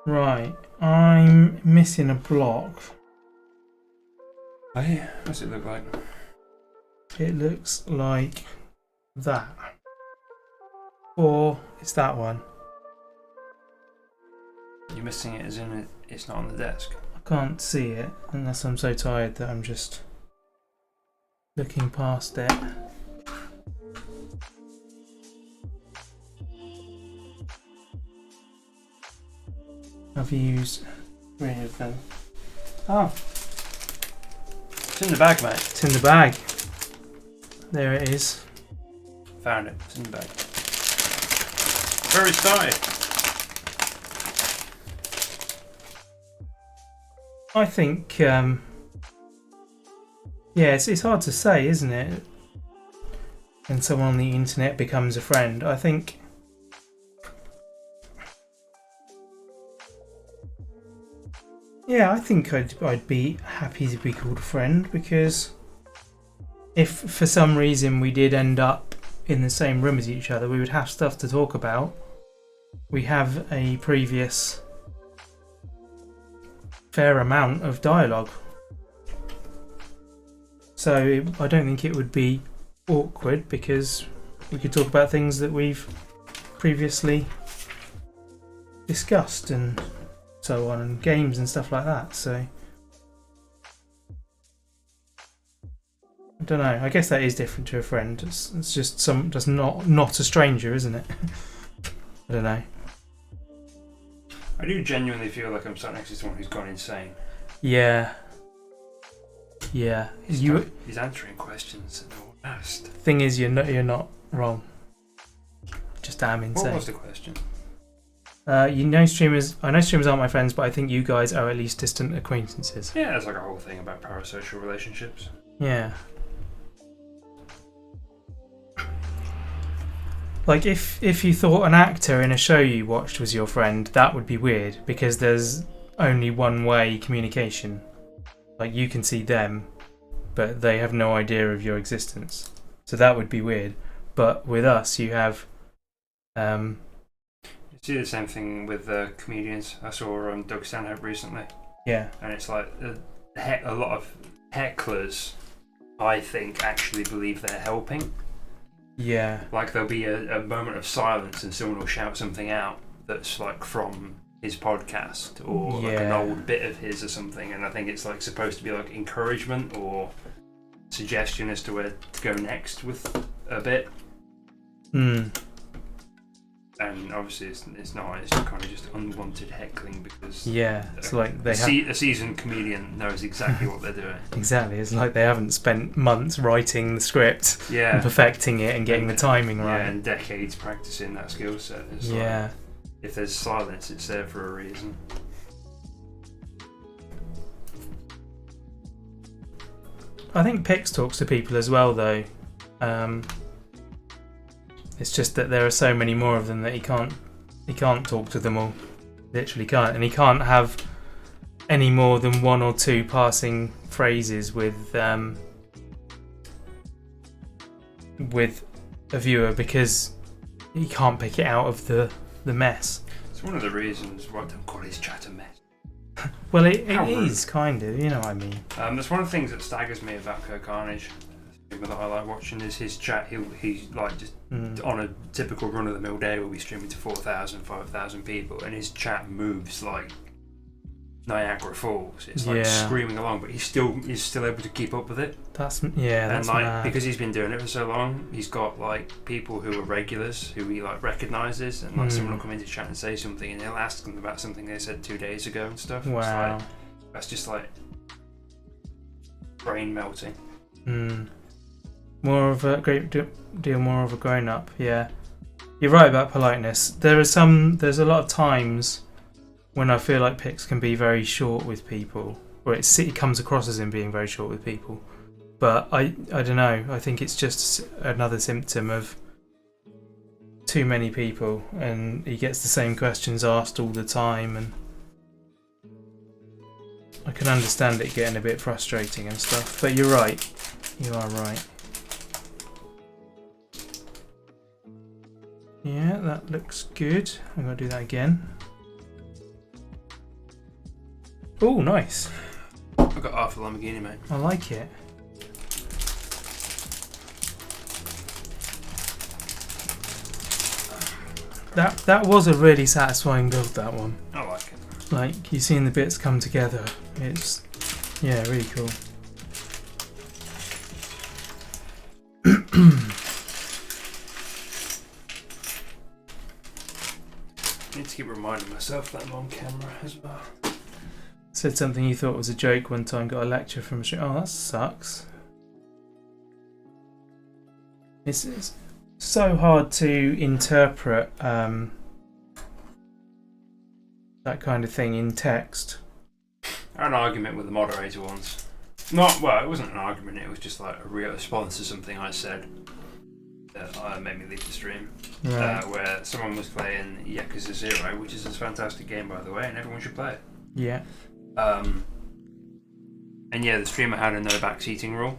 Right. I'm missing a block. Hey, what's it look like? It looks like that. Or it's that one. You're missing it as in it's not on the desk. I can't see it unless I'm so tired that I'm just looking past it. I've used 3 of them. Oh, It's in the bag, mate. it's in the bag. There it is. Found it. It's in the bag. Where it started. I think, yeah, it's hard to say, isn't it? When someone on the internet becomes a friend, I think. Yeah, I think I'd be happy to be called a friend, because if for some reason we did end up in the same room as each other, we would have stuff to talk about. We have a previous fair amount of dialogue. So I don't think it would be awkward, because we could talk about things that we've previously discussed and so on, and games and stuff like that. So I don't know. I guess that is different to a friend. It's just not a stranger, isn't it? I don't know. I do genuinely feel like I'm sat next to someone who's gone insane. Yeah. Yeah. He's answering questions that no one asked. Thing is, you're not wrong. Just damn insane. What was the question? You know, streamers. I know streamers aren't my friends, but I think you guys are at least distant acquaintances. Yeah, there's like a whole thing about parasocial relationships. Yeah. Like if you thought an actor in a show you watched was your friend, that would be weird, because there's only one way communication. Like, you can see them, but they have no idea of your existence. So that would be weird. But with us, you have. You see the same thing with comedians. I saw Doug Stanhope recently. Yeah. And it's like a lot of hecklers, I think, actually believe they're helping. Yeah. Like, there'll be a moment of silence and someone will shout something out that's like from his podcast or like an old bit of his or something, and I think it's like supposed to be like encouragement or suggestion as to where to go next with a bit. And obviously it's not. It's kind of just unwanted heckling, because it's like a seasoned comedian knows exactly what they're doing. Exactly. It's like they haven't spent months writing the script and perfecting it and getting the timing right. Yeah, and decades practicing that skill set. It's like, if there's silence, it's there for a reason. I think Pix talks to people as well, though. It's just that there are so many more of them that he can't talk to them all. Literally can't. And he can't have any more than 1 or 2 passing phrases with a viewer, because he can't pick it out of the mess. It's one of the reasons why I don't call his chat a mess. Well, it is kind of, you know what I mean. That's one of the things that staggers me about Kirk Carnage. That I like watching is his chat. He's like just on a typical run-of-the-mill day, will be streaming to 4,000, 5,000 people, and his chat moves like Niagara Falls. It's like screaming along, but he's still able to keep up with it. That's and like mad. Because he's been doing it for so long, he's got like people who are regulars who he like recognises, and like someone will come into chat and say something, and he'll ask them about something they said 2 days ago and stuff. Wow. It's like, that's just like brain melting. More of a great deal, more of a grown up. Yeah, you're right about politeness. There's a lot of times when I feel like Pix can be very short with people, or it comes across as him being very short with people. But I don't know. I think it's just another symptom of too many people, and he gets the same questions asked all the time, and I can understand it getting a bit frustrating and stuff. But you're right. You are right. Yeah, that looks good. I'm going to do that again. Oh, nice. I've got half a Lamborghini, mate. I like it. That was a really satisfying build, that one. I like it. Like, you're seeing the bits come together. It's, yeah, really cool. I need to keep reminding myself that I'm on camera as well. Said something you thought was a joke one time, got a lecture from a stream. Oh, that sucks. It's so hard to interpret that kind of thing in text. I had an argument with the moderator once. It wasn't an argument, it was just like a real response to something I said that made me leave the stream. Right. Where someone was playing Yakuza 0, which is a fantastic game, by the way, and everyone should play it. Yeah. And yeah, the streamer had a no backseating rule,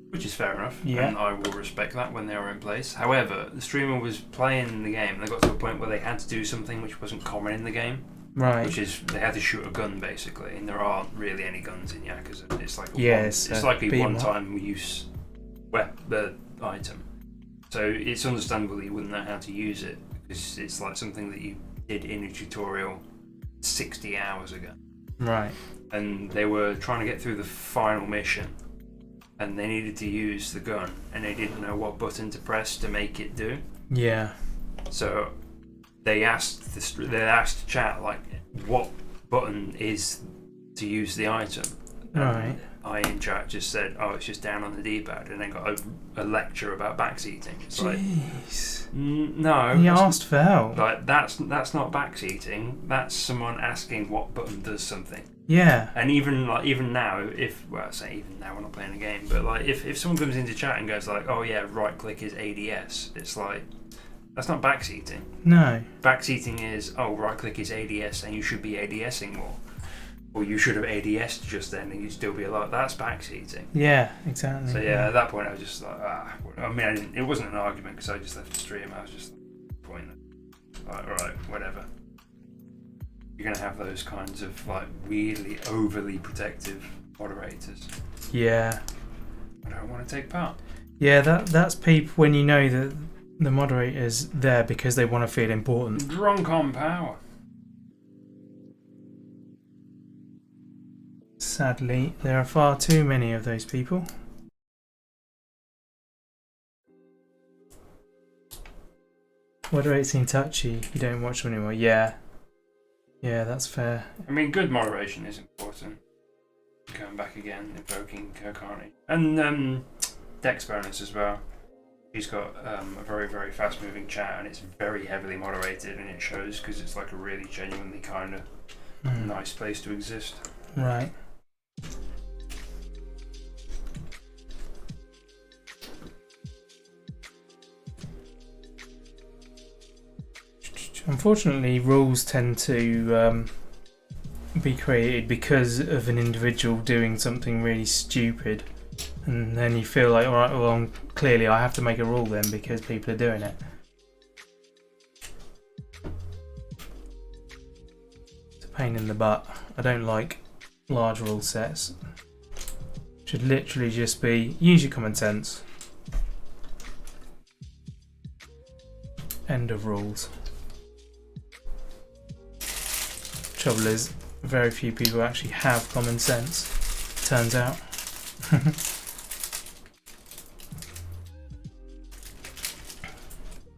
which is fair enough, yeah. and I will respect that when they are in place. However, the streamer was playing the game, and they got to a point where they had to do something which wasn't common in the game. Right. Which is they had to shoot a gun basically, and there aren't really any guns in Yakuza. It's like it's like a one-time use the item. So it's understandable that you wouldn't know how to use it, because it's like something that you did in a tutorial 60 hours ago. Right. And they were trying to get through the final mission, and they needed to use the gun, and they didn't know what button to press to make it do. Yeah. So they asked chat like what button is to use the item. Right. I in chat just said, "Oh, it's just down on the D-pad," and then got a lecture about backseating. It's Jeez. like, no. He asked for help. Like that's not backseating. That's someone asking what button does something. Yeah. And even now, even now we're not playing a game, but like if someone comes into chat and goes like, "Oh yeah, right click is ADS," it's like that's not backseating. No. Backseating is right click is ADS and you should be ADSing more. Or you should have ADS'd just then and you'd still be alive. That's backseating. Yeah, exactly. So yeah, at that point I was just like, I mean, it wasn't an argument because I just left the stream. I was just pointing like, alright, whatever. You're going to have those kinds of like weirdly overly protective moderators. Yeah. I don't want to take part. Yeah, that's people when you know that the moderator's there because they want to feel important. Drunk on power. Sadly, there are far too many of those people. Moderating touchy, you don't watch them anymore. Yeah. Yeah, that's fair. I mean, good moderation is important. Going back again, invoking Kirkani. And Dex bonus as well. He's got a very, very fast moving chat and it's very heavily moderated and it shows because it's like a really genuinely kind of nice place to exist. Right. Unfortunately, rules tend to be created because of an individual doing something really stupid, and then you feel like, alright, well, clearly I have to make a rule then because people are doing it. It's a pain in the butt. I don't like large rule sets. Should literally just be use your common sense. End of rules. Trouble is, very few people actually have common sense, turns out. Are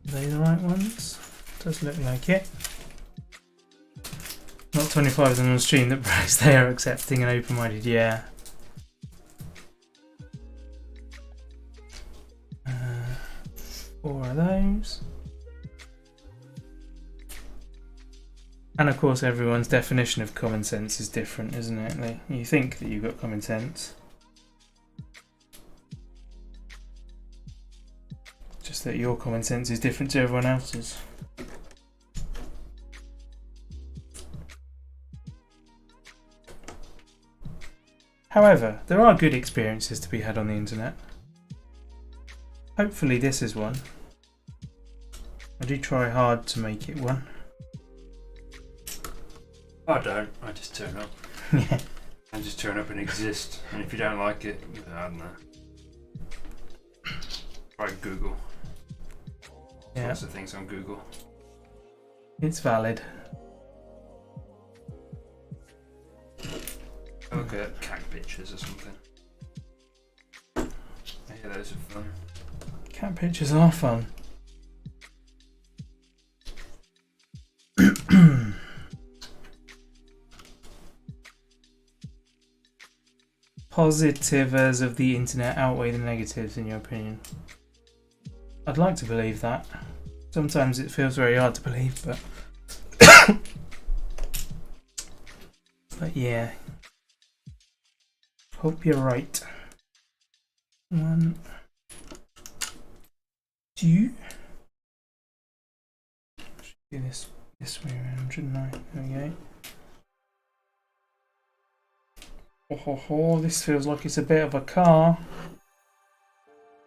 they the right ones? Does look like it. Not 25 of them on the stream that brags they are accepting and open-minded, yeah. 4 of those. And of course everyone's definition of common sense is different, isn't it? Like, you think that you've got common sense. Just that your common sense is different to everyone else's. However, there are good experiences to be had on the internet. Hopefully this is one. I do try hard to make it one. I don't, I just turn up. Yeah. I just turn up and exist. And if you don't like it, I don't know. Try Google. Yeah. Lots of things on Google. It's valid. Look at cat pictures or something. Yeah, those are fun. Cat pictures are fun. Positives of the internet outweigh the negatives, in your opinion? I'd like to believe that. Sometimes it feels very hard to believe, but but yeah. Hope you're right. 1, 2. Should do this way around, shouldn't I? There we go. Oh, this feels like it's a bit of a car.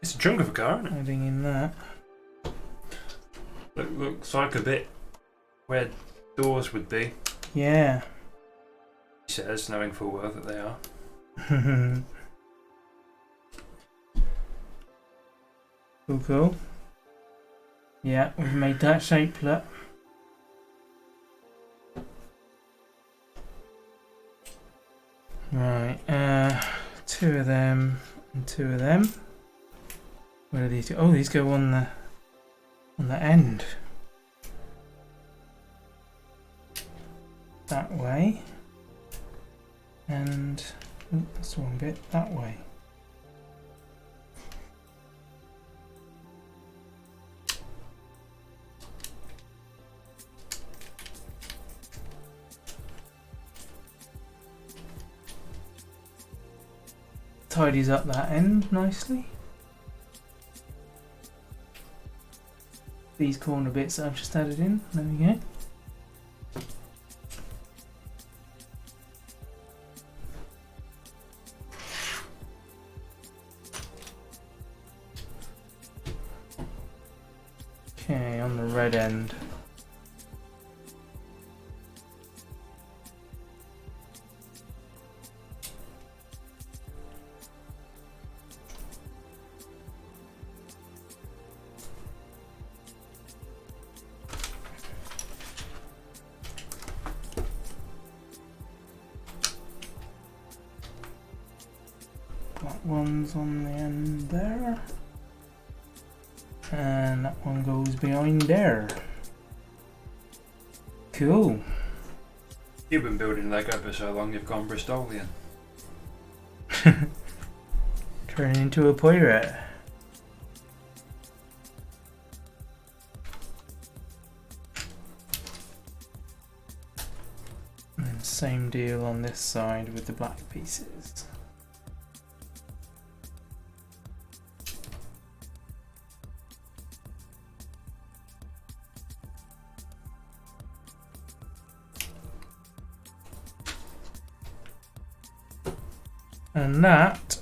It's a chunk of a car, isn't it? Adding in that. Looks like a bit where doors would be. Yeah. He says, knowing full well that they are. Cool. Yeah, we've made that shape, look. Right, 2 of them and 2 of them. Where do these go? Oh, these go on the end. That way. And that's the one bit that way. Tidies up that end nicely. These corner bits that I've just added in, there we go. Okay, on the red end. That one's on the end there. And that one goes behind there. Cool. You've been building Lego for so long you've gone Bristolian. Turn into a pirate. And same deal on this side with the black pieces. And that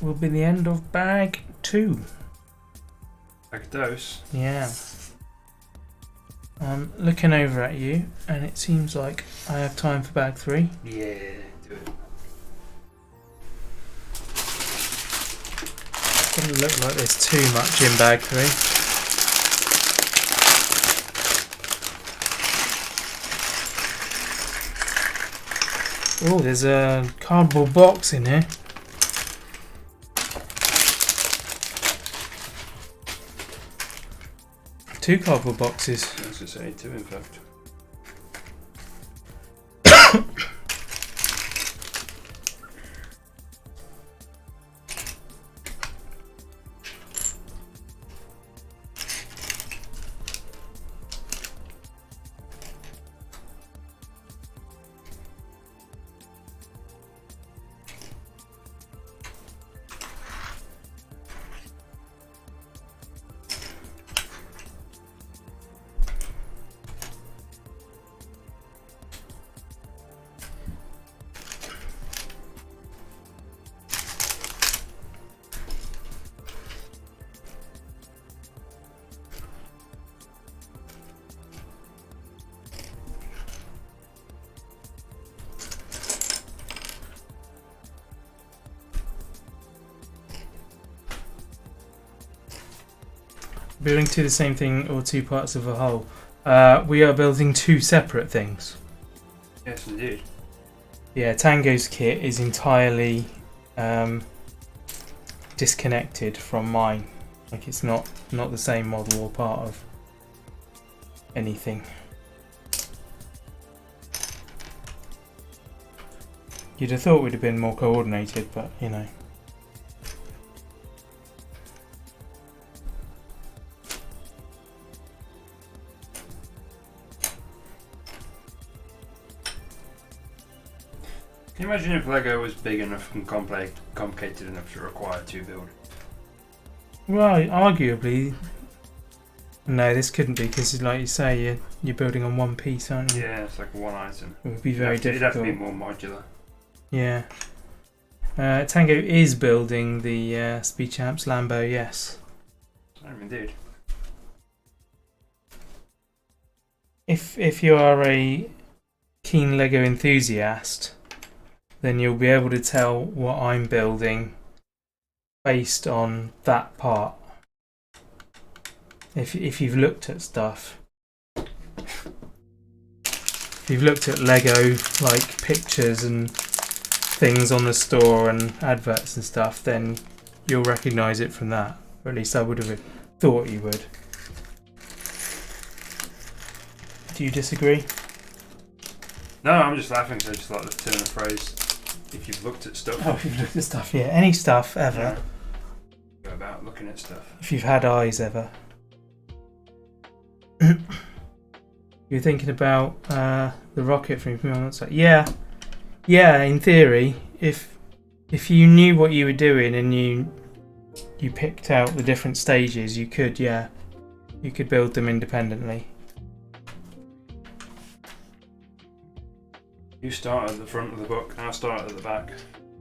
will be the end of bag 2. Like a dose. Yeah. I'm looking over at you, and it seems like I have time for bag 3. Yeah, do it. Doesn't look like there's too much in bag 3. Oh, there's a cardboard box in here. Two cardboard boxes. I was going to say two, in fact. Building to the same thing or two parts of a whole. We are building two separate things. Yes, indeed. Yeah, Tango's kit is entirely disconnected from mine. Like it's not the same model or part of anything. You'd have thought we'd have been more coordinated, but you know. Can you imagine if Lego was big enough and complicated enough to require two build? Well, arguably, no, this couldn't be because, like you say, you're building on one piece, aren't you? Yeah, it's like one item. It would be very difficult. It'd have to be more modular. Yeah. Tango is building the Speed Champs Lambo, yes. Indeed. If you are a keen Lego enthusiast, then you'll be able to tell what I'm building based on that part. If you've looked at stuff. If you've looked at Lego, like pictures and things on the store and adverts and stuff, then you'll recognise it from that. Or at least I would have thought you would. Do you disagree? No, I'm just laughing because I just like the turn of phrase. If you've looked at stuff. Oh, if you've looked at stuff, yeah. Any stuff ever. Yeah. Go about looking at stuff. If you've had eyes ever. You're thinking about the rocket from outside. Yeah, in theory, if you knew what you were doing and you picked out the different stages, you could build them independently. You start at the front of the book, I'll start at the back.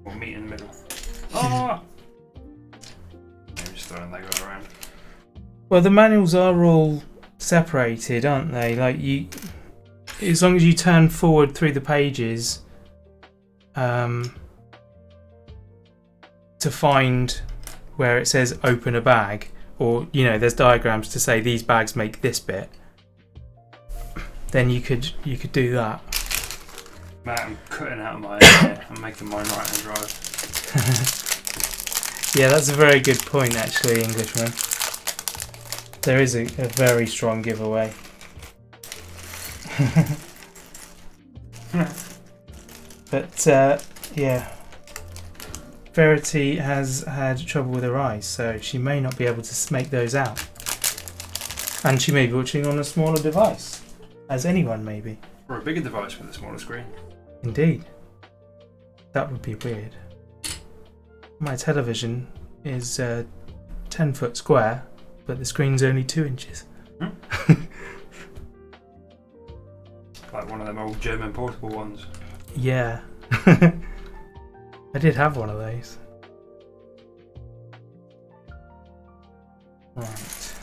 We'll meet in the middle. Ah! Maybe just throwing Lego around. Well, the manuals are all separated, aren't they? Like as long as you turn forward through the pages, to find where it says open a bag, or there's diagrams to say these bags make this bit. Then you could do that. Matt, I'm cutting out my hair. I'm making mine right hand drive. Yeah, that's a very good point, actually, Englishman. There is a very strong giveaway. But yeah, Verity has had trouble with her eyes, so she may not be able to make those out. And she may be watching on a smaller device, as anyone may be. Or a bigger device with a smaller screen. Indeed. That would be weird. My television is 10 foot square, but the screen's only 2 inches. Like one of them old German portable ones. Yeah. I did have one of those. Right.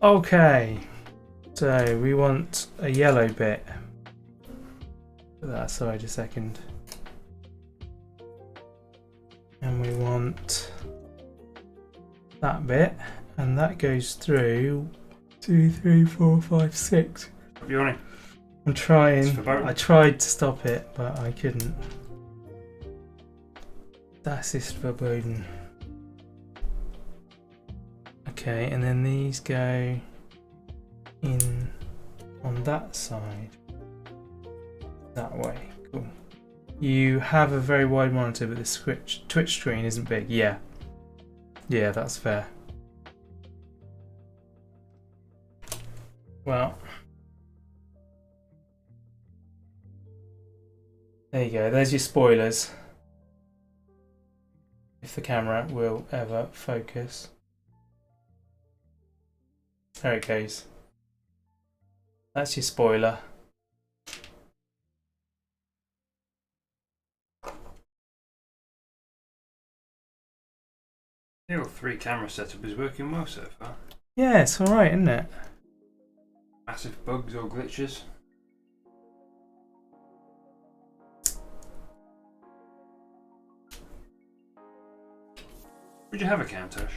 Okay. So we want a yellow bit. Put that aside a second. And we want that bit, and that goes through 2, 3, 4, 5, 6. You on it? I'm trying. It's foreboding. I tried to stop it, but I couldn't. Das ist verboten. Okay, and then these go in on that side. That way. Cool. You have a very wide monitor, but the Twitch screen isn't big. Yeah. Yeah, that's fair. Well. There you go. There's your spoilers. If the camera will ever focus. There it goes. That's your spoiler. Your 3 camera setup is working well so far. Yeah, it's alright, isn't it? Massive bugs or glitches. Would you have a Countach?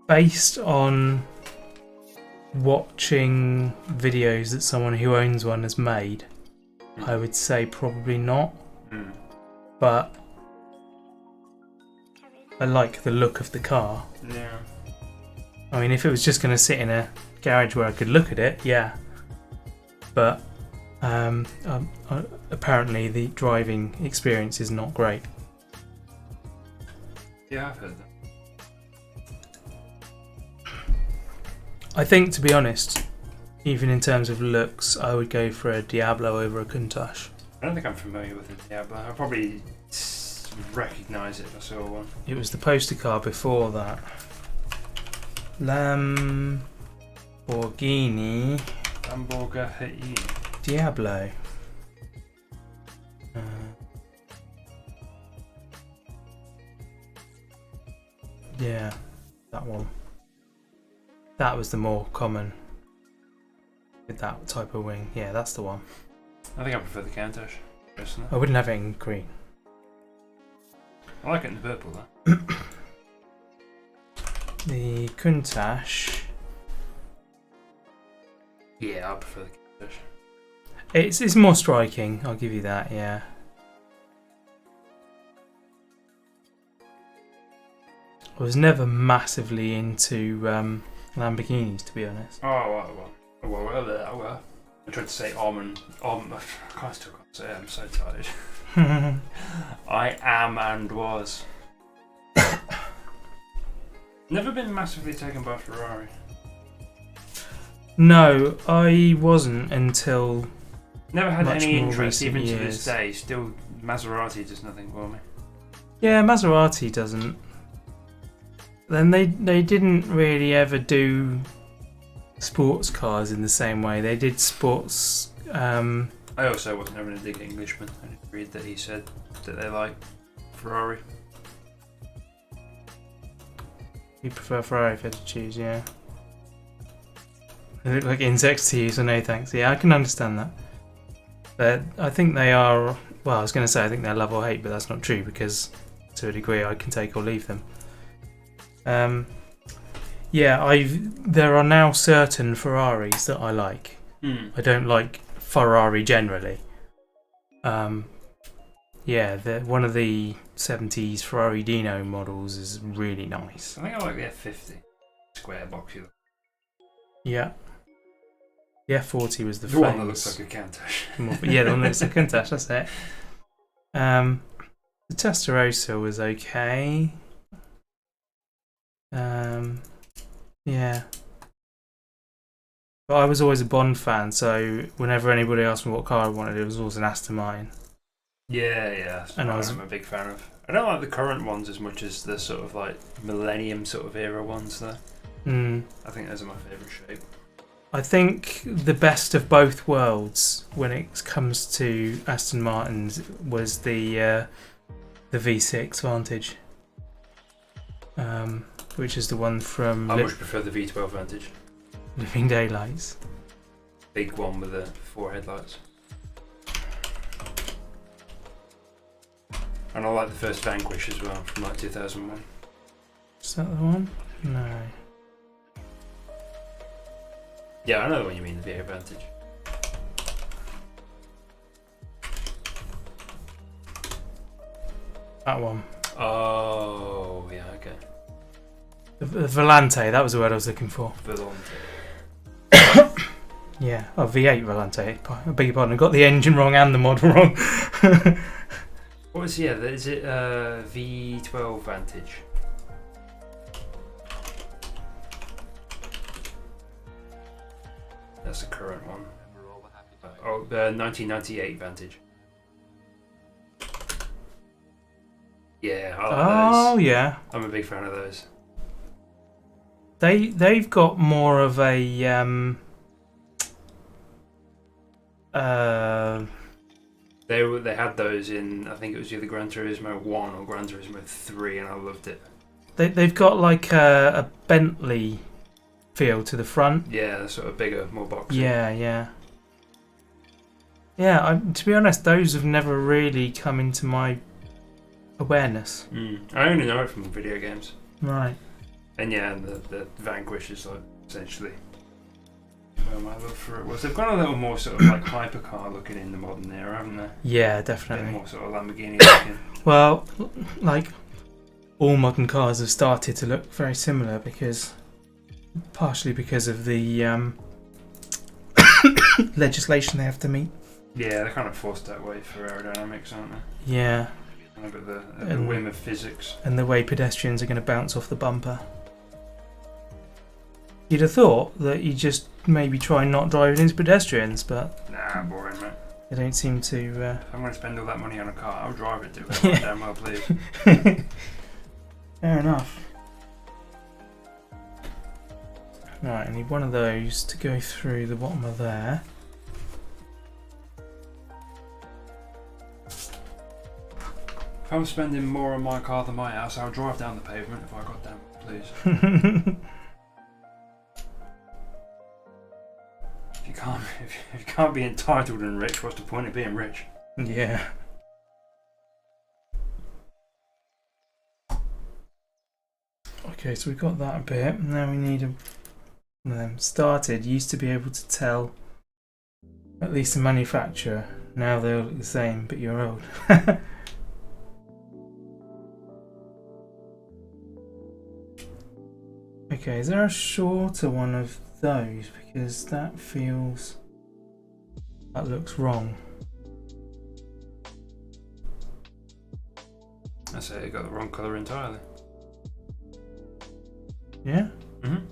Based on watching videos that someone who owns one has made, I would say probably not. But I like the look of the car. Yeah. I mean, if it was just going to sit in a garage where I could look at it, yeah. But apparently the driving experience is not great. Yeah, I've heard that. I think, to be honest, even in terms of looks, I would go for a Diablo over a Countach. I don't think I'm familiar with it, yeah, but I'll probably recognise it if I saw one. It was the poster car before that. Lamborghini Diablo. Yeah, that one. That was the more common with that type of wing. Yeah, that's the one. I think I prefer the Countach, personally. I wouldn't have it in green. I like it in the purple though. The Countach. Yeah, I prefer the Countach. It's more striking, I'll give you that, yeah. I was never massively into Lamborghinis, to be honest. Well. I tried to say I still can't say it, I'm so tired. I am and was. Never been massively taken by Ferrari. No, I wasn't until never had much any more interest, recent even years. to this day. Still, Maserati does nothing for me. Yeah, Maserati doesn't. Then they didn't really ever do sports cars in the same way. They did sports. I also wasn't ever a dig Englishman. I did read that he said that they like Ferrari. You prefer Ferrari if you had to choose, yeah. They look like insects to you, so no thanks. Yeah, I can understand that. But I think they are. Well, I was going to say I think they're love or hate, but that's not true because to a degree I can take or leave them. Yeah, there are now certain Ferraris that I like. I don't like Ferrari generally. Yeah, one of the 70s Ferrari Dino models is really nice. I think I like the F50 square boxy. Yeah. The F40 was the one that looks like a Countach. Yeah, the one that looks like a Countach, that's it. The Testarossa was okay. Yeah. But I was always a Bond fan, so whenever anybody asked me what car I wanted, it was always an Aston Martin. Yeah. And I'm a big fan of. I don't like the current ones as much as the sort of like Millennium sort of era ones though. I think those are my favourite shape. I think the best of both worlds when it comes to Aston Martins was the V6 Vantage. Which is the one from I much prefer the V12 Vantage. Living Daylights. Big one with the 4 headlights. And I like the first Vanquish as well from like 2001. Is that the one? No. Yeah, I know the one you mean, the V8 Vantage. That one. Oh, yeah, okay. The Volante, that was the word I was looking for. Volante. Yeah, oh, V8 Volante. I beg your pardon, I got the engine wrong and the mod wrong. What was, yeah, is it V12 Vantage? That's the current one. Oh, the 1998 Vantage. Yeah, I like those. Yeah. I'm a big fan of those. They've got more of a They had those in, I think it was either Gran Turismo 1 or Gran Turismo 3, and I loved it. They've got like a Bentley feel to the front. Yeah, they're sort of bigger, more boxy. Yeah. To be honest, those have never really come into my awareness. I only know it from video games. Right. And yeah, and the Vanquish is like essentially where my love for it was. They've got a little more sort of like hypercar looking in the modern era, haven't they? Yeah, A bit definitely. more sort of Lamborghini looking. Well, like all modern cars have started to look very similar partially because of the legislation they have to meet. Yeah, they're kind of forced that way for aerodynamics, aren't they? Yeah. Kind of at the whim of physics. And the way pedestrians are going to bounce off the bumper. You'd have thought that you just maybe try not driving into pedestrians, but Nah, boring, mate. they don't seem to. If I'm going to spend all that money on a car, I'll drive it to it. Damn well, please. Fair enough. Right, I need one of those to go through the bottom of there. If I'm spending more on my car than my house, I'll drive down the pavement if I got damn well, please. If you can't be entitled and rich, what's the point of being rich? Yeah. Okay, so we've got that bit. Now we need one of them. Started, used to be able to tell at least the manufacturer. Now they all look the same, but you're old. Okay, is there a shorter one of those? Because that looks wrong. I say you got the wrong colour entirely. Yeah? Mm-hmm.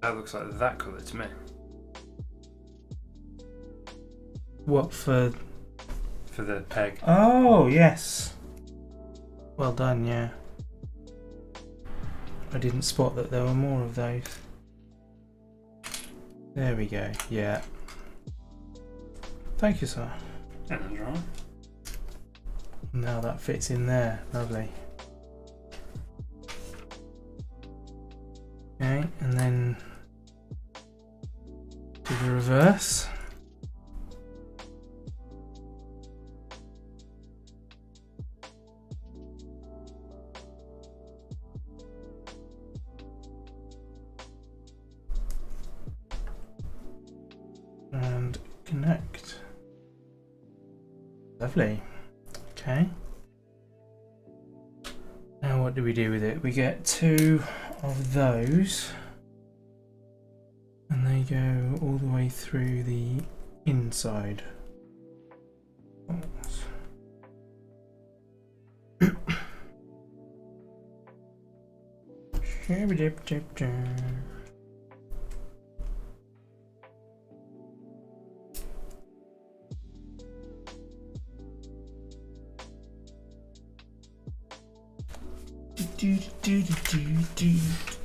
That looks like that colour to me. What for? For the peg. Oh, yes. Well done, yeah. I didn't spot that there were more of those. There we go, yeah. Thank you, sir. Yeah, that's right. Now that fits in there, lovely. Okay, and then do the reverse. And connect. Lovely. Okay. Now what do we do with it? We get two of those and they go all the way through the inside.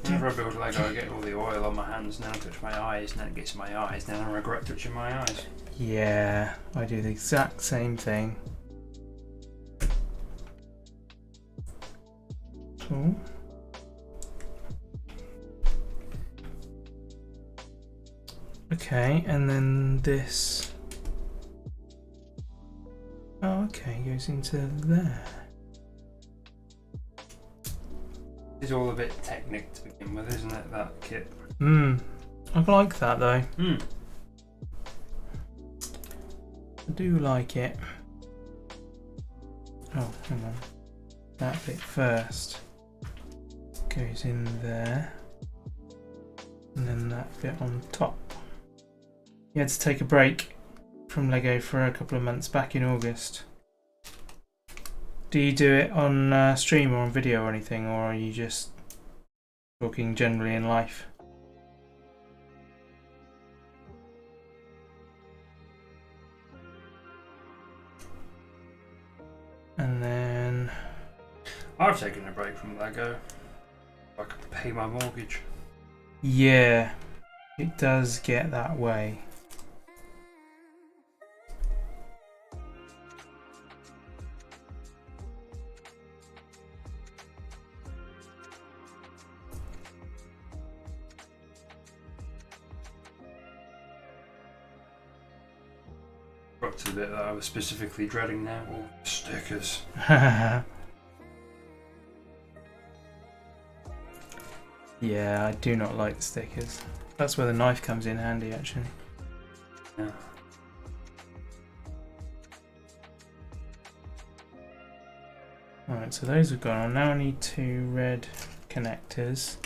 Whenever I build Lego, I get all the oil on my hands, then I touch my eyes, and then it gets in my eyes, then I regret touching my eyes. Yeah, I do the exact same thing. Cool. Okay, and then this. Oh, okay, goes into there. It's all a bit technic to begin with, isn't it, that kit? I like that though. I do like it. Oh, hang on. That bit first goes in there. And then that bit on top. You had to take a break from Lego for a couple of months back in August. Do you do it on stream or on video or anything, or are you just talking generally in life? And then I've taken a break from Lego. I can pay my mortgage. yeah, it does get that way. Up to the bit that I was specifically dreading now. All stickers. Yeah, I do not like the stickers. That's where the knife comes in handy, actually. Yeah. Alright, so those have gone on. Now I need 2 red connectors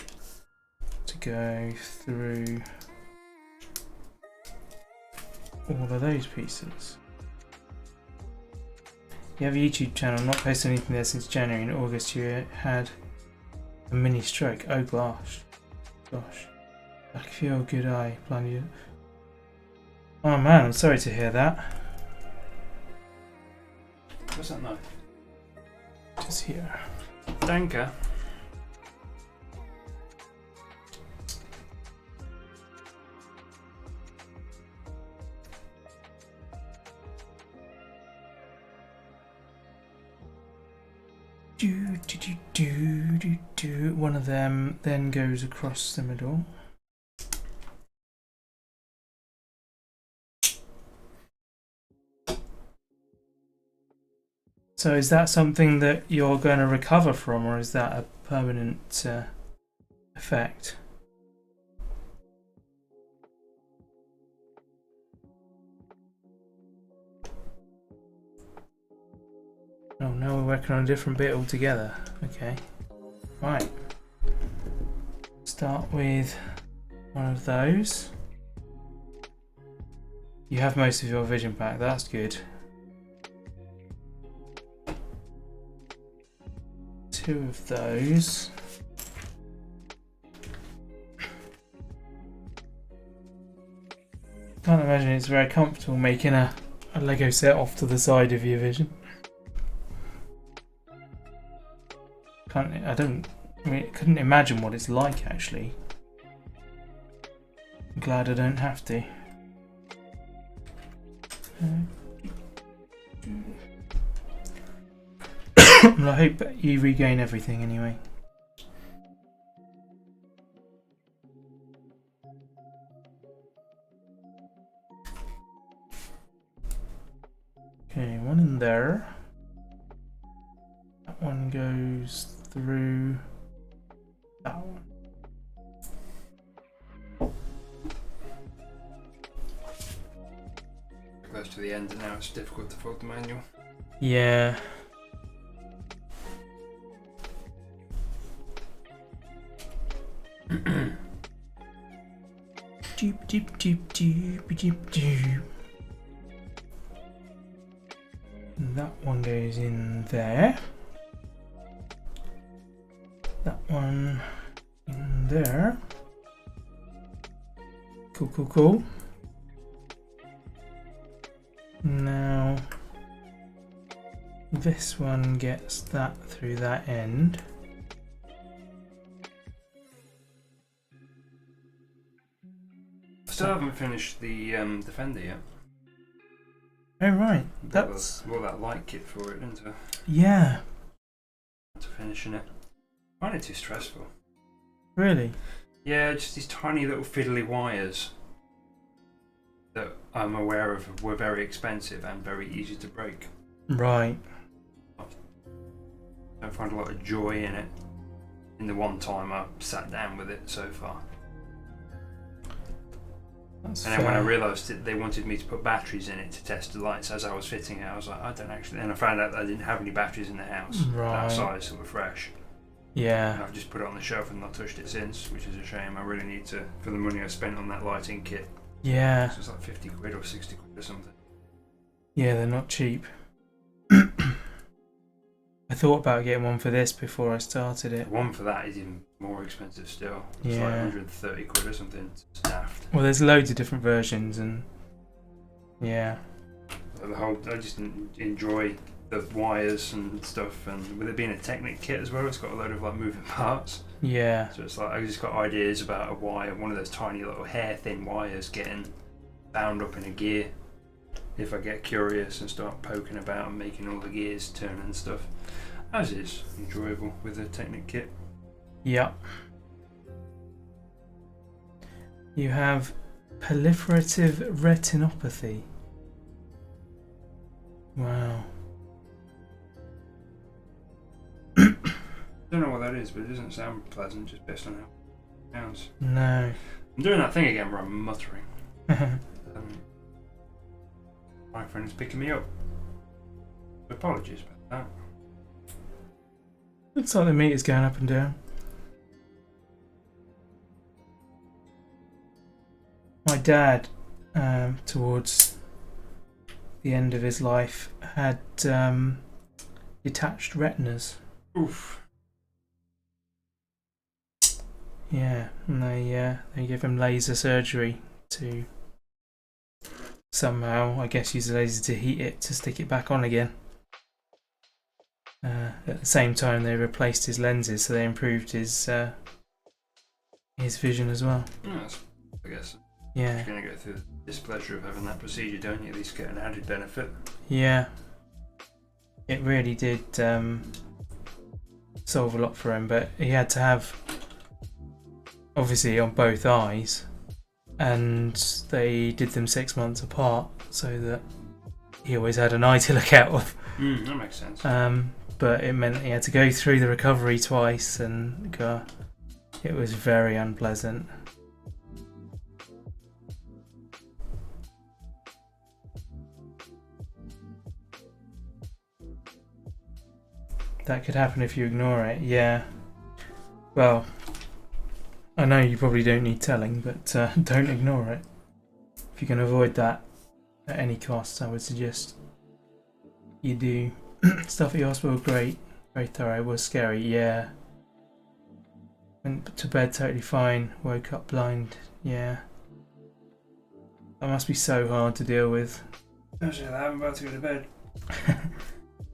to go through all of those pieces. You have a YouTube channel, not posted anything there since January. In August you had a mini stroke. Oh gosh. I feel good eye. Blinded. Oh man, I'm sorry to hear that. What's that knife? Just here. Tango. One of them then goes across the middle. So is that something that you're going to recover from, or is that a permanent effect? Oh, now we're working on a different bit altogether. Okay. Right. Start with one of those. You have most of your vision back, that's good. 2 of those. Can't imagine it's very comfortable making a Lego set off to the side of your vision. I couldn't imagine what it's like actually. I'm glad I don't have to. Well, I hope you regain everything anyway. Okay, one in there. That one goes through that one. Close to the end and now it's difficult to fold the manual. Yeah. Doop doop doop doop doop doop. That one goes in there. That one in there. Cool, cool, cool. Now this one gets that through that end. Still haven't finished the Defender yet. Oh right, That's all that light kit for it, isn't it? Yeah. To finishing it. I find it too stressful. Really? Yeah, just these tiny little fiddly wires that I'm aware of were very expensive and very easy to break. Right. I don't find a lot of joy in it. in the one time I sat down with it so far. That's and then fair. when I realised they wanted me to put batteries in it to test the lights as I was fitting it, I was like, I don't actually. And I found out that I didn't have any batteries in the house that size that were fresh. Yeah. And I've just put it on the shelf and not touched it since, which is a shame. I really need to, for the money I spent on that lighting kit. Yeah. So it's like 50 quid or 60 quid or something. Yeah, they're not cheap. I thought about getting one for this before I started it. The one for that is even more expensive still. It's Yeah. like 130 quid or something. It's daft. Well, there's loads of different versions, and yeah. I just enjoy the wires and stuff, and with it being a Technic kit as well, it's got a load of like moving parts. Yeah. So it's like I just got ideas about a wire, one of those tiny little hair thin wires getting bound up in a gear. If I get curious and start poking about and making all the gears turn and stuff, as is enjoyable with a Technic kit. Yep. You have proliferative retinopathy. Wow. I don't know what that is, but it doesn't sound pleasant just based on how it sounds. No. I'm doing that thing again where I'm muttering. My friend's picking me up. Apologies about that. Looks like the meter's going up and down. My dad, towards the end of his life, had detached retinas. Oof. Yeah, and they give him laser surgery to somehow, I guess, use the laser to heat it to stick it back on again. At the same time, they replaced his lenses, so they improved his vision as well. Yeah, I guess. Yeah. If you're going to go through the displeasure of having that procedure done, you at least get an added benefit. Yeah. It really did solve a lot for him, but he had to have, obviously, on both eyes, and they did them 6 months apart so that he always had an eye to look out of. That makes sense. But it meant he had to go through the recovery twice, and it was very unpleasant. That could happen if you ignore it, yeah. Well, I know you probably don't need telling, but don't ignore it. If you can avoid that at any cost, I would suggest you do. Stuff at your hospital, great. Very thorough. It was scary, yeah. Went to bed totally fine. Woke up blind, yeah. That must be so hard to deal with. Actually, I'm about to go to bed. I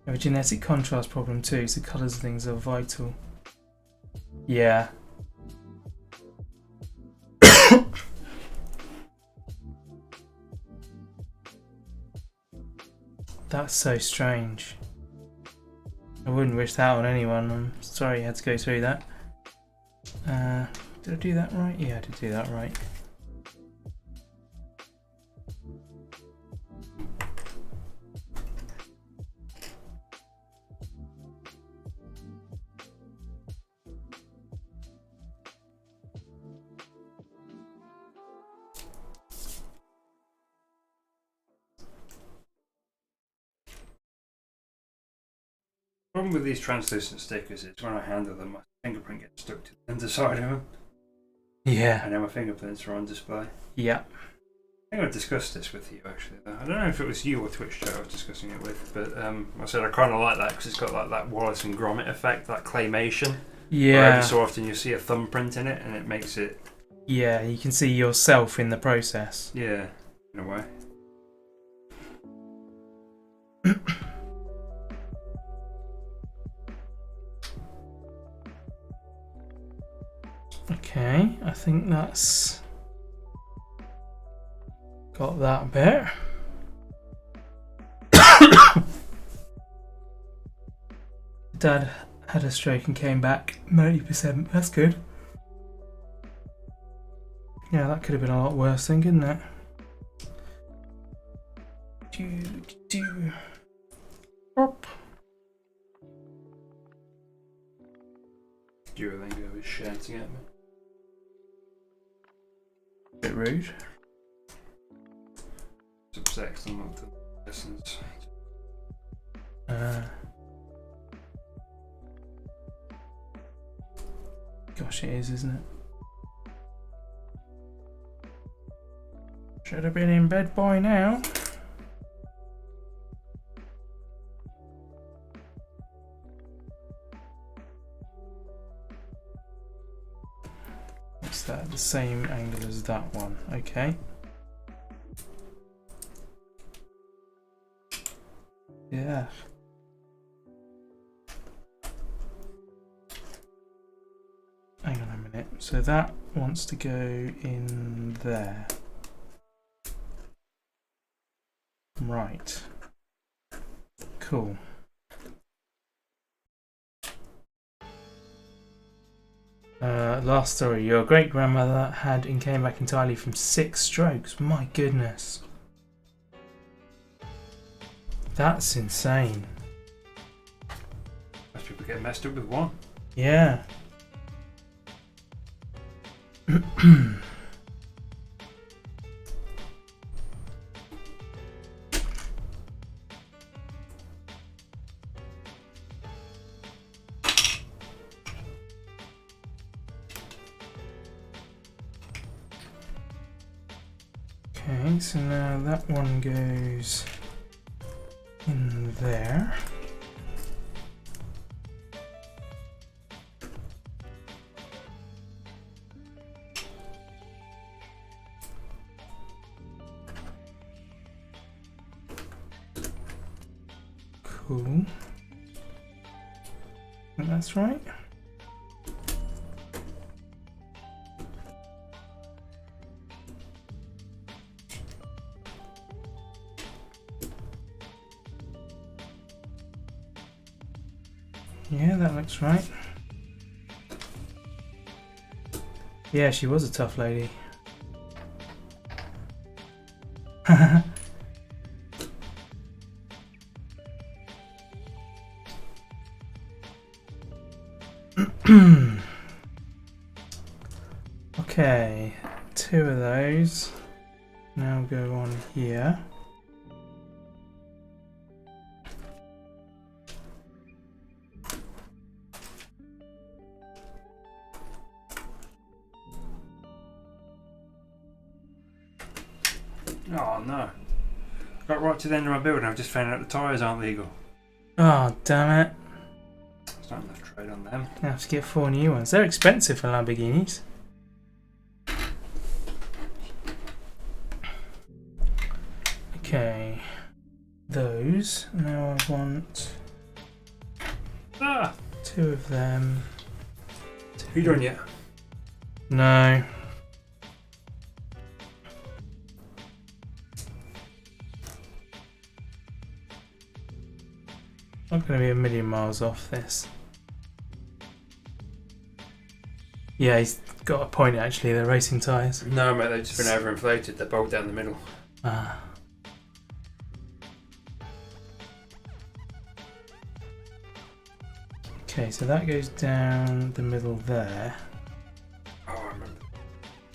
have a genetic contrast problem too, so colours of things are vital. Yeah. That's so strange. I wouldn't wish that on anyone. I'm sorry you had to go through that. Did I do that right? Yeah, I did do that right. The problem with these translucent stickers is when I handle them, my fingerprint gets stuck to the underside of them. Yeah. And now my fingerprints are on display. Yeah. I think I discussed this with you actually. I don't know if it was you or Twitch Joe I was discussing it with, but I said I kind of like that because it's got like that Wallace and Gromit effect, that claymation. Yeah. Where every so often you see a thumbprint in it, and it makes it. Yeah, you can see yourself in the process. Yeah, in a way. Okay, I think that's got that bit. Dad had a stroke and came back 90%. That's good. Yeah, that could have been a lot worse then, couldn't it? Do Duolingo is shouting at me. Bit rude. It's upset because I'm not the lessons. Gosh, it is, isn't it? Should have been in bed by now. What's that? The same angle as that one. Okay. Yeah. Hang on a minute. So that wants to go in there. Right. Cool. Last story. Your great grandmother had and came back entirely from 6 strokes. My goodness. That's insane. Most people get messed up with one. Yeah. Okay, so now that one goes in there. Cool. And that's right. Yeah, that looks right. Yeah, she was a tough lady. Okay, 2 of those now go on here. Oh no. Got right to the end of my building, I've just found out the tyres aren't legal. Oh, damn it. There's not enough trade on them. I have to get 4 new ones. They're expensive for Lamborghinis. Okay, those. Now I want 2 of them. Are you done yet? No. Not going to be a million miles off this. Yeah, he's got a point actually, they're racing tyres. No mate, they've just been overinflated, they're both down the middle. Ah. Okay, so that goes down the middle there. Oh, I remember.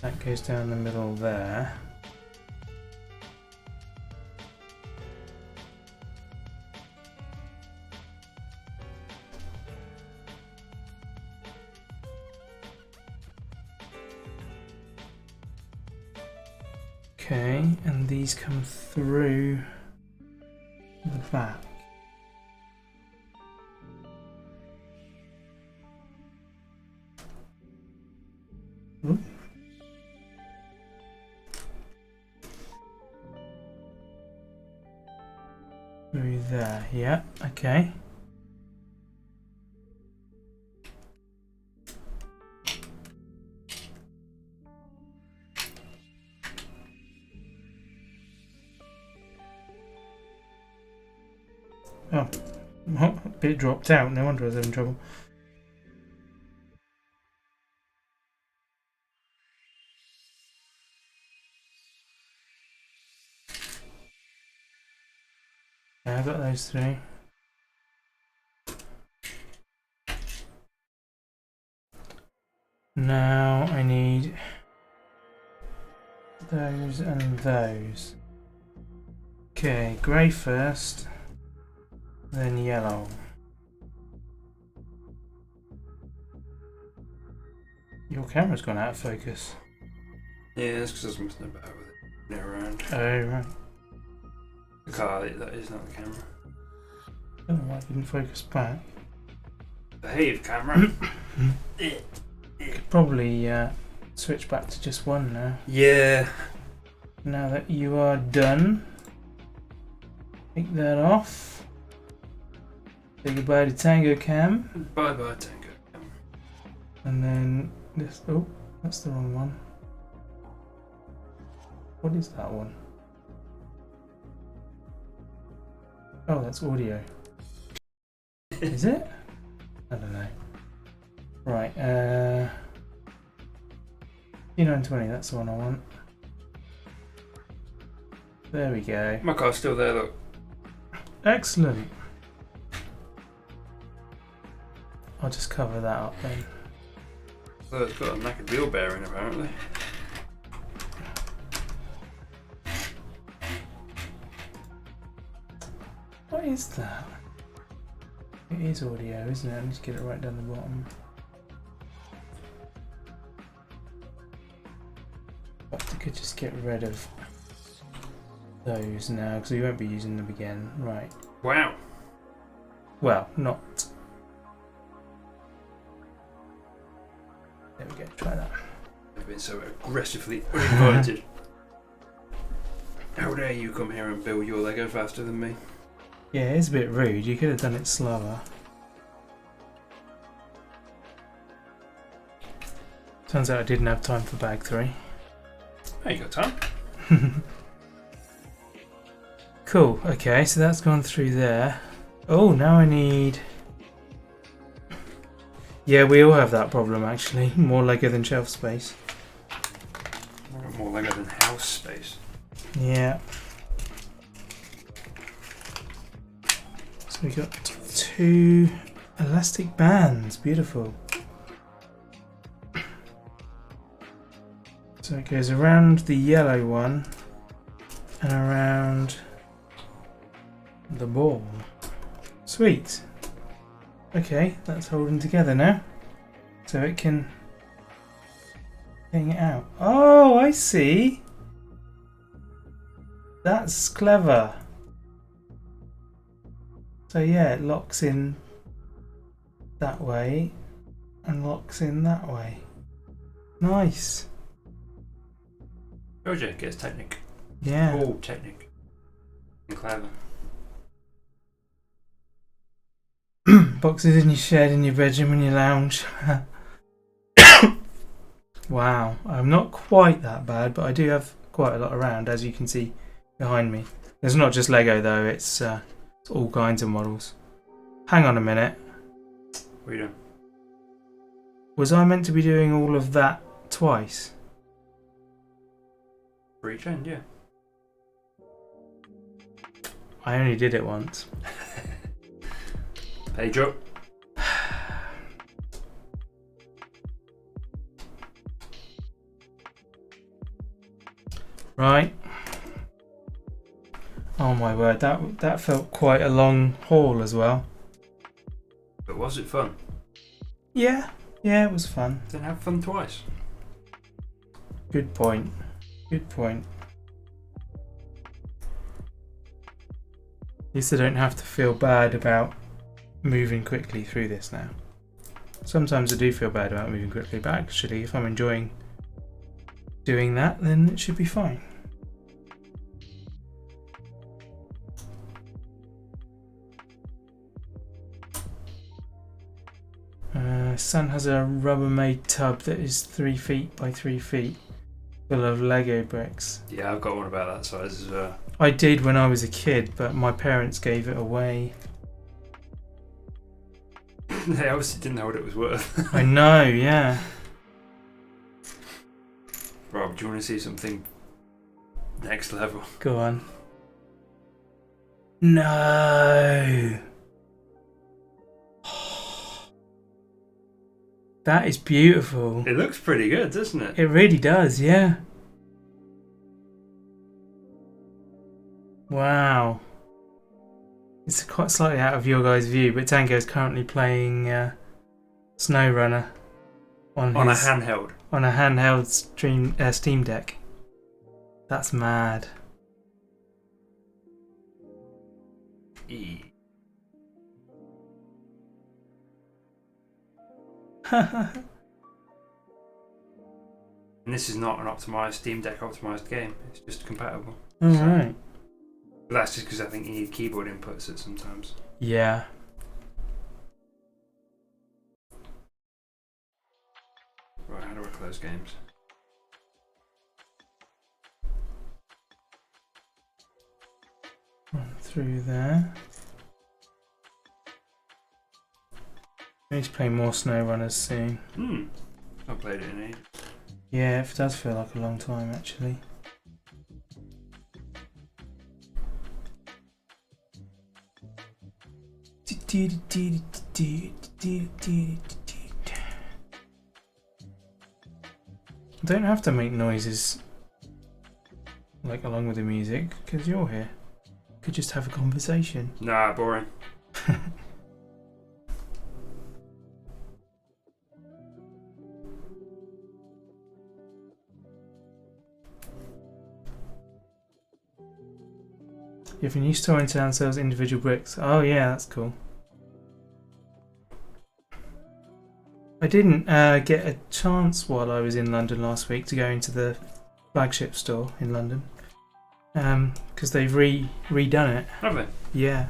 That goes down the middle there. Okay, and these come through the back. Ooh. Through there, yeah, okay. Oh, well, a bit dropped out, no wonder I was having trouble. Yeah, I got those 3. now I need those and those. Okay, grey first, then yellow. Your camera's gone out of focus. Yeah, that's because I was messing about with it. No, around. Oh, right. The car, that is not the camera. Oh, I didn't focus back. Behave, camera. Could probably switch back to just one now. Yeah. Now that you are done, take that off. Say goodbye to Tango Cam. Bye bye, Tango. And then this. Oh, that's the wrong one. What is that one? Oh, that's audio. Is it? I don't know. Right, 2920, that's the one I want. There we go. My car's still there, look. Excellent. I'll just cover that up then. So it's got a knackered wheel bearing, apparently. What is that? It is audio, isn't it? I need to get it right down the bottom. But I could just get rid of those now because we won't be using them again. Right. Wow. Well, not. There we go, try that. I've been so aggressively uninvited. How dare you come here and build your Lego faster than me? Yeah, it's a bit rude. You could have done it slower. Turns out I didn't have time for bag 3. Hey, you got time? Cool, okay, so that's gone through there. Oh, now I need... Yeah, we all have that problem actually. More Lego than shelf space. More Lego than house space. Yeah. So we got 2 elastic bands. Beautiful. So it goes around the yellow one and around the ball. Sweet. Okay, that's holding together now. So it can hang it out. Oh, I see. That's clever. So yeah, it locks in that way and locks in that way. Nice. Roger gets technic. Yeah. Oh, technic. And clever. Boxes in your shed, in your bedroom, in your lounge. Wow, I'm not quite that bad, but I do have quite a lot around, as you can see behind me. It's not just Lego though, it's all kinds of models. Hang on a minute. What are you doing? Was I meant to be doing all of that twice? For each end, yeah. I only did it once. Page up. Right. Oh my word, that felt quite a long haul as well. But was it fun? Yeah, it was fun. Then have fun twice. Good point. Good point. At least I don't have to feel bad about moving quickly through this now. Sometimes I do feel bad about moving quickly, but actually if I'm enjoying doing that, then it should be fine. Son has a Rubbermaid tub that is 3 feet by 3 feet, full of Lego bricks. Yeah, I've got one about that size as well. I did when I was a kid, but my parents gave it away. They obviously didn't know what it was worth. I know, yeah. Rob, do you want to see something next level? Go on. No! That is beautiful. It looks pretty good, doesn't it? It really does, yeah. Wow. It's quite slightly out of your guys' view, but Tango is currently playing SnowRunner on a handheld. On a handheld Steam Deck. That's mad. And this is not an optimized Steam Deck optimized game. It's just compatible. Alright. But that's just because I think you need keyboard inputs at sometimes. Yeah. Right, how do I close games? Run through there. I need to play more SnowRunners soon. I've played it in ages. Yeah, it does feel like a long time actually. I don't have to make noises like along with the music because you're here. Could just have a conversation. Nah, boring. You have a new store in town sells individual bricks. Oh yeah, that's cool. I didn't get a chance while I was in London last week to go into the flagship store in London because they've redone it. Have they? Yeah.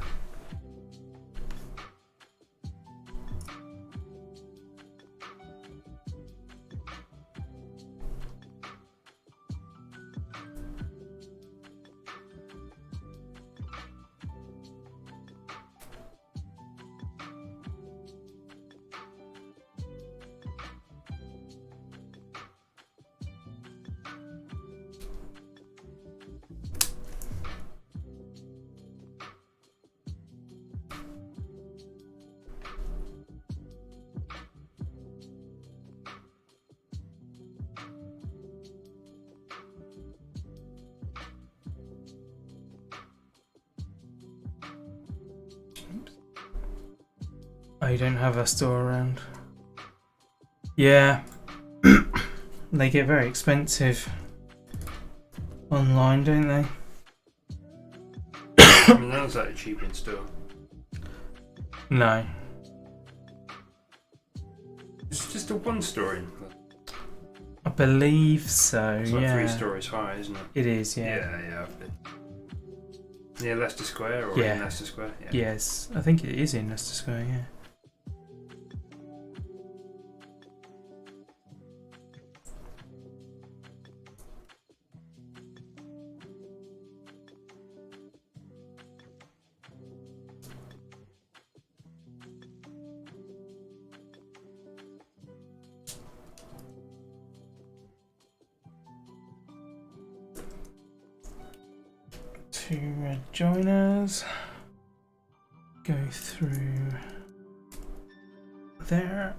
Oh, you don't have a store around? Yeah. They get very expensive online, don't they? I mean, that was like cheap in store. No. It's just a one story. I believe so, It's like yeah. 3 stories high, isn't it? It is, yeah. Yeah, I've been. Near Leicester Square or Yeah. in Leicester Square? Yeah. Yes, I think it is in Leicester Square, yeah. Two red joiners. Go through there.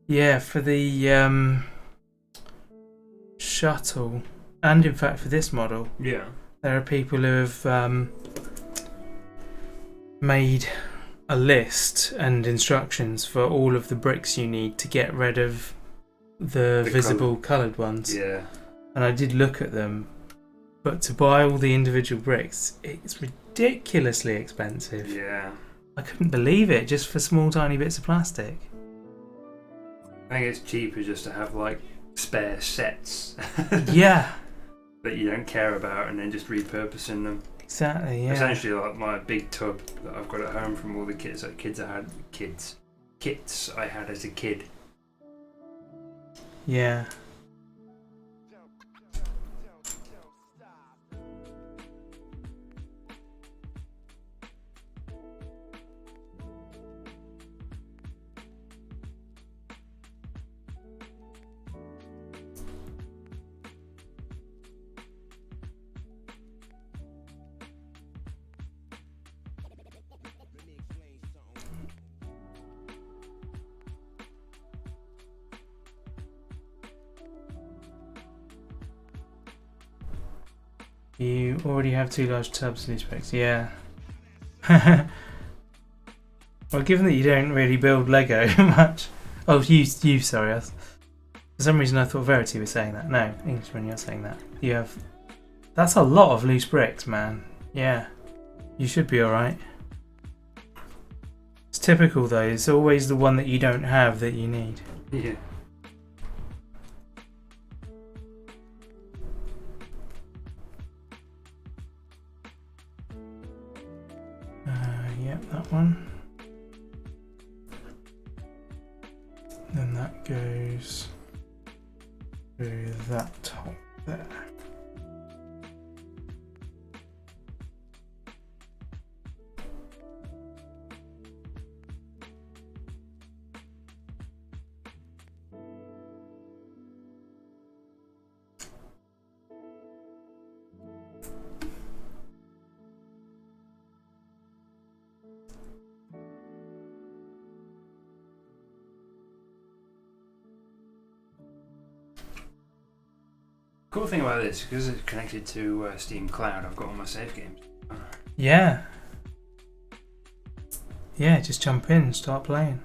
Yeah, for the shuttle, and in fact for this model, Yeah. there are people who have made a list and instructions for all of the bricks you need to get rid of the visible coloured ones. Yeah. And I did look at them, but to buy all the individual bricks, it's ridiculously expensive. Yeah. I couldn't believe it, just for small tiny bits of plastic. I think it's cheaper just to have like spare sets. Yeah. That you don't care about and then just repurposing them. Exactly, yeah. Essentially like my big tub that I've got at home from all the kits I had as a kid. Yeah. You already have 2 large tubs of loose bricks. Yeah. Well, given that you don't really build Lego much. Oh, you sorry. For some reason I thought Verity was saying that. No, Englishman, you're saying that. You have... That's a lot of loose bricks, man. Yeah. You should be alright. It's typical though. It's always the one that you don't have that you need. Yeah. Yep, that one. Then that goes through that top there. Cool thing about this, because it's connected to Steam Cloud, I've got all my save games. Yeah. Yeah, just jump in and start playing.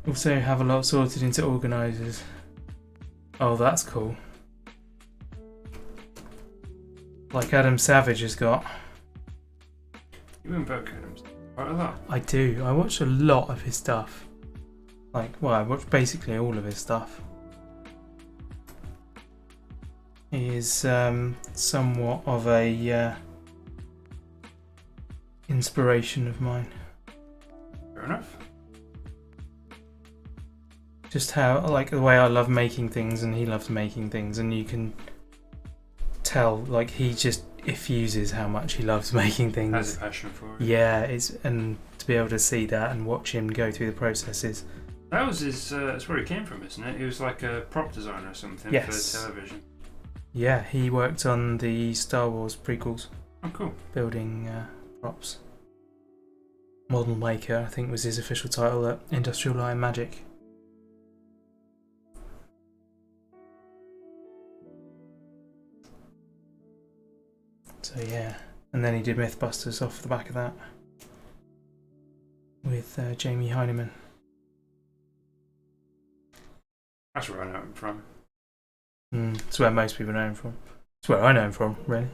Also have a lot sorted into organisers. Oh, that's cool. Like Adam Savage has got. You invoke Adams quite a lot. I do. I watch a lot of his stuff. Like, well, I watch basically all of his stuff. He is somewhat of a inspiration of mine. Fair enough. Just how, like, the way I love making things and he loves making things, and you can tell, like, he just effuses how much he loves making things. Has a passion for it. Yeah, and to be able to see that and watch him go through the processes. That was his. That's where he came from, isn't it? He was like a prop designer or something Yes. for television. Yeah, he worked on the Star Wars prequels, Oh, cool. building props. Model Maker, I think, was his official title at Industrial Light and Magic. So yeah, and then he did Mythbusters off the back of that with Jamie Heineman. That's where I know him from. That's where most people know him from. That's where I know him from, really.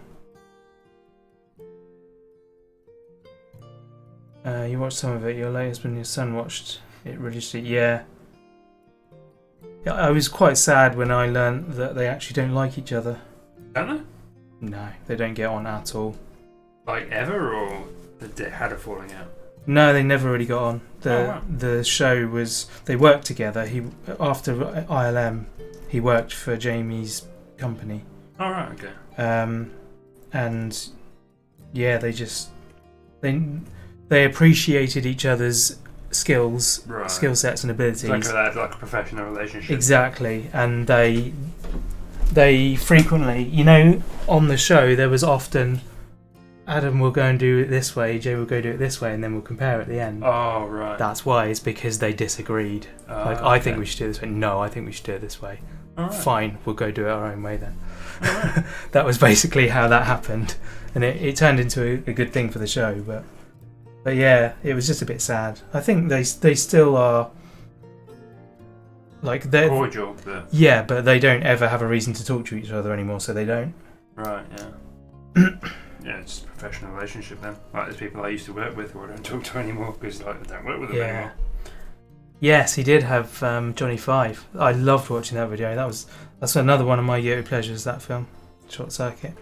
You watched some of it. Your latest when your son watched it religiously. Yeah. I was quite sad when I learned that they actually don't like each other. Don't No, they don't get on at all. they? Like ever, or they had a falling out? No, they never really got on. Wow. The show was, they worked together. He, after ILM, he worked for Jamie's company. Oh, right, okay. And yeah, they appreciated each other's skills, Right. skill sets and abilities. It's like a professional relationship. Exactly, and they frequently, you know, on the show there was often Adam will go and do it this way, Jay will go do it this way, and then we'll compare at the end. Oh, right. That's why, it's because they disagreed. Like, I think we should do it this way. No, I think we should do it this way. Right. Fine, we'll go do it our own way then. Right. That was basically how that happened, and it turned into a good thing for the show. But yeah, it was just a bit sad. I think they still are. Like they're cordial, but yeah, but they don't ever have a reason to talk to each other anymore, so they don't. right, yeah. Yeah, it's just a professional relationship then. Like there's people I used to work with who I don't talk to anymore because like, I don't work with them anymore. Yes, he did have Johnny Five. I loved watching that video. That's another one of my guilty pleasures. That film, Short Circuit.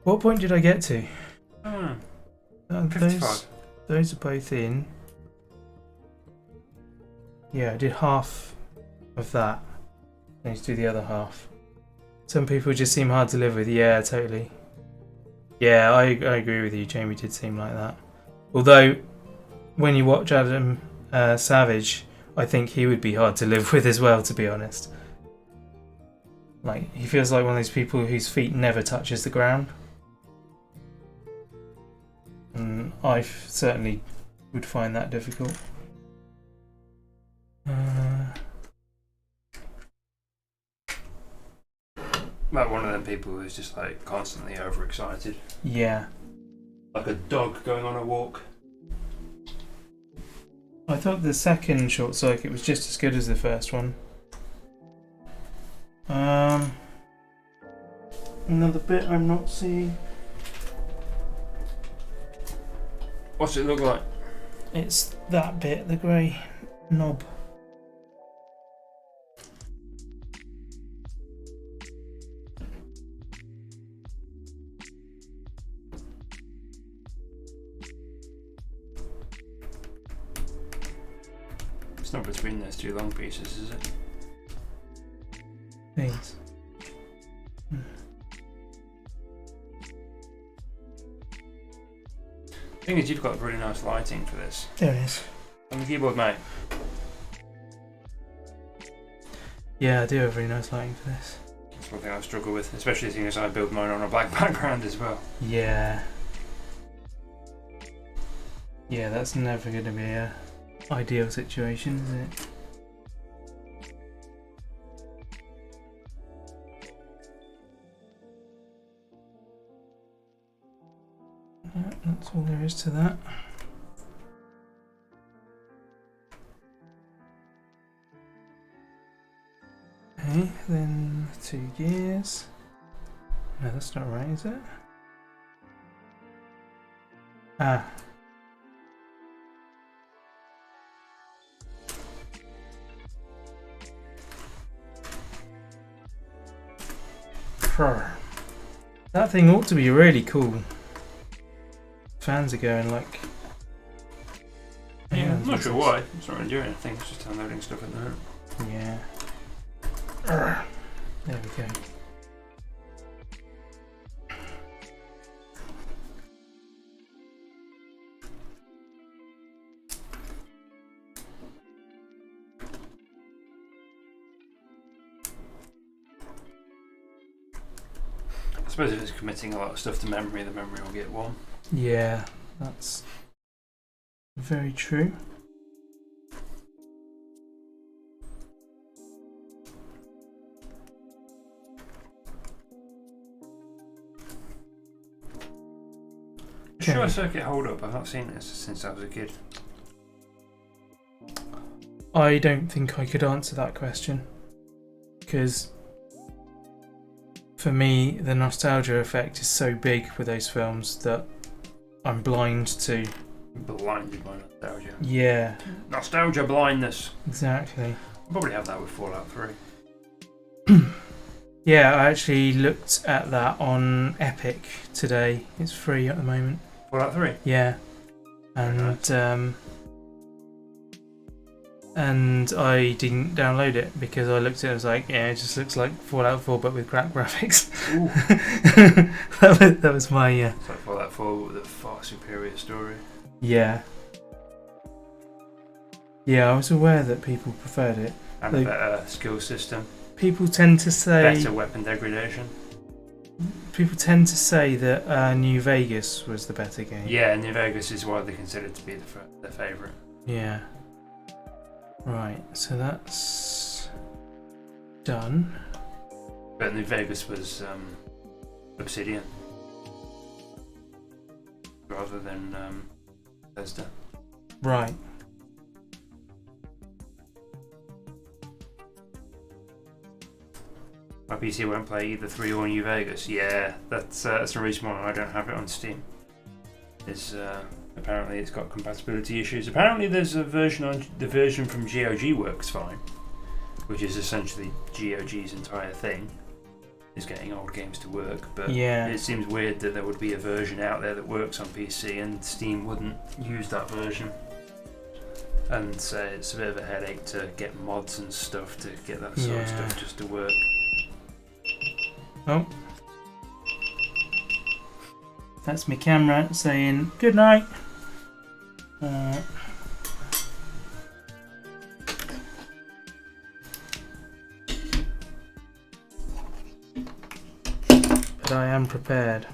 What point did I get to? 55. Those are both in. Yeah, I did half of that. I need to do the other half. Some people just seem hard to live with. Yeah, totally. Yeah, I agree with you. Jamie did seem like that. Although, when you watch Adam Savage, I think he would be hard to live with as well, to be honest. Like, he feels like one of those people whose feet never touches the ground. And I certainly would find that difficult. Like one of them people who's just like constantly overexcited. Yeah. Like a dog going on a walk. I thought the second Short Circuit was just as good as the first one. Another bit I'm not seeing. What's it look like? It's that bit, the grey knob. It's not between those two long pieces, is it? Things. The thing is, you've got really nice lighting for this. There it is. On the keyboard, mate. Yeah, I do have really nice lighting for this. That's one thing I struggle with, especially seeing as I build mine on a black background as well. Yeah. Yeah, that's never going to be a ideal situation, is it? That's all there is to that. Okay, then 2 gears. No, that's not right, is it? Ah. That thing ought to be really cool. Fans are going like... Yeah, I'm not sure why. It's not really doing anything, it's just downloading stuff at the moment. Yeah. There we go. I suppose if it's committing a lot of stuff to memory, the memory will get one. Yeah, that's very true. Does Short Circuit hold up? I've not seen this since I was a kid. I don't think I could answer that question, because for me the nostalgia effect is so big with those films that I'm blind to. Blinded by nostalgia. Yeah. Nostalgia blindness. Exactly. I'll probably have that with Fallout 3. Yeah, I actually looked at that on Epic today. It's free at the moment. Fallout 3? Yeah. And and I didn't download it because I looked at it and was like, yeah, it just looks like Fallout 4 but with crap graphics. that was my... It's like Fallout 4 with a far superior story. Yeah. Yeah, I was aware that people preferred it. And a better skill system. People tend to say... Better weapon degradation. People tend to say that New Vegas was the better game. Yeah, New Vegas is widely considered to be their favourite. Yeah. Right, so that's done. But New Vegas was Obsidian rather than Bethesda. Right. My PC won't play either 3 or New Vegas. Yeah, that's the reason why I don't have it on Steam. Is apparently it's got compatibility issues. Apparently there's a version on the version from GOG works fine, which is essentially GOG's entire thing, is getting old games to work. But yeah, it seems weird that there would be a version out there that works on PC and Steam wouldn't use that version. And so it's a bit of a headache to get mods and stuff to get that sort of stuff just to work. Oh. That's my camera saying good night. I am prepared.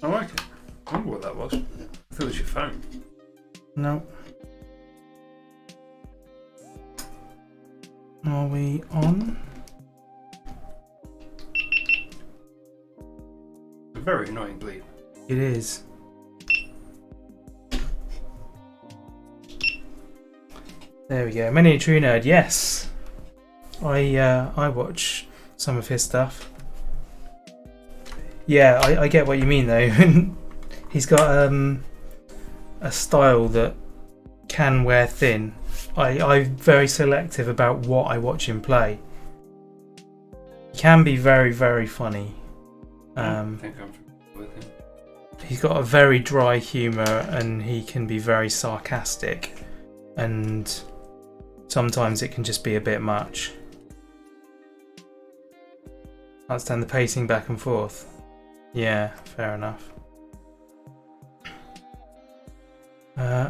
I like it. I wonder what that was. I thought it was your phone. No. Are we on? A very annoying bleep. It is. There we go. Many a True Nerd, yes. I watch some of his stuff. Yeah, I get what you mean though. He's got a style that can wear thin. I'm very selective about what I watch him play. He can be very, very funny. I think I'm familiar with him. He's got a very dry humour and he can be very sarcastic, and sometimes it can just be a bit much. Can't stand the pacing back and forth. Yeah, fair enough.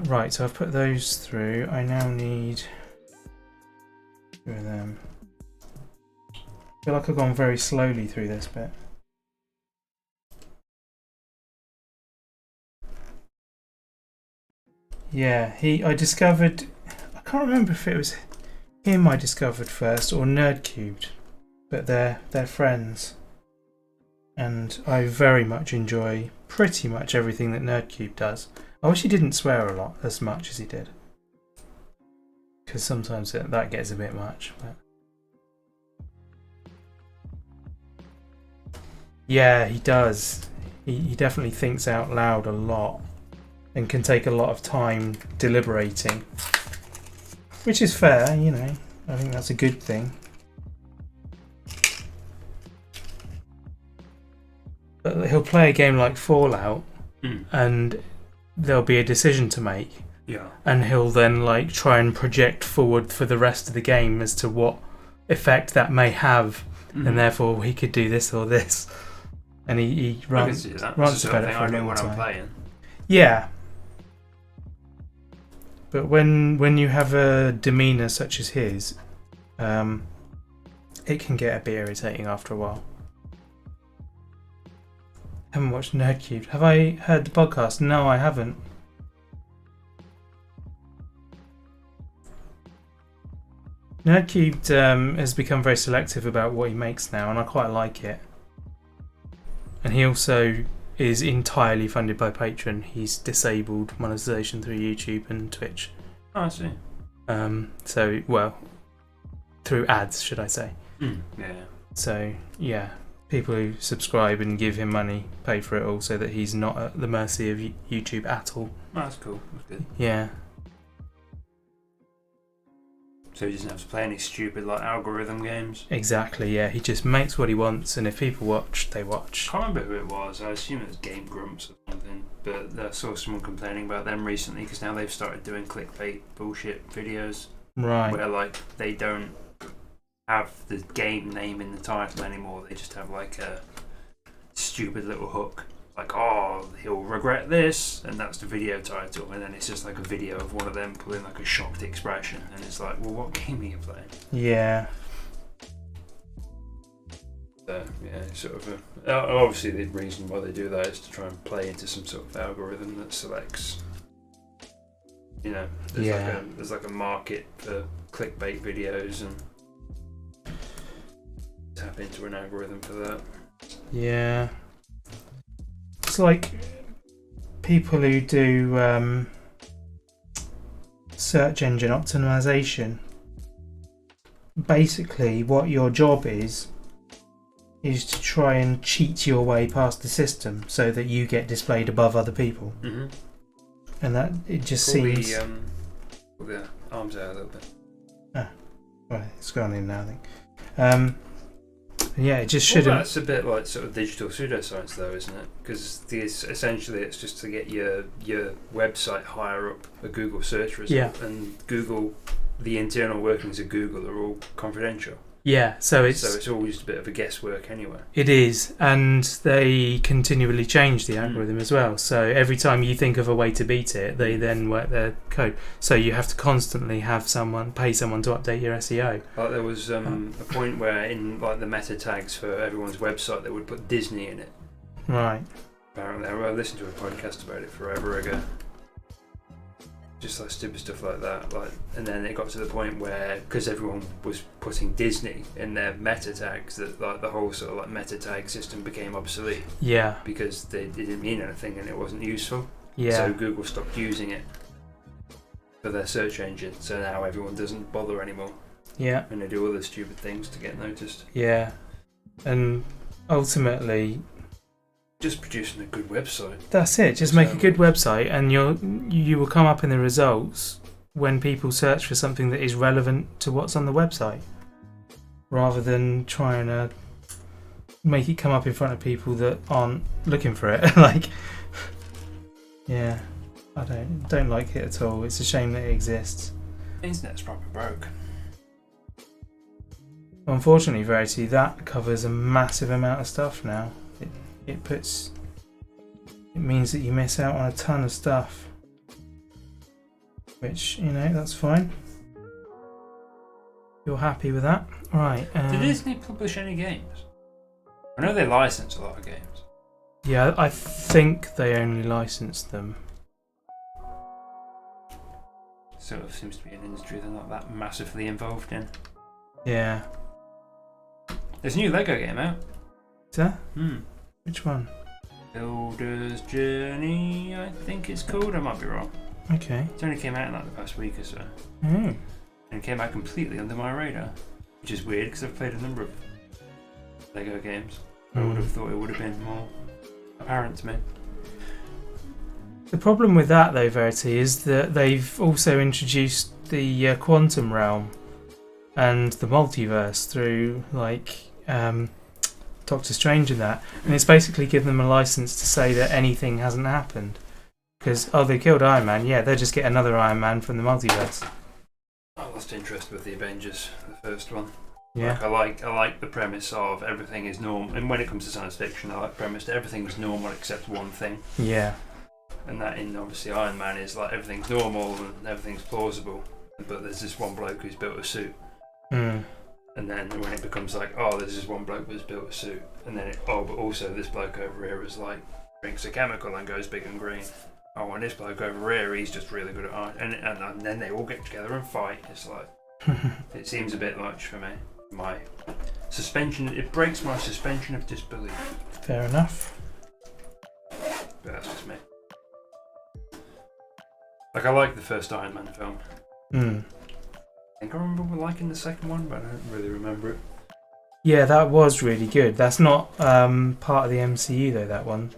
Right, so I've put those through. I now need 2 of them. I feel like I've gone very slowly through this bit. Yeah, I discovered, I can't remember if it was him I discovered first or Nerdcubed, but they're friends. And I very much enjoy pretty much everything that Nerdcube does. I wish he didn't swear a lot as much as he did, because sometimes that gets a bit much. But yeah, he does. He definitely thinks out loud a lot and can take a lot of time deliberating, which is fair, you know. I think that's a good thing. But he'll play a game like Fallout and there'll be a decision to make. Yeah. And he'll then like try and project forward for the rest of the game as to what effect that may have, and therefore he could do this or this. And he rants about it for a long time. I'm playing. Yeah. But when you have a demeanour such as his, it can get a bit irritating after a while. Haven't watched Nerdcube. Have I heard the podcast? No, I haven't. Nerdcube has become very selective about what he makes now, and I quite like it. And he also is entirely funded by Patreon. He's disabled monetization through YouTube and Twitch. Oh, I see. So, well, through ads, should I say. Yeah. So, yeah, people who subscribe and give him money pay for it all so that he's not at the mercy of YouTube at all. Oh, that's cool. That's good. Yeah. So he doesn't have to play any stupid like algorithm games. Exactly, yeah. He just makes what he wants, and if people watch, they watch. I can't remember who it was. I assume it was Game Grumps or something. But I saw someone complaining about them recently because now they've started doing clickbait bullshit videos. Right. Where like they don't have the game name in the title anymore. They just have like a stupid little hook. Like, oh, he'll regret this, and that's the video title, and then it's just like a video of one of them pulling like a shocked expression, and it's like, well, what game are you playing? Yeah. Yeah, sort of. Obviously, the reason why they do that is to try and play into some sort of algorithm that selects. You know, there's like a market for clickbait videos, and tap into an algorithm for that. Yeah. It's like people who do search engine optimization. Basically, what your job is to try and cheat your way past the system so that you get displayed above other people. Mm-hmm. And that it just seems. Pull the arms out a little bit. Ah, well, it's gone in now, I think. Yeah, it just shouldn't. Well, that's a bit like sort of digital pseudoscience, though, isn't it? Because essentially it's just to get your website higher up a Google search result, and Google, the internal workings of Google are all confidential. Yeah, so it's all just a bit of a guesswork anyway. It is, and they continually change the algorithm as well. So every time you think of a way to beat it, they then work their code. So you have to constantly have pay someone to update your SEO. Like there was a point where in like the meta tags for everyone's website they would put Disney in it, Right. Apparently, I listened to a podcast about it forever ago. Just like stupid stuff like that, and then it got to the point where, because everyone was putting Disney in their meta tags, that like the whole sort of like meta tag system became obsolete. Yeah. Because they didn't mean anything and it wasn't useful. Yeah. So Google stopped using it for their search engine. So now everyone doesn't bother anymore. Yeah. And they do other stupid things to get noticed. Yeah. And ultimately, just producing a good website. That's it. Just make a good website, and you will come up in the results when people search for something that is relevant to what's on the website, rather than trying to make it come up in front of people that aren't looking for it. Like, yeah, I don't like it at all. It's a shame that it exists. The internet's proper broke. Unfortunately, Verity, that covers a massive amount of stuff now. It means that you miss out on a ton of stuff, which, that's fine. You're happy with that, right? Did Disney publish any games? I know they license a lot of games. Yeah, I think they only license them. Sort of seems to be an industry they're not that massively involved in. Yeah. There's a new Lego game out. Is there? Hmm. Which one? Builder's Journey, I think it's called. I might be wrong. Okay. It only came out in like the past week or so. And it came out completely under my radar, which is weird because I've played a number of Lego games. I would have thought it would have been more apparent to me. The problem with that, though, Verity, is that they've also introduced the quantum realm and the multiverse through, Doctor Strange and that, and it's basically given them a license to say that anything hasn't happened. Because, they killed Iron Man, yeah, they'll just get another Iron Man from the multiverse. I lost interest with the Avengers, the first one. Yeah. I like the premise of everything is normal, and when it comes to science fiction, I like the premise that everything's normal except one thing. Yeah. And that in obviously Iron Man is like everything's normal and everything's plausible, but there's this one bloke who's built a suit. And then when it becomes like, there's this one bloke who's built a suit, and then but also this bloke over here is like drinks a chemical and goes big and green. And this bloke over here, he's just really good at art, and then they all get together and fight. It's like it seems a bit much for me. My suspension, it breaks my suspension of disbelief. Fair enough. But that's just me. Like, I like the first Iron Man film. I think I remember liking the second one, but I don't really remember it. Yeah, that was really good. That's not part of the MCU though. That one.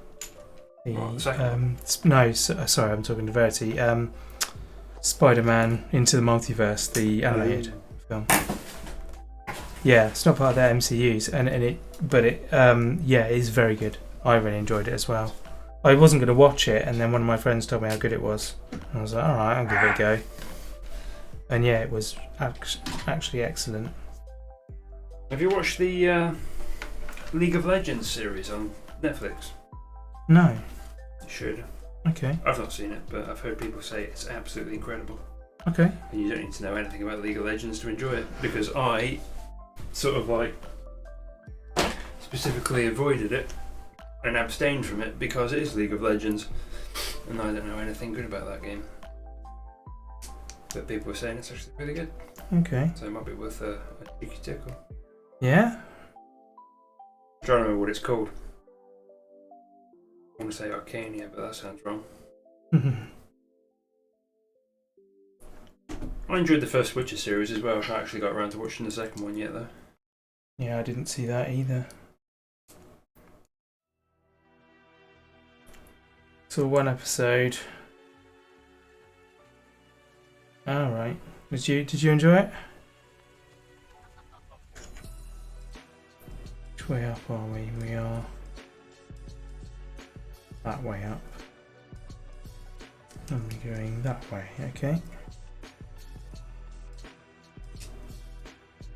The second no, sorry, I'm talking to Verity. Spider-Man Into the Multiverse, the animated film. Yeah, it's not part of their MCUs, but it is very good. I really enjoyed it as well. I wasn't going to watch it, and then one of my friends told me how good it was, and I was like, all right, I'll give it a go. And yeah, it was actually excellent. Have you watched the League of Legends series on Netflix? No. You should. Okay. I've not seen it, but I've heard people say it's absolutely incredible. Okay. And you don't need to know anything about League of Legends to enjoy it, because I sort of specifically avoided it and abstained from it because it is League of Legends, and I don't know anything good about that game. But people were saying it's actually really good. Okay. So it might be worth a cheeky tickle. Yeah? I'm trying to remember what it's called. I want to say Arcania, but that sounds wrong. I enjoyed the first Witcher series as well. I've not actually got around to watching the second one yet, though. Yeah, I didn't see that either. So one episode. Alright. Did you enjoy it? Which way up are we? We are that way up. And we're going that way, okay.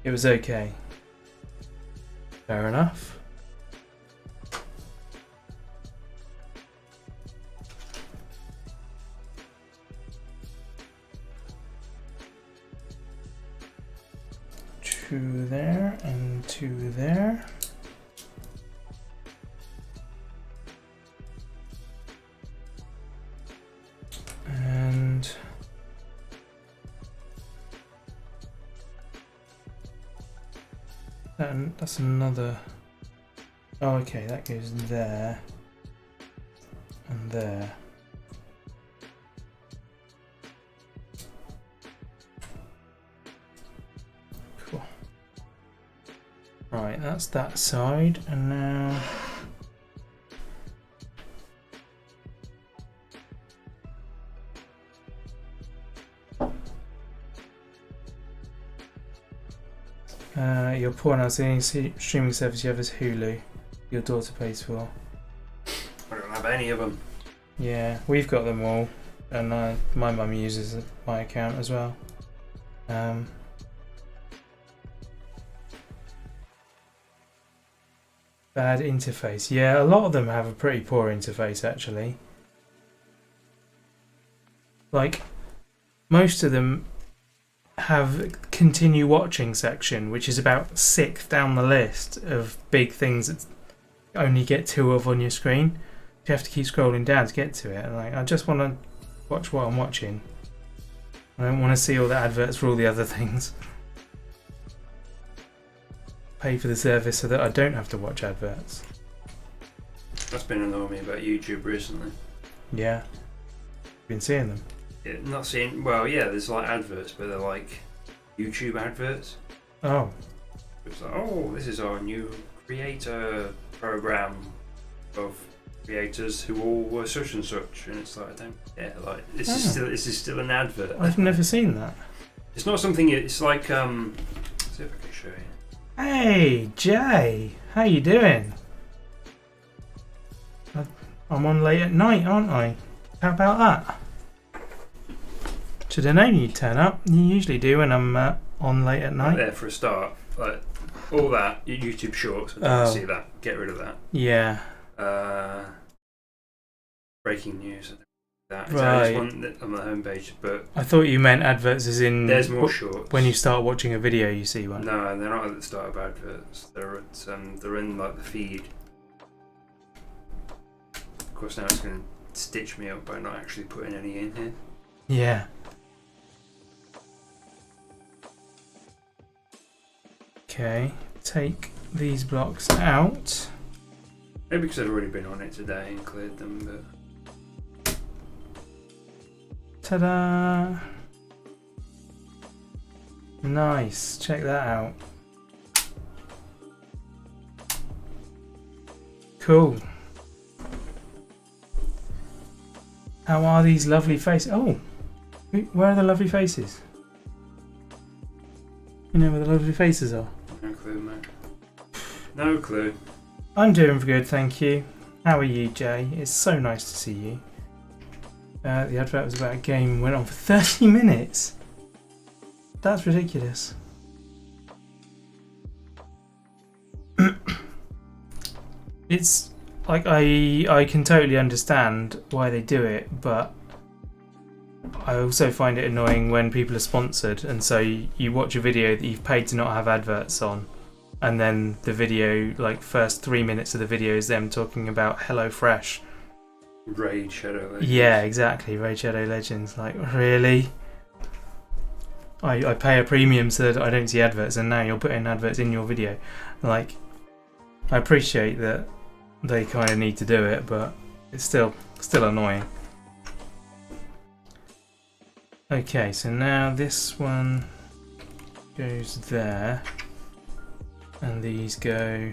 It was okay. Fair enough. Two there and two there. That's another. Oh, okay, that goes there and there. Cool. Right, that's that side, and now. Your porn house, the only streaming service you have is Hulu. Your daughter pays for. I don't have any of them. Yeah, we've got them all, and my mum uses my account as well. Bad interface. Yeah, a lot of them have a pretty poor interface actually. Like, most of them have continue watching section, which is about 6th down the list of big things that only get 2 of on your screen. You have to keep scrolling down to get to it. Like, I just want to watch what I'm watching. I don't want to see all the adverts for all the other things. Pay for the service so that I don't have to watch adverts. That's been annoying me about YouTube recently. Yeah, been seeing them. Not seeing. Well, yeah, there's like adverts, but they're like YouTube adverts. Oh. It's like, oh, this is our new creator program of creators who all were such and such, and it's like, I don't. Yeah, like this is still an advert. I've never seen that. It's not something. It's like let's see if I can show you. Hey, Jay, how you doing? I'm on late at night, aren't I? How about that? Should have known you'd turn up. You usually do when I'm on late at night. Right there for a start, like all that YouTube Shorts. I don't see that. Get rid of that. Yeah. Breaking news. That. Right. There's one on the homepage, but I thought you meant adverts as in there's more shorts. When you start watching a video, you see one. No, they're not at the start of adverts. They're at they're in like the feed. Of course, now it's going to stitch me up by not actually putting any in here. Yeah. Okay, take these blocks out. Maybe because I've already been on it today and cleared them, but... Ta-da! Nice, check that out. Cool. How are these lovely faces? Oh! Where are the lovely faces? You know where the lovely faces are? No clue, mate. No clue. I'm doing good, thank you. How are you, Jay? It's so nice to see you. The advert was about a game and went on for 30 minutes. That's ridiculous. It's like I can totally understand why they do it, but I also find it annoying when people are sponsored and so you watch a video that you've paid to not have adverts on, and then the video, like first 3 minutes of the video is them talking about HelloFresh. Raid Shadow Legends. Yeah, exactly. Raid Shadow Legends. Like, really? I pay a premium so that I don't see adverts, and now you're putting adverts in your video. Like, I appreciate that they kind of need to do it, but it's still annoying. Okay, so now this one goes there, and these go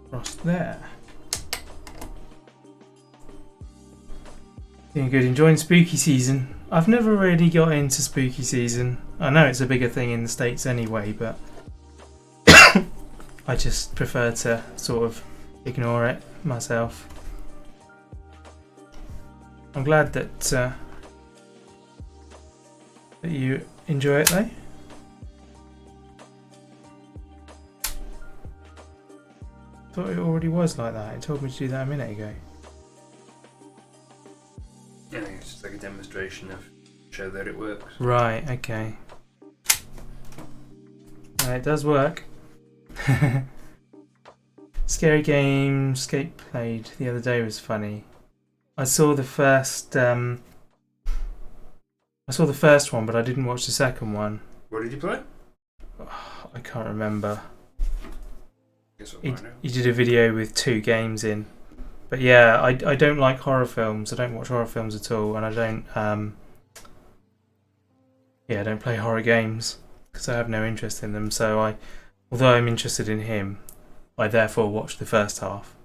across there. Doing good, enjoying spooky season. I've never really got into spooky season. I know it's a bigger thing in the States anyway, but I just prefer to sort of ignore it myself. I'm glad that you enjoy it though. I thought it already was like that. It told me to do that a minute ago. Yeah, I think it's just like a demonstration of show that it works. Right, okay. It does work. Scary game Escape played the other day was funny. I saw the first one, but I didn't watch the second one. What did you play? Oh, I can't remember. Guess we'll He find out. did a video with 2 games in. But yeah, I don't like horror films. I don't watch horror films at all, and I don't I don't play horror games because I have no interest in them. So although I'm interested in him, I therefore watched the first half.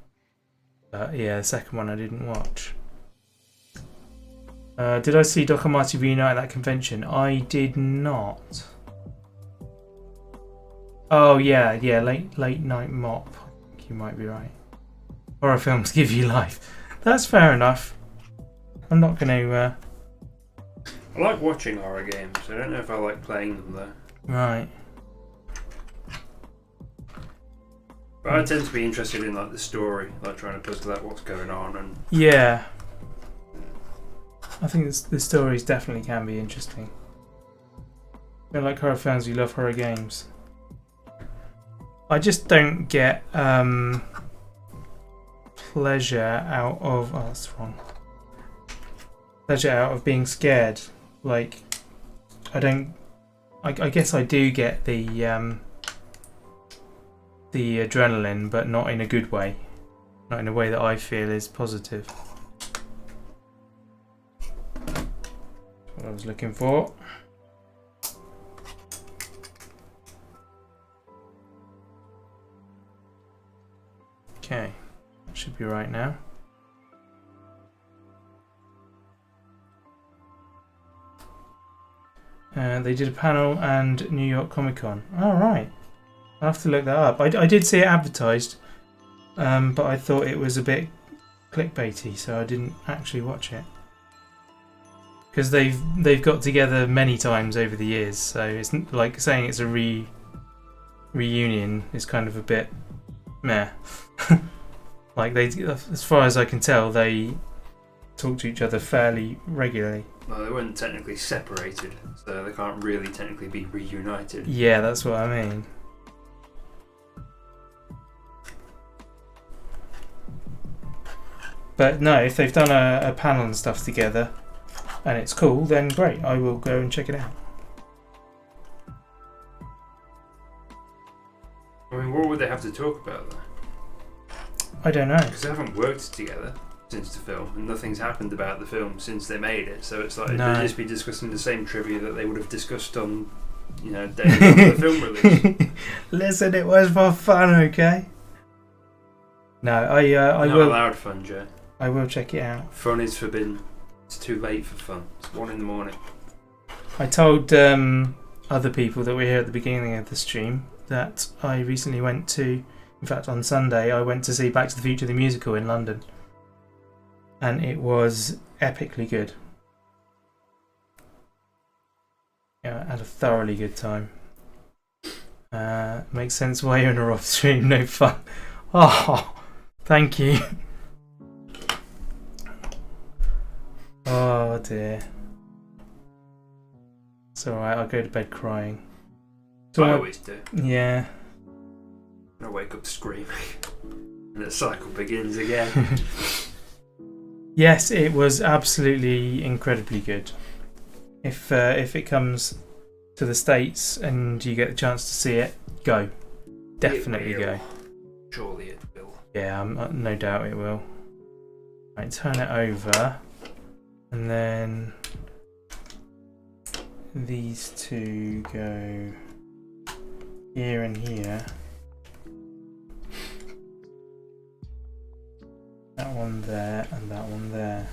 But yeah, the second one I didn't watch. Did I see Doc and Marty reunite at that convention? I did not. Oh yeah, late night mop. I think you might be right. Horror films give you life. That's fair enough. I'm not going to. I like watching horror games. I don't know if I like playing them though. Right. But I tend to be interested in like the story, like trying to puzzle out what's going on and. Yeah. I think the stories definitely can be interesting. If you like horror films, you love horror games. I just don't get pleasure out of... Oh, that's wrong. Pleasure out of being scared. Like, I don't... I guess I do get the adrenaline, but not in a good way. Not in a way that I feel is positive. That's what I was looking for. Okay, that should be right now. They did a panel and New York Comic Con. Oh, right. I'll have to look that up. I did see it advertised, but I thought it was a bit clickbaity, so I didn't actually watch it. Because they've got together many times over the years, so it's like saying it's a reunion is kind of a bit meh. Like as far as I can tell, they talk to each other fairly regularly. Well, they weren't technically separated, so they can't really technically be reunited. Yeah, that's what I mean. But no, if they've done a panel and stuff together, and it's cool, then great. I will go and check it out. I mean, what would they have to talk about though? I don't know. Because they haven't worked together since the film, and nothing's happened about the film since they made it. So it's like they'd just be discussing the same trivia that they would have discussed on, day after the film release. Listen, it was for fun, okay? No, I Not will. allowed fun, Joe. I will check it out. Fun is forbidden. It's too late for fun. It's 1 a.m. I told other people that were here at the beginning of the stream that I recently went to. In fact, on Sunday, I went to see Back to the Future the musical in London. And it was epically good. Yeah, I had a thoroughly good time. Makes sense why you're in a rough stream, no fun. Oh, thank you. Oh dear. It's alright, I'll go to bed crying. So I always do. Yeah. I wake up screaming. And the cycle begins again. Yes, it was absolutely incredibly good. If it comes to the States and you get the chance to see it, go. Definitely go. Surely it will. Yeah, no doubt it will. Right, turn it over. And then these two go here and here. That one there and that one there.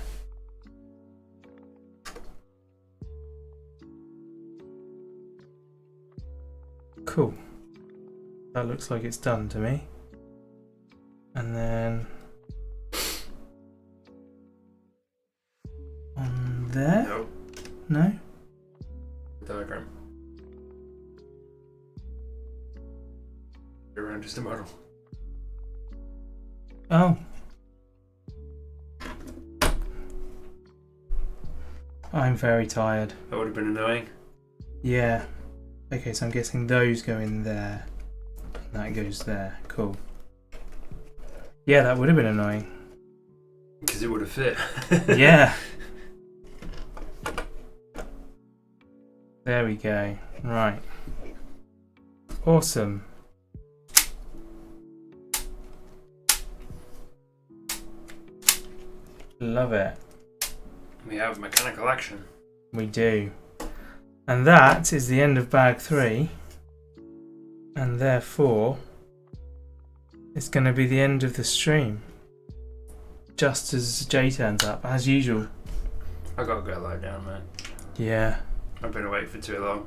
Cool. That looks like it's done to me. And then on there? No. No? Diagram. Around just a model. Oh. I'm very tired. That would have been annoying. Yeah. Okay, so I'm guessing those go in there. And that goes there. Cool. Yeah, that would have been annoying. Because it would have fit. Yeah. There we go. Right. Awesome. Love it. We have mechanical action. We do. And that is the end of bag 3. And therefore, it's going to be the end of the stream. Just as Jay turns up, as usual. I gotta go lie down, man. Yeah. I've been awake for too long.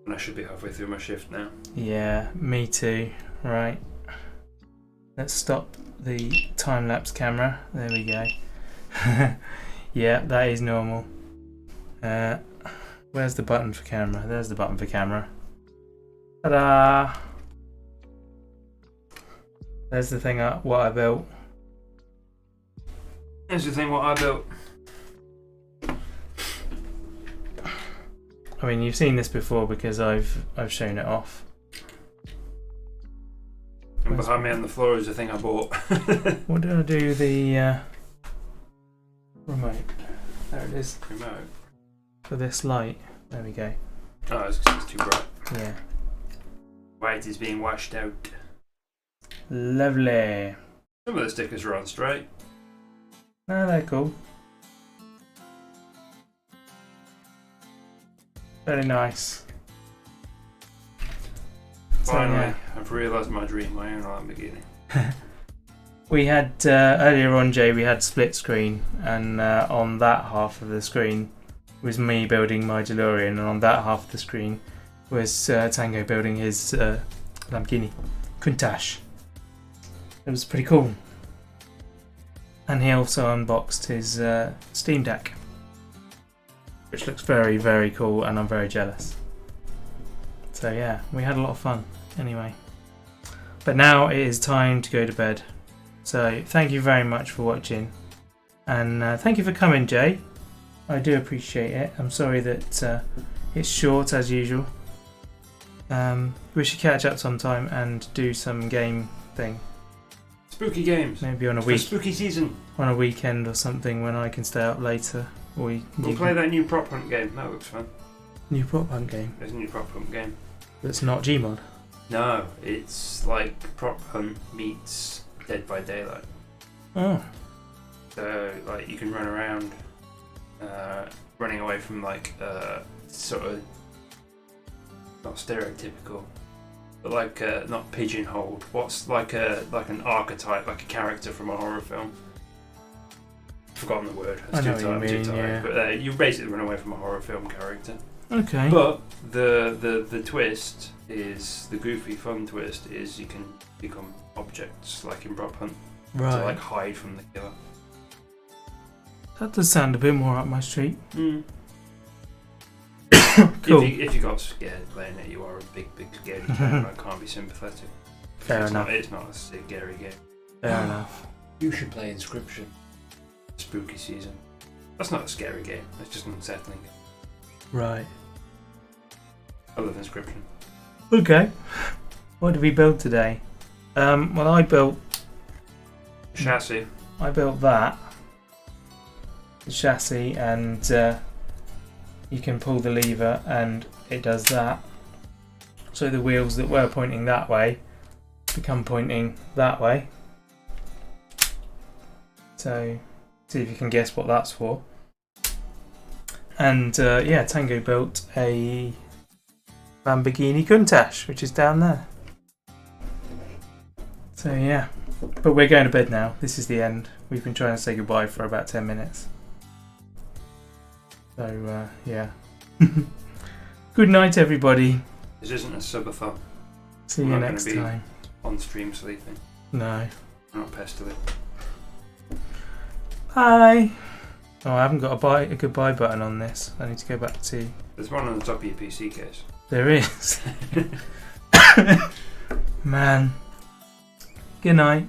And I should be halfway through my shift now. Yeah, me too. Right. Let's stop the time-lapse camera. There we go. Yeah, that is normal. Where's the button for camera? There's the button for camera. Ta-da! There's the thing what I built. Here's the thing what I built. I mean, you've seen this before because I've shown it off. And behind me on the floor is the thing I bought. What did I do? The remote. There it is. Remote. For this light. There we go. Oh, it's 'cause it's too bright. Yeah. White is being washed out. Lovely. Some of the stickers are on straight. Oh, they're cool. Very nice. Finally, I've realised my dream, my own Lamborghini. We had earlier on, Jay, we had split screen, and on that half of the screen was me building my DeLorean, and on that half of the screen was Tango building his Lamborghini Countach. It was pretty cool. And he also unboxed his Steam Deck, which looks very, very cool, and I'm very jealous. So yeah, we had a lot of fun anyway. But now it is time to go to bed. So thank you very much for watching, and thank you for coming, Jay. I do appreciate it. I'm sorry that it's short as usual. We should catch up sometime and do some game thing. Spooky games. Maybe on a week. Spooky season. On a weekend or something when I can stay up later. Or we'll play that new prop hunt game. That looks fun. New prop hunt game? There's a new prop hunt game. That's not Gmod? No, it's like prop hunt meets Dead by Daylight. Oh. So like you can run around running away from like sort of not stereotypical, but like not pigeonholed. What's like an archetype, like a character from a horror film? Forgotten the word. I know what you mean, yeah. But you basically run away from a horror film character. Okay. But the twist is, the goofy fun twist is, you can become objects like in prop hunt. Right. To like hide from the killer. That does sound a bit more up my street. Mm. Cool. If you got scared playing it, you are a big scaredy cat. I can't be sympathetic. Fair enough. It's not a scary game. Fair enough. You should play Inscription. Spooky season. That's not a scary game. It's just an unsettling game. Right. I love Inscription. Okay. What did we build today? Well, I built chassis. I built that. The chassis, and you can pull the lever and it does that. So the wheels that were pointing that way become pointing that way. So see if you can guess what that's for. And yeah, Tango built a Lamborghini Countach, which is down there. So yeah, but we're going to bed now. This is the end. We've been trying to say goodbye for about 10 minutes. So yeah. Good night, everybody. This isn't a subathon. See you next time. On stream sleeping. No. I'm not pestily. Bye. Oh, I haven't got a goodbye button on this. I need to go back to... There's one on the top of your PC case. There is. Man. Good night.